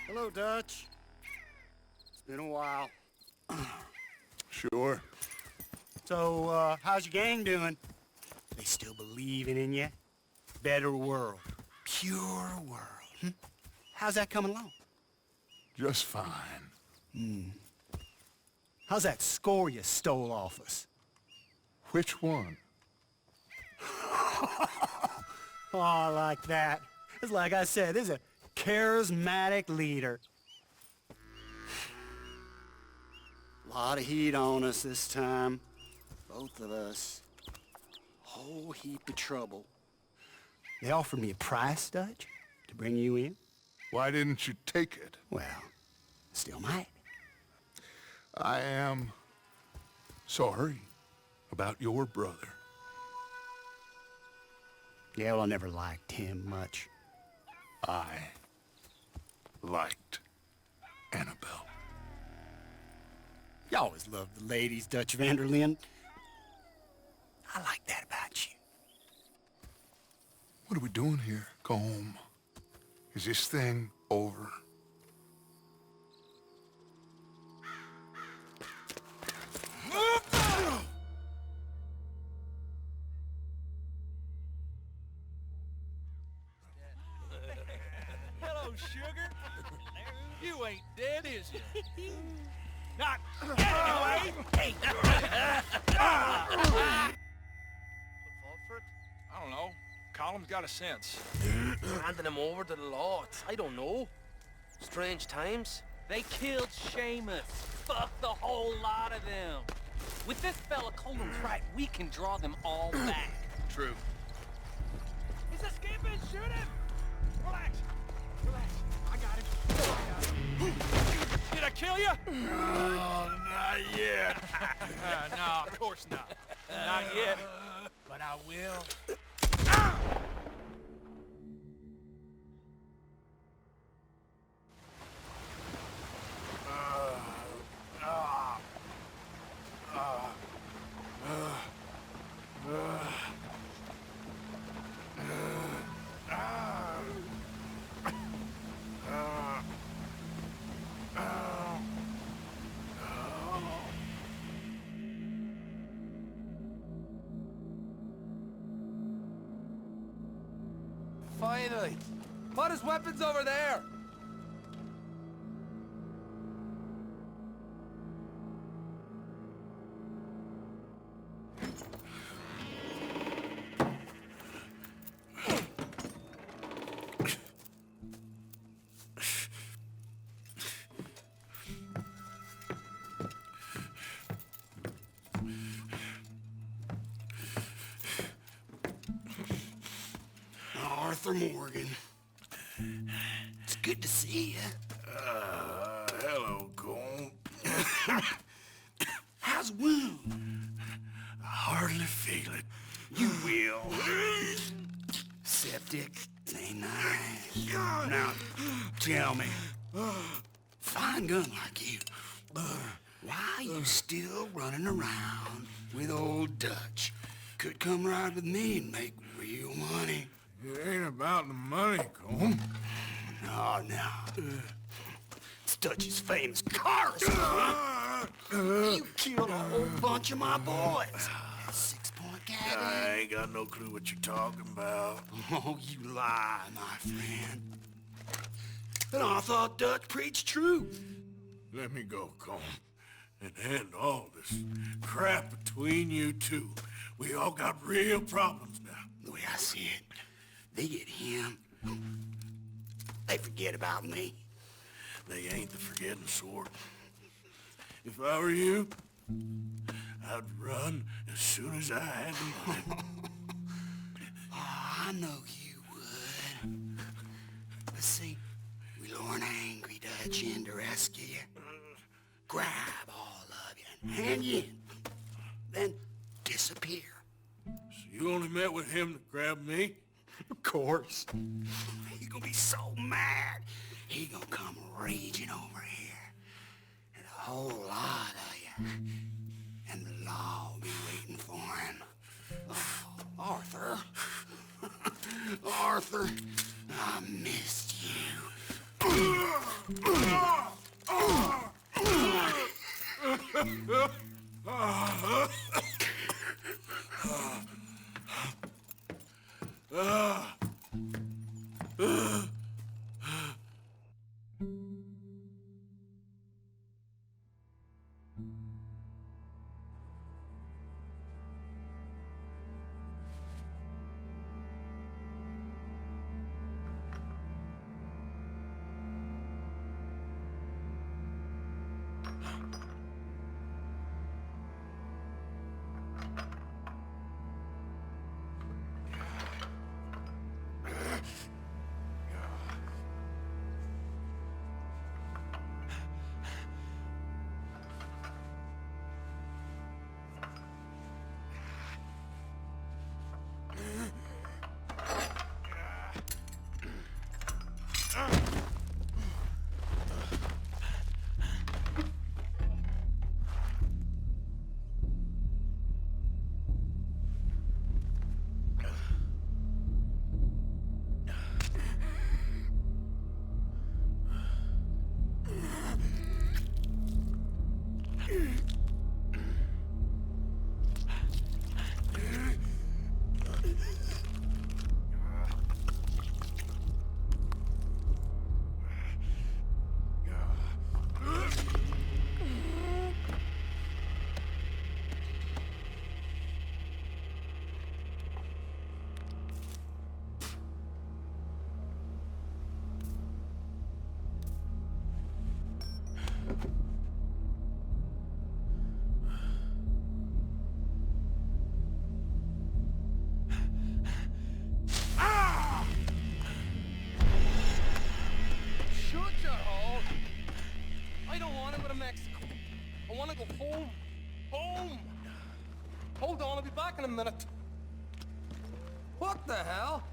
Hello, Dutch. It's been a while. Sure. So, how's your gang doing? They still believing in you? Better world. Pure world. How's that coming along? Just fine. How's that score you stole off us? Which one? Oh, I like that. It's like I said, this is a charismatic leader. Lot of heat on us this time. Both of us. Whole heap of trouble. They offered me a price, Dutch, to bring you in. Why didn't you take it? Well, still might. I am sorry about your brother. Yeah, well, I never liked him much. I liked Annabelle. You always loved the ladies, Dutch Vanderlyn. I like that about you. What are we doing here? Go home. Is this thing over? Hello, sugar. You ain't dead, is you? Not anyway. I don't know. Column's got a sense. Handing him over to the lords. I don't know. Strange times. They killed Seamus. Fuck the whole lot of them. With this fella Colin's right, we can draw them all back. True. He's escaping. Shoot him. Relax. Relax. I got him. Did I kill you? Oh, not yet. No, of course not. Not yet. But I will. Finally! Put his weapons over there! Arthur Morgan. It's good to see you. Hello, Cole. How's the wound? I hardly feel it. You will. Septic. Ain't nice. Now, tell me. Fine gun like you. Why you still running around with old Dutch? Could come ride with me and make real money. It ain't about the money, Cole. No. It's Dutch's famous car. You killed a whole bunch of my boys. 6-point gag. I ain't got no clue what you're talking about. Oh, you lie, my friend. And I thought Dutch preached truth. Let me go, Cole. And end all this crap between you two. We all got real problems now. The way I see it, they get him. They forget about me. They ain't the forgetting sort. If I were you, I'd run as soon as I had the money. I know you would. But see, we lure an angry Dutch in to rescue you. Grab all of you and hand you in. Then disappear. So you only met with him to grab me? Of course. He gonna be so mad. He gonna come raging over here. And a whole lot of you. And the law will be waiting for him. Oh, Arthur. Arthur, I missed you. Home! Home! Hold on, I'll be back in a minute. What the hell?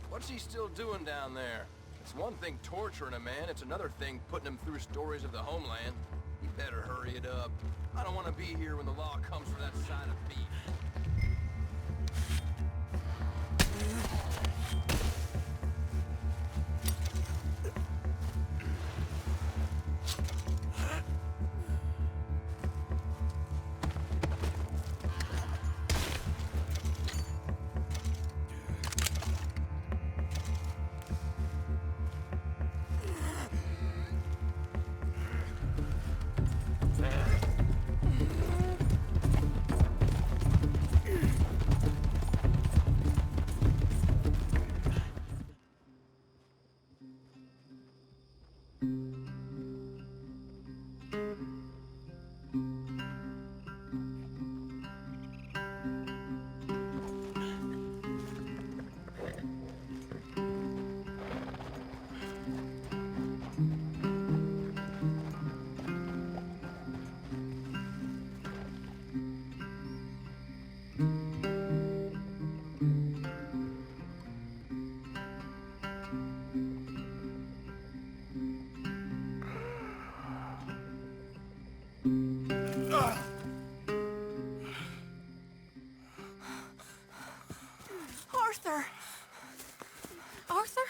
What's he still doing down there? It's one thing torturing a man, it's another thing putting him through stories of the homeland. You better hurry it up. I don't want to be here when the law comes for that side of beef. Arthur! Arthur?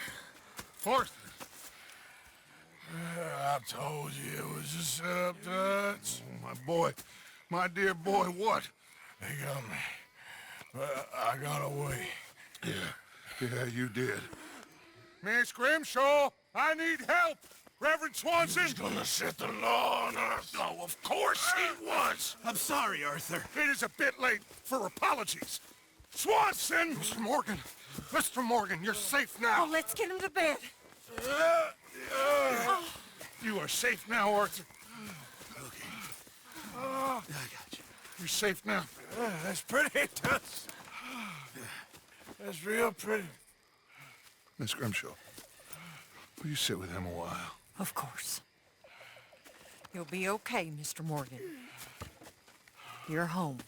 Arthur! I told you it was a setup, Dutch. My boy, my dear boy, what? They got me. But I got away. Yeah, you did. Miss Grimshaw, I need help! Reverend Swanson! He's gonna set the law on us. No, of course he was! I'm sorry, Arthur. It is a bit late for apologies. Swanson! Mr. Morgan! Mr. Morgan, you're safe now. Oh, let's get him to bed. You are safe now, Arthur. Okay. I got you. You're safe now. That's pretty, Dutch. That's real pretty. Miss Grimshaw, will you sit with him a while? Of course. You'll be okay, Mr. Morgan. You're home.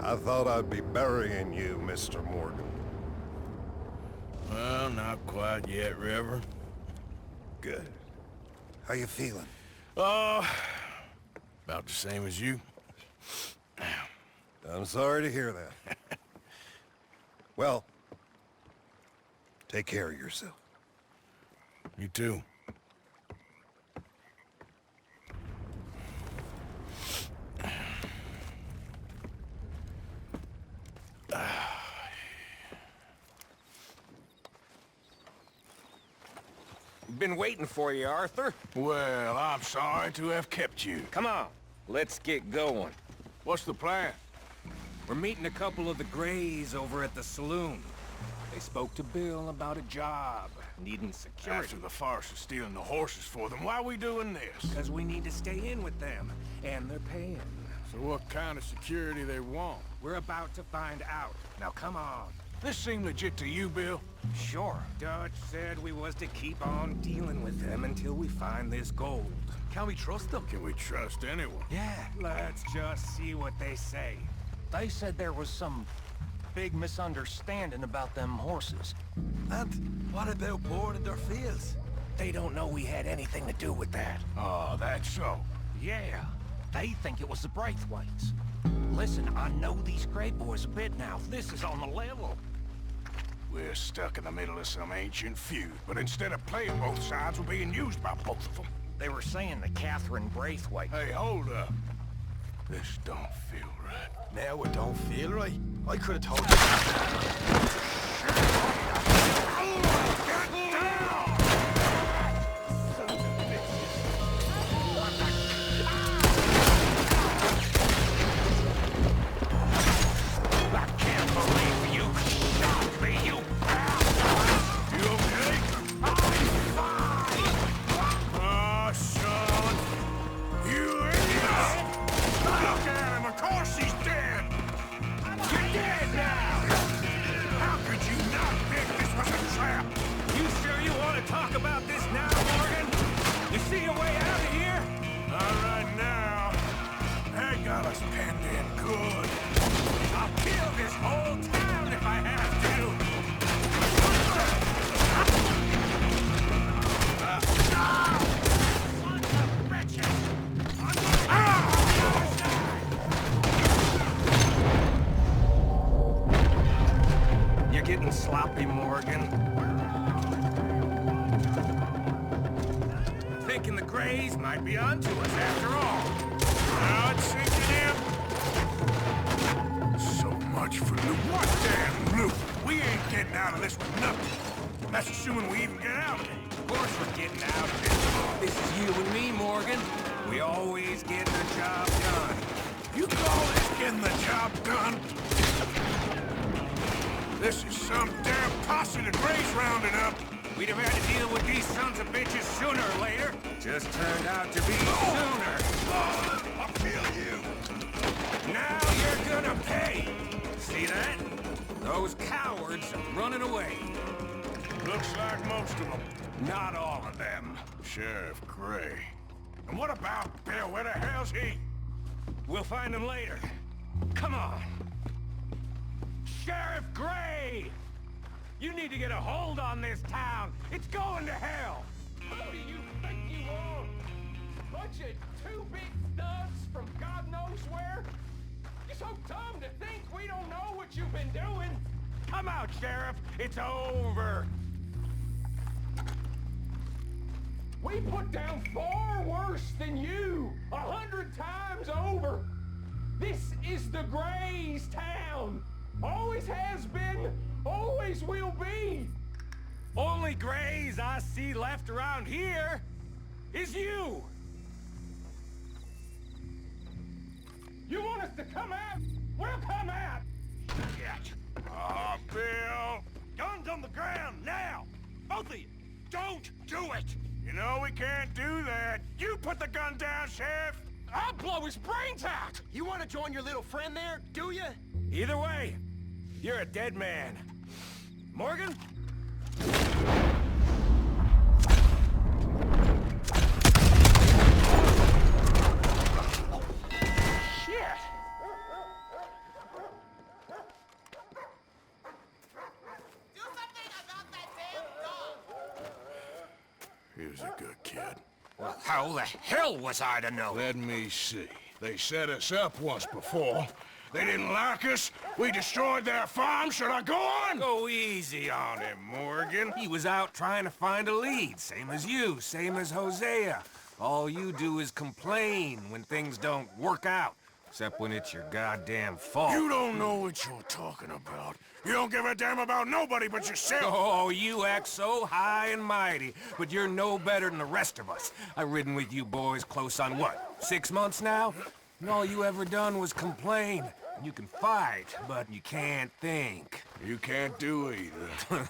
I thought I'd be burying you, Mr. Morgan. Well, not quite yet, Reverend. Good. How you feeling? Oh, about the same as you. I'm sorry to hear that. Well, take care of yourself. You too. Been waiting for you, Arthur. Well, I'm sorry to have kept you. Come on, let's get going. What's the plan? We're meeting a couple of the Greys over at the saloon. They spoke to Bill about a job, needing security. After the farce of stealing the horses for them, why are we doing this? Because we need to stay in with them, and they're paying. So what kind of security they want? We're about to find out. Now come on. This seem legit to you, Bill? Sure. Dutch said we was to keep on dealing with them until we find this gold. Can we trust them? Can we trust anyone? Yeah. Let's just see what they say. They said there was some big misunderstanding about them horses. And what about boarding their fields? They don't know we had anything to do with that. Oh, that's so. Yeah. They think it was the Braithwaites. Listen, I know these Grey boys a bit now. This is on the level. We're stuck in the middle of some ancient feud, but instead of playing both sides, we're being used by both of them. They were saying that Catherine Braithwaite... Hey, hold up. This don't feel right. Now it don't feel right. I could have told you. I can't believe you shot me, you bastard! You okay? I'm fine! Oh, son. You idiot! Look at him. Of course he's dead. You're dead now! How could you not think this was a trap? You sure you want to talk about this now, Morgan? You see a way out of here? Not right now. That got us penned in good. I'll kill this whole town if I have to! You're getting sloppy, Morgan. Thinking the Greys might be onto us after all. Now it's sinking in. So much for loot. What damn loot? We ain't getting out of this with nothing. That's assuming we even get out. Of course we're getting out of it. This is you and me, Morgan. We always get the job done. You call this getting the job done? This is some damn posse the Greys rounding up. We'd have had to deal with these sons of bitches sooner or later. Just turned out to be sooner. I feel you. Now you're gonna pay. See that? Those cowards are running away. Looks like most of them. Not all of them. Sheriff Gray. And what about Bill? Where the hell's he? We'll find him later. Come on. Sheriff Gray! You need to get a hold on this town. It's going to hell. Who do you think you are? Bunch of two big studs from God knows where? You're so dumb to think we don't know what you've been doing. Come out, Sheriff. It's over. We put down far worse than you, 100 times over. This is the Greys' town. Always has been, always will be. Only Greys I see left around here is you. You want us to come out? We'll come out. Oh, Bill. Guns on the ground now. Both of you. Don't do it. You know we can't do that. You put the gun down, Sheriff. I'll blow his brains out. You want to join your little friend there, do you? Either way, you're a dead man. Morgan? Shit! Do something about that damn dog! He was a good kid. Well, how the hell was I to know? Let me see. They set us up once before. They didn't like us. We destroyed their farm. Should I go on? Go easy on him, Morgan. He was out trying to find a lead. Same as you, same as Hosea. All you do is complain when things don't work out. Except when it's your goddamn fault. You don't know what you're talking about. You don't give a damn about nobody but yourself. Oh, you act so high and mighty, but you're no better than the rest of us. I've ridden with you boys close on what, 6 months now? And all you ever done was complain. You can fight, but you can't think. You can't do either.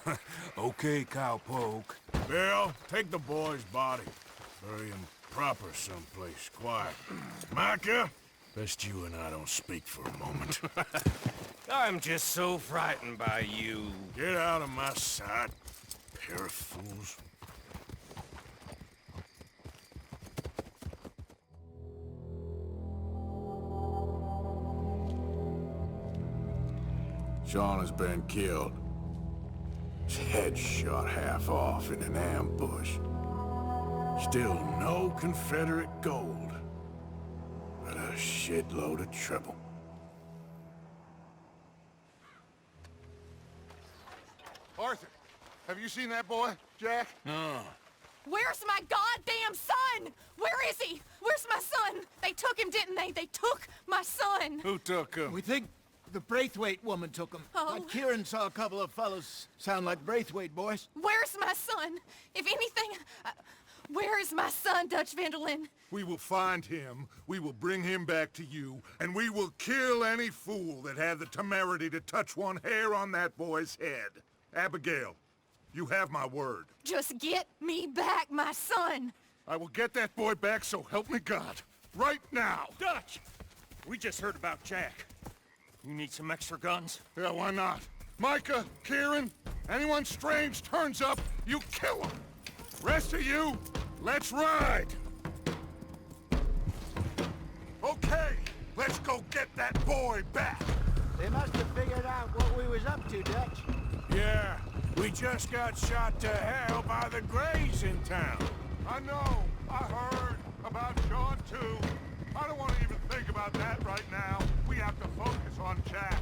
Okay, cowpoke. Bill, take the boy's body. Bury him proper someplace quiet. Micah, best you and I don't speak for a moment. I'm just so frightened by you. Get out of my sight, pair of fools. Sean has been killed. His head shot half off in an ambush. Still no Confederate gold, but a shitload of trouble. Arthur, have you seen that boy, Jack? No. Where's my goddamn son? Where is he? Where's my son? They took him, didn't they? They took my son. Who took him? We think the Braithwaite woman took him. Oh. Kieran saw a couple of fellows sound like Braithwaite boys. Where's my son? If anything, where is my son, Dutch Van der Linde? We will find him, we will bring him back to you, and we will kill any fool that had the temerity to touch one hair on that boy's head. Abigail, you have my word. Just get me back, my son. I will get that boy back, so help me God. Right now. Dutch! We just heard about Jack. You need some extra guns? Yeah, why not? Micah, Kieran, anyone strange turns up, you kill him. Rest of you, let's ride. Okay, let's go get that boy back. They must have figured out what we was up to, Dutch. Yeah, we just got shot to hell by the Greys in town. I know, I heard about Sean too. I don't want to even think about that right now. We have to focus on Jack.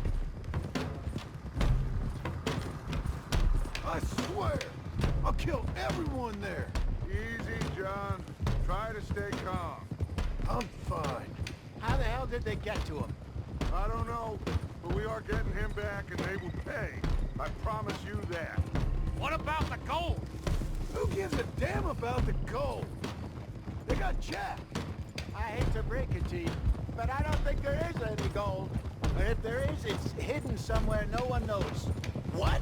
I swear, I'll kill everyone there. Easy, John. Try to stay calm. I'm fine. How the hell did they get to him? I don't know, but we are getting him back and they will pay. I promise you that. What about the gold? Who gives a damn about the gold? They got Jack. I hate to break it to you, but I don't think there is any gold. Or if there is, it's hidden somewhere no one knows. What?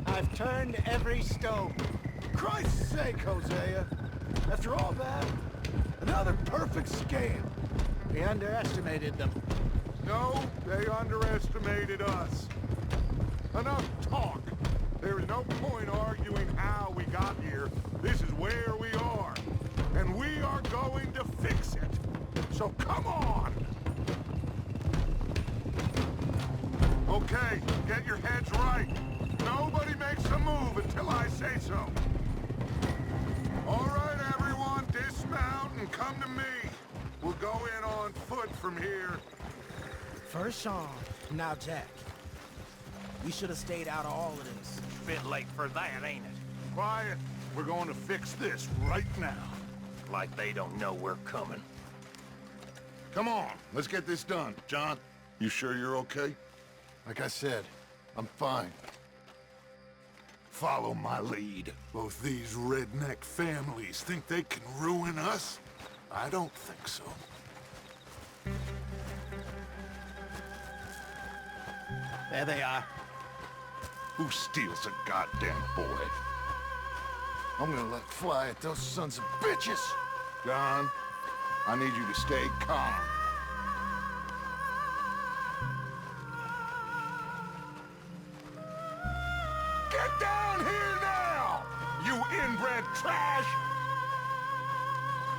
I've turned every stone. Christ's sake, Hosea. After all that, another perfect scam. We underestimated them. No, they underestimated us. Enough talk. There is no point arguing how we got here. This is where we are. And we are going to fix it. So come on! Okay, get your heads right. Nobody makes a move until I say so. All right, everyone, dismount and come to me. We'll go in on foot from here. First Sean, now Jack. We should have stayed out of all of this. Bit late for that, ain't it? Quiet. We're going to fix this right now. Like they don't know we're coming. Come on, let's get this done. John, you sure you're okay? Like I said, I'm fine. Follow my lead. Both these redneck families think they can ruin us? I don't think so. There they are. Who steals a goddamn boy? I'm gonna let fly at those sons of bitches! John, I need you to stay calm. Get down here now, you inbred trash!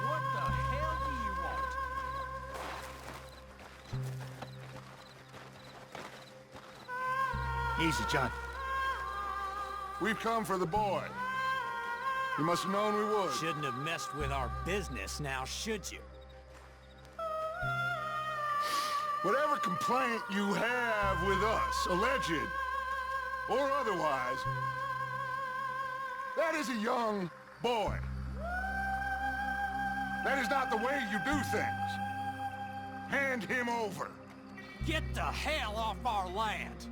What the hell do you want? Easy, John. We've come for the boy. You must have known we would. Shouldn't have messed with our business now, should you? Whatever complaint you have with us, alleged or otherwise, that is a young boy. That is not the way you do things. Hand him over. Get the hell off our land!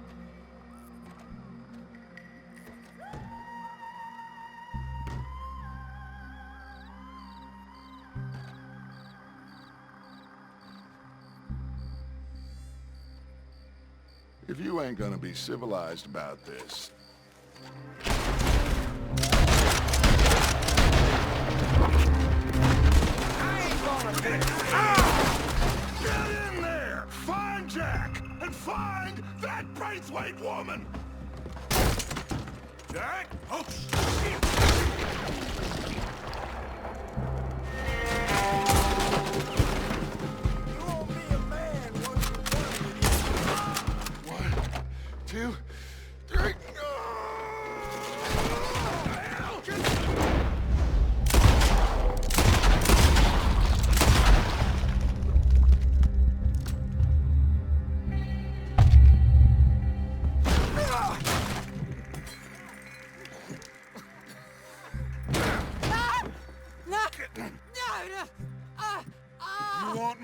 If you ain't gonna be civilized about this... I ain't gonna be... Ah! Get in there! Find Jack! And find that Braithwaite woman! Jack? Oh, shit! Two, three.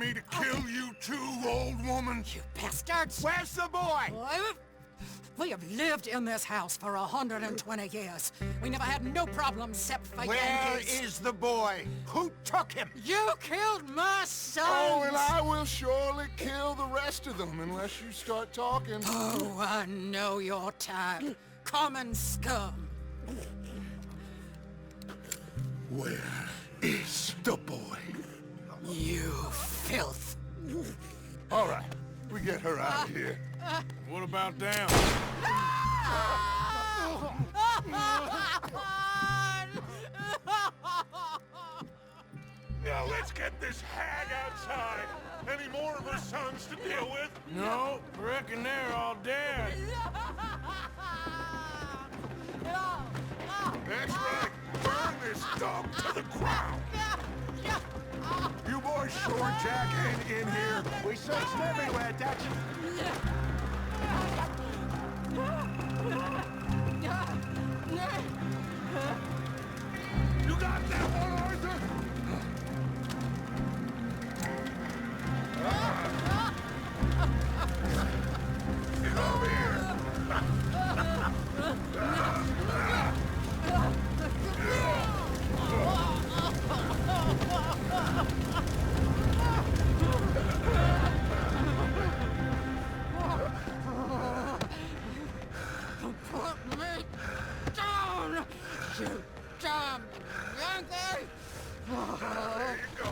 me to kill you too, old woman? You bastards! Where's the boy? We have lived in this house for 120 years. We never had no problems except for Where Yankees. is the boy? Who took him? You killed my son! Oh, and I will surely kill the rest of them unless you start talking. Oh, I know your type. Common scum. Where is the boy? You filth. All right, we get her out of here. What about them? Now let's get this hag outside. Any more of her sons to deal with? No, reckon they're all dead. That's right. Burn this dog to the ground. You boys sure Jack ain't in here? We searched everywhere, Dutch. You got that one, Arthur? Come here. Put me down, you damn Yankee! There you go.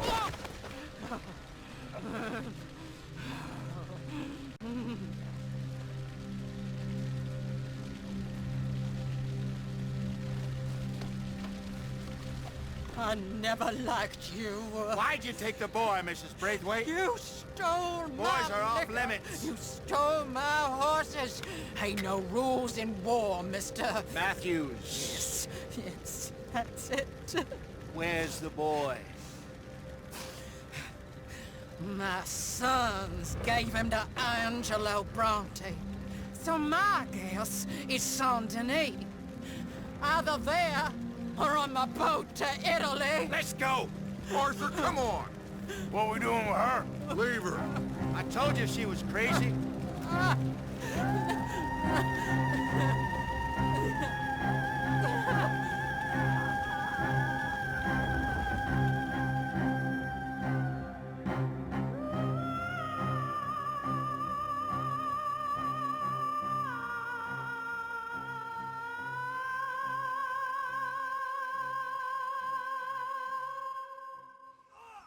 I never liked you. Why'd you take the boy, Mrs. Braithwaite? You stole my Boys are off liquor. limits. You stole my horses. Ain't no rules in war, mister. Matthews. Yes, yes, that's it. Where's the boy? My sons gave him to Angelo Bronte. So my guess is Saint Denis. Either there or on my boat to Italy. Let's go! Arthur, come on. What we doing with her? Leave her. I told you she was crazy.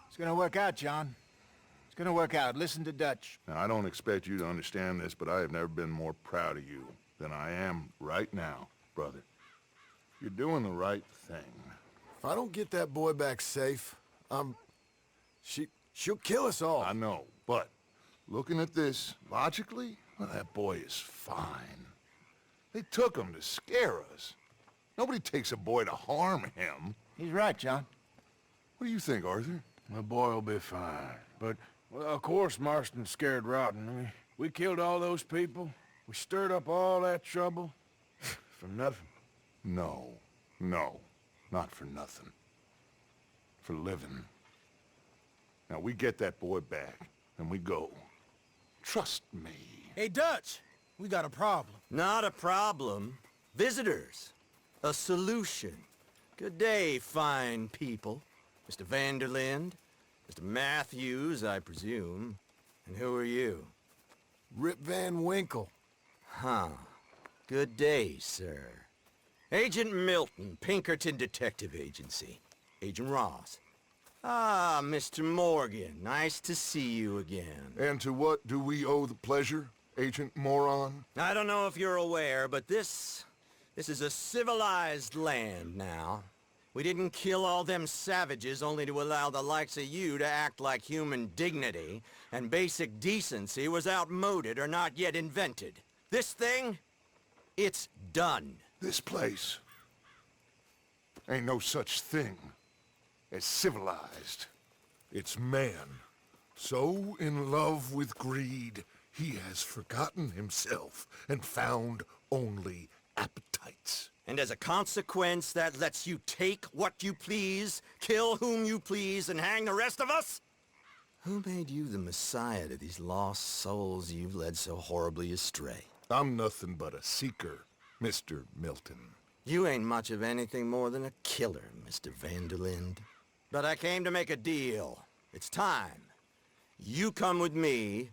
It's gonna work out, John. It's gonna work out. Listen to Dutch. Now, I don't expect you to understand this, but I have never been more proud of you than I am right now, brother. You're doing the right thing. If I don't get that boy back safe, she'll kill us all. I know, but looking at this logically, well, that boy is fine. They took him to scare us. Nobody takes a boy to harm him. He's right, John. What do you think, Arthur? The boy will be fine. But, well, of course Marston's scared rotten. I mean, we killed all those people. We stirred up all that trouble. For nothing. No, not for nothing. For living. Now, we get that boy back, and we go. Trust me. Hey, Dutch, we got a problem. Not a problem. Visitors. A solution. Good day, fine people. Mr. Vanderlind, Mr. Matthews, I presume. And who are you? Rip Van Winkle. Huh. Good day, sir. Agent Milton, Pinkerton Detective Agency. Agent Ross. Ah, Mr. Morgan, nice to see you again. And to what do we owe the pleasure, Agent Moron? I don't know if you're aware, but this is a civilized land now. We didn't kill all them savages only to allow the likes of you to act like human dignity, and basic decency was outmoded or not yet invented. This thing, it's done. This place ain't no such thing as civilized. It's man, so in love with greed, he has forgotten himself and found only appetites. And as a consequence, that lets you take what you please, kill whom you please, and hang the rest of us? Who made you the messiah to these lost souls you've led so horribly astray? I'm nothing but a seeker, Mr. Milton. You ain't much of anything more than a killer, Mr. Vanderlind. But I came to make a deal. It's time. You come with me,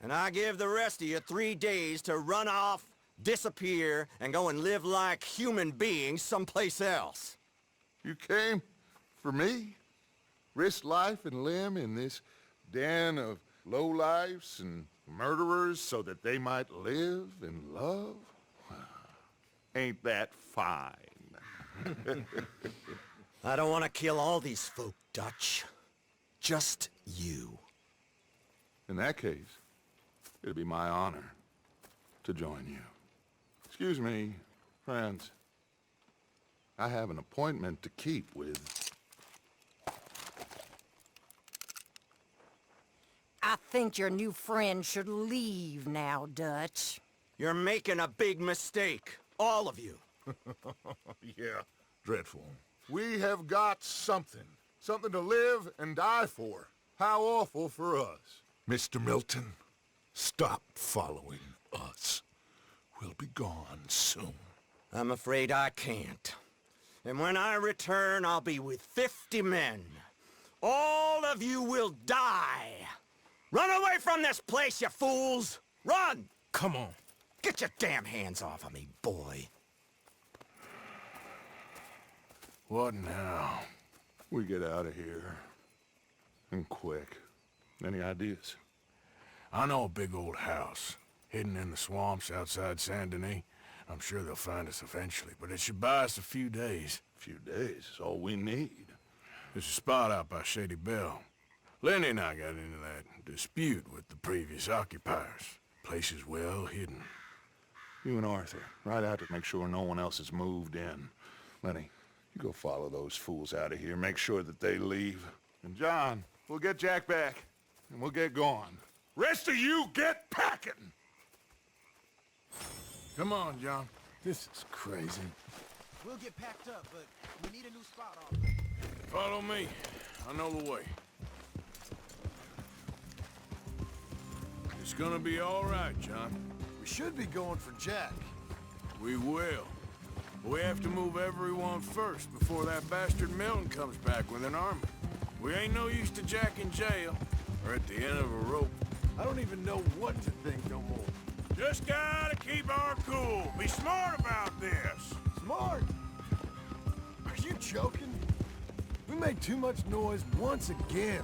and I give the rest of you 3 days to run off, disappear, and go and live like human beings someplace else. You came for me? Risk life and limb in this den of lowlifes and murderers so that they might live and love? Ain't that fine? I don't want to kill all these folk, Dutch. Just you. In that case, it'd be my honor to join you. Excuse me, friends. I have an appointment to keep with... I think your new friend should leave now, Dutch. You're making a big mistake. All of you. Yeah, dreadful. We have got something. Something to live and die for. How awful for us. Mr. Milton, stop following us. We'll be gone soon. I'm afraid I can't. And when I return, I'll be with 50 men. All of you will die. Run away from this place, you fools! Run! Come on. Get your damn hands off of me, boy. What now? We get out of here. And quick. Any ideas? I know a big old house, hidden in the swamps outside Saint Denis. I'm sure they'll find us eventually, but it should buy us a few days. A few days is all we need. There's a spot out by Shady Bell. Lenny and I got into that dispute with the previous occupiers. Place is well hidden. You and Arthur, ride out to make sure no one else has moved in. Lenny, you go follow those fools out of here. Make sure that they leave. And John, we'll get Jack back, and we'll get going. Rest of you, get packing! Come on, John. This is crazy. We'll get packed up, but we need a new spot on. Follow me. I know the way. It's gonna be all right, John. We should be going for Jack. We will. We have to move everyone first before that bastard Milton comes back with an army. We ain't no use to Jack in jail or at the end of a rope. I don't even know what to think no more. Just gotta keep our cool. Be smart about this. Smart? Are you joking? We made too much noise once again.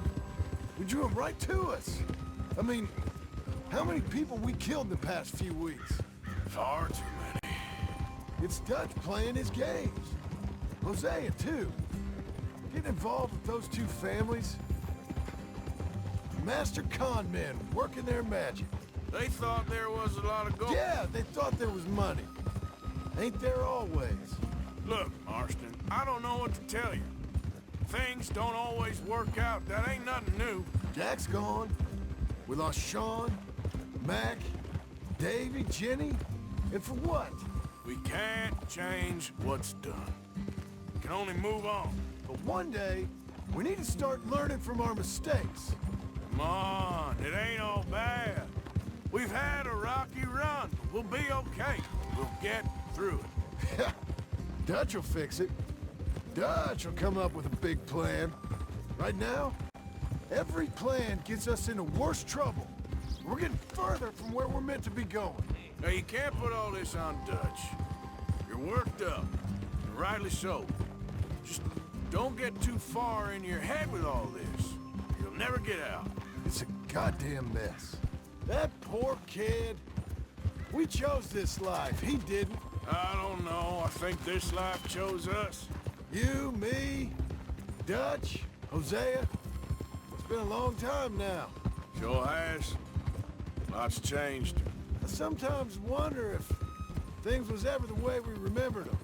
We drew them right to us. I mean, how many people we killed in the past few weeks? Far too many. It's Dutch playing his games. Hosea, too. Getting involved with those two families. Master con men working their magic. They thought there was a lot of gold. Yeah, they thought there was money. Ain't there always? Look, Marston, I don't know what to tell you. Things don't always work out. That ain't nothing new. Jack's gone. We lost Sean, Mac, Davy, Jenny. And for what? We can't change what's done. We can only move on. But one day, we need to start learning from our mistakes. Come on, it ain't all bad. We've had a rocky run, but we'll be okay. We'll get through it. Dutch will fix it. Dutch will come up with a big plan. Right now, every plan gets us into worse trouble. We're getting further from where we're meant to be going. Now, you can't put all this on Dutch. You're worked up, and rightly so. Just don't get too far in your head with all this. You'll never get out. It's a goddamn mess. That poor kid. We chose this life. He didn't. I don't know. I think this life chose us. You, me, Dutch, Hosea. It's been a long time now. Sure has. Lots changed. I sometimes wonder if things was ever the way we remembered them.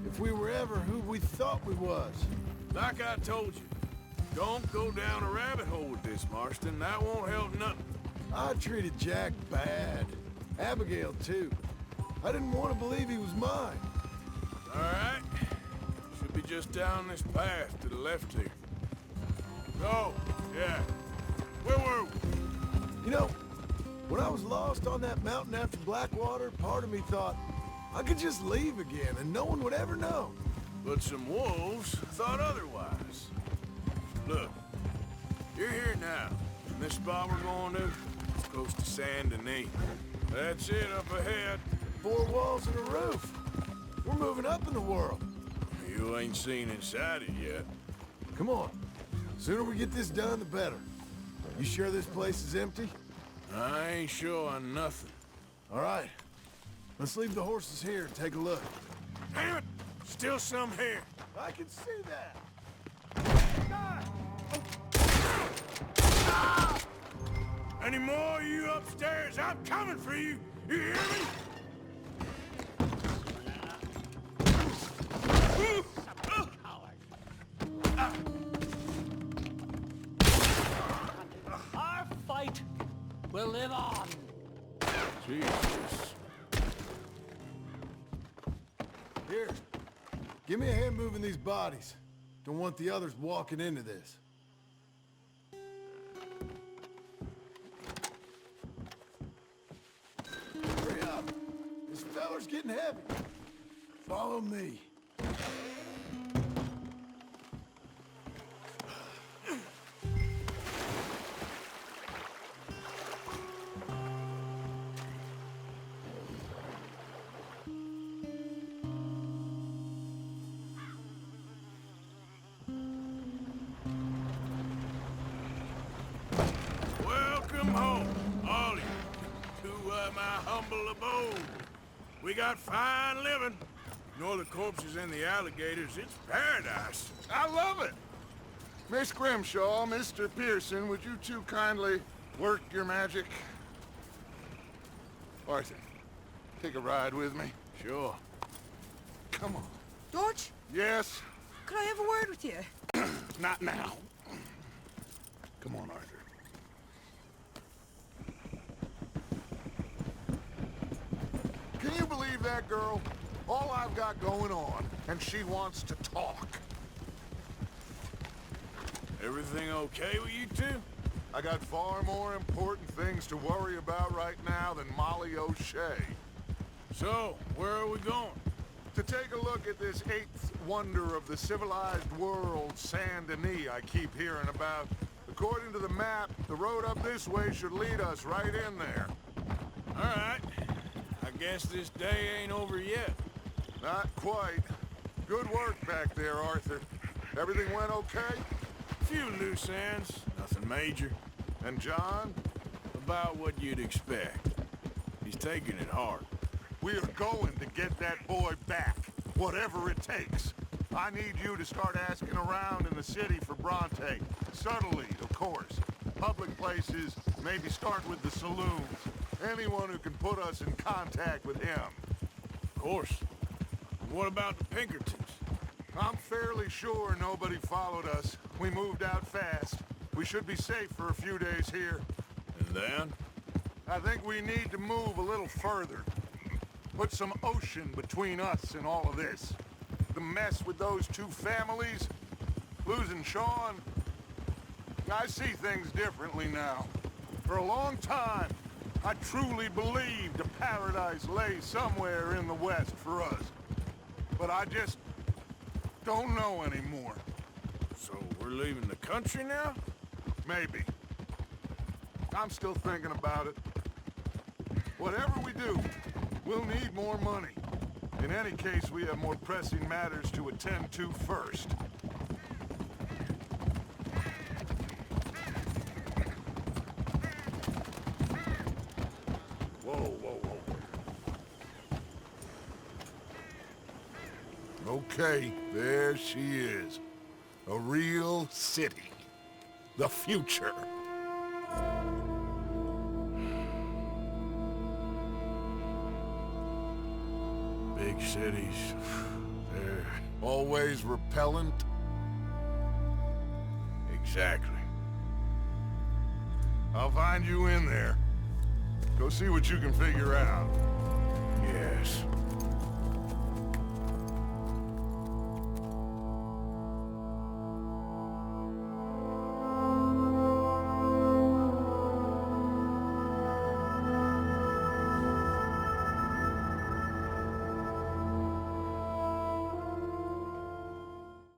If we were ever who we thought we was. Like I told you, don't go down a rabbit hole with this, Marston. That won't help nothing. I treated Jack bad. Abigail, too. I didn't want to believe he was mine. All right. Should be just down this path to the left here. Go. Yeah. Where were we? You know, when I was lost on that mountain after Blackwater, part of me thought I could just leave again and no one would ever know. But some wolves thought otherwise. Look, you're here now. And this spot we're going to, it's close to Saint Denis. That's it up ahead. 4 walls and a roof. We're moving up in the world. You ain't seen inside it yet. Come on. Sooner we get this done, the better. You sure this place is empty? I ain't sure on nothing. All right. Let's leave the horses here and take a look. Damn it! Still some here. I can see that. Any more of you upstairs? I'm coming for you. You hear me? Our fight will live on. Jesus. Here. Give me a hand moving these bodies. Don't want the others walking into this. Hurry up. This feller's getting heavy. Follow me. Welcome home, all of you, to my humble abode. We got fine living. Ignore the corpses and the alligators. It's paradise. I love it. Miss Grimshaw, Mr. Pearson, would you two kindly work your magic? Arthur, take a ride with me. Sure. Come on. Dodge, Yes? could I have a word with you? Not now. Come on, Arthur. Can you believe that girl? All I've got going on, and she wants to talk. Everything okay with you two? I got far more important things to worry about right now than Molly O'Shea. So, where are we going? To take a look at this 8th wonder of the civilized world, Saint Denis, I keep hearing about. According to the map, the road up this way should lead us right in there. All right. I guess this day ain't over yet. Not quite. Good work back there, Arthur. Everything went okay? Few loose ends, nothing major. And John? About what you'd expect. He's taking it hard. We are going to get that boy back, whatever it takes. I need you to start asking around in the city for Bronte. Subtly, of course. Public places, maybe start with the saloons. Anyone who can put us in contact with him. Of course. What about the Pinkertons? I'm fairly sure nobody followed us. We moved out fast. We should be safe for a few days here. And then? I think we need to move a little further. Put some ocean between us and all of this. The mess with those two families, losing Sean. I see things differently now. For a long time, I truly believed a paradise lay somewhere in the West for us. But I just don't know anymore. So we're leaving the country now? Maybe. I'm still thinking about it. Whatever we do, we'll need more money. In any case, we have more pressing matters to attend to first. Whoa, whoa, whoa. Okay, there she is. A real city. The future. Big cities, they're always repellent. Exactly. I'll find you in there. Go see what you can figure out. Yes.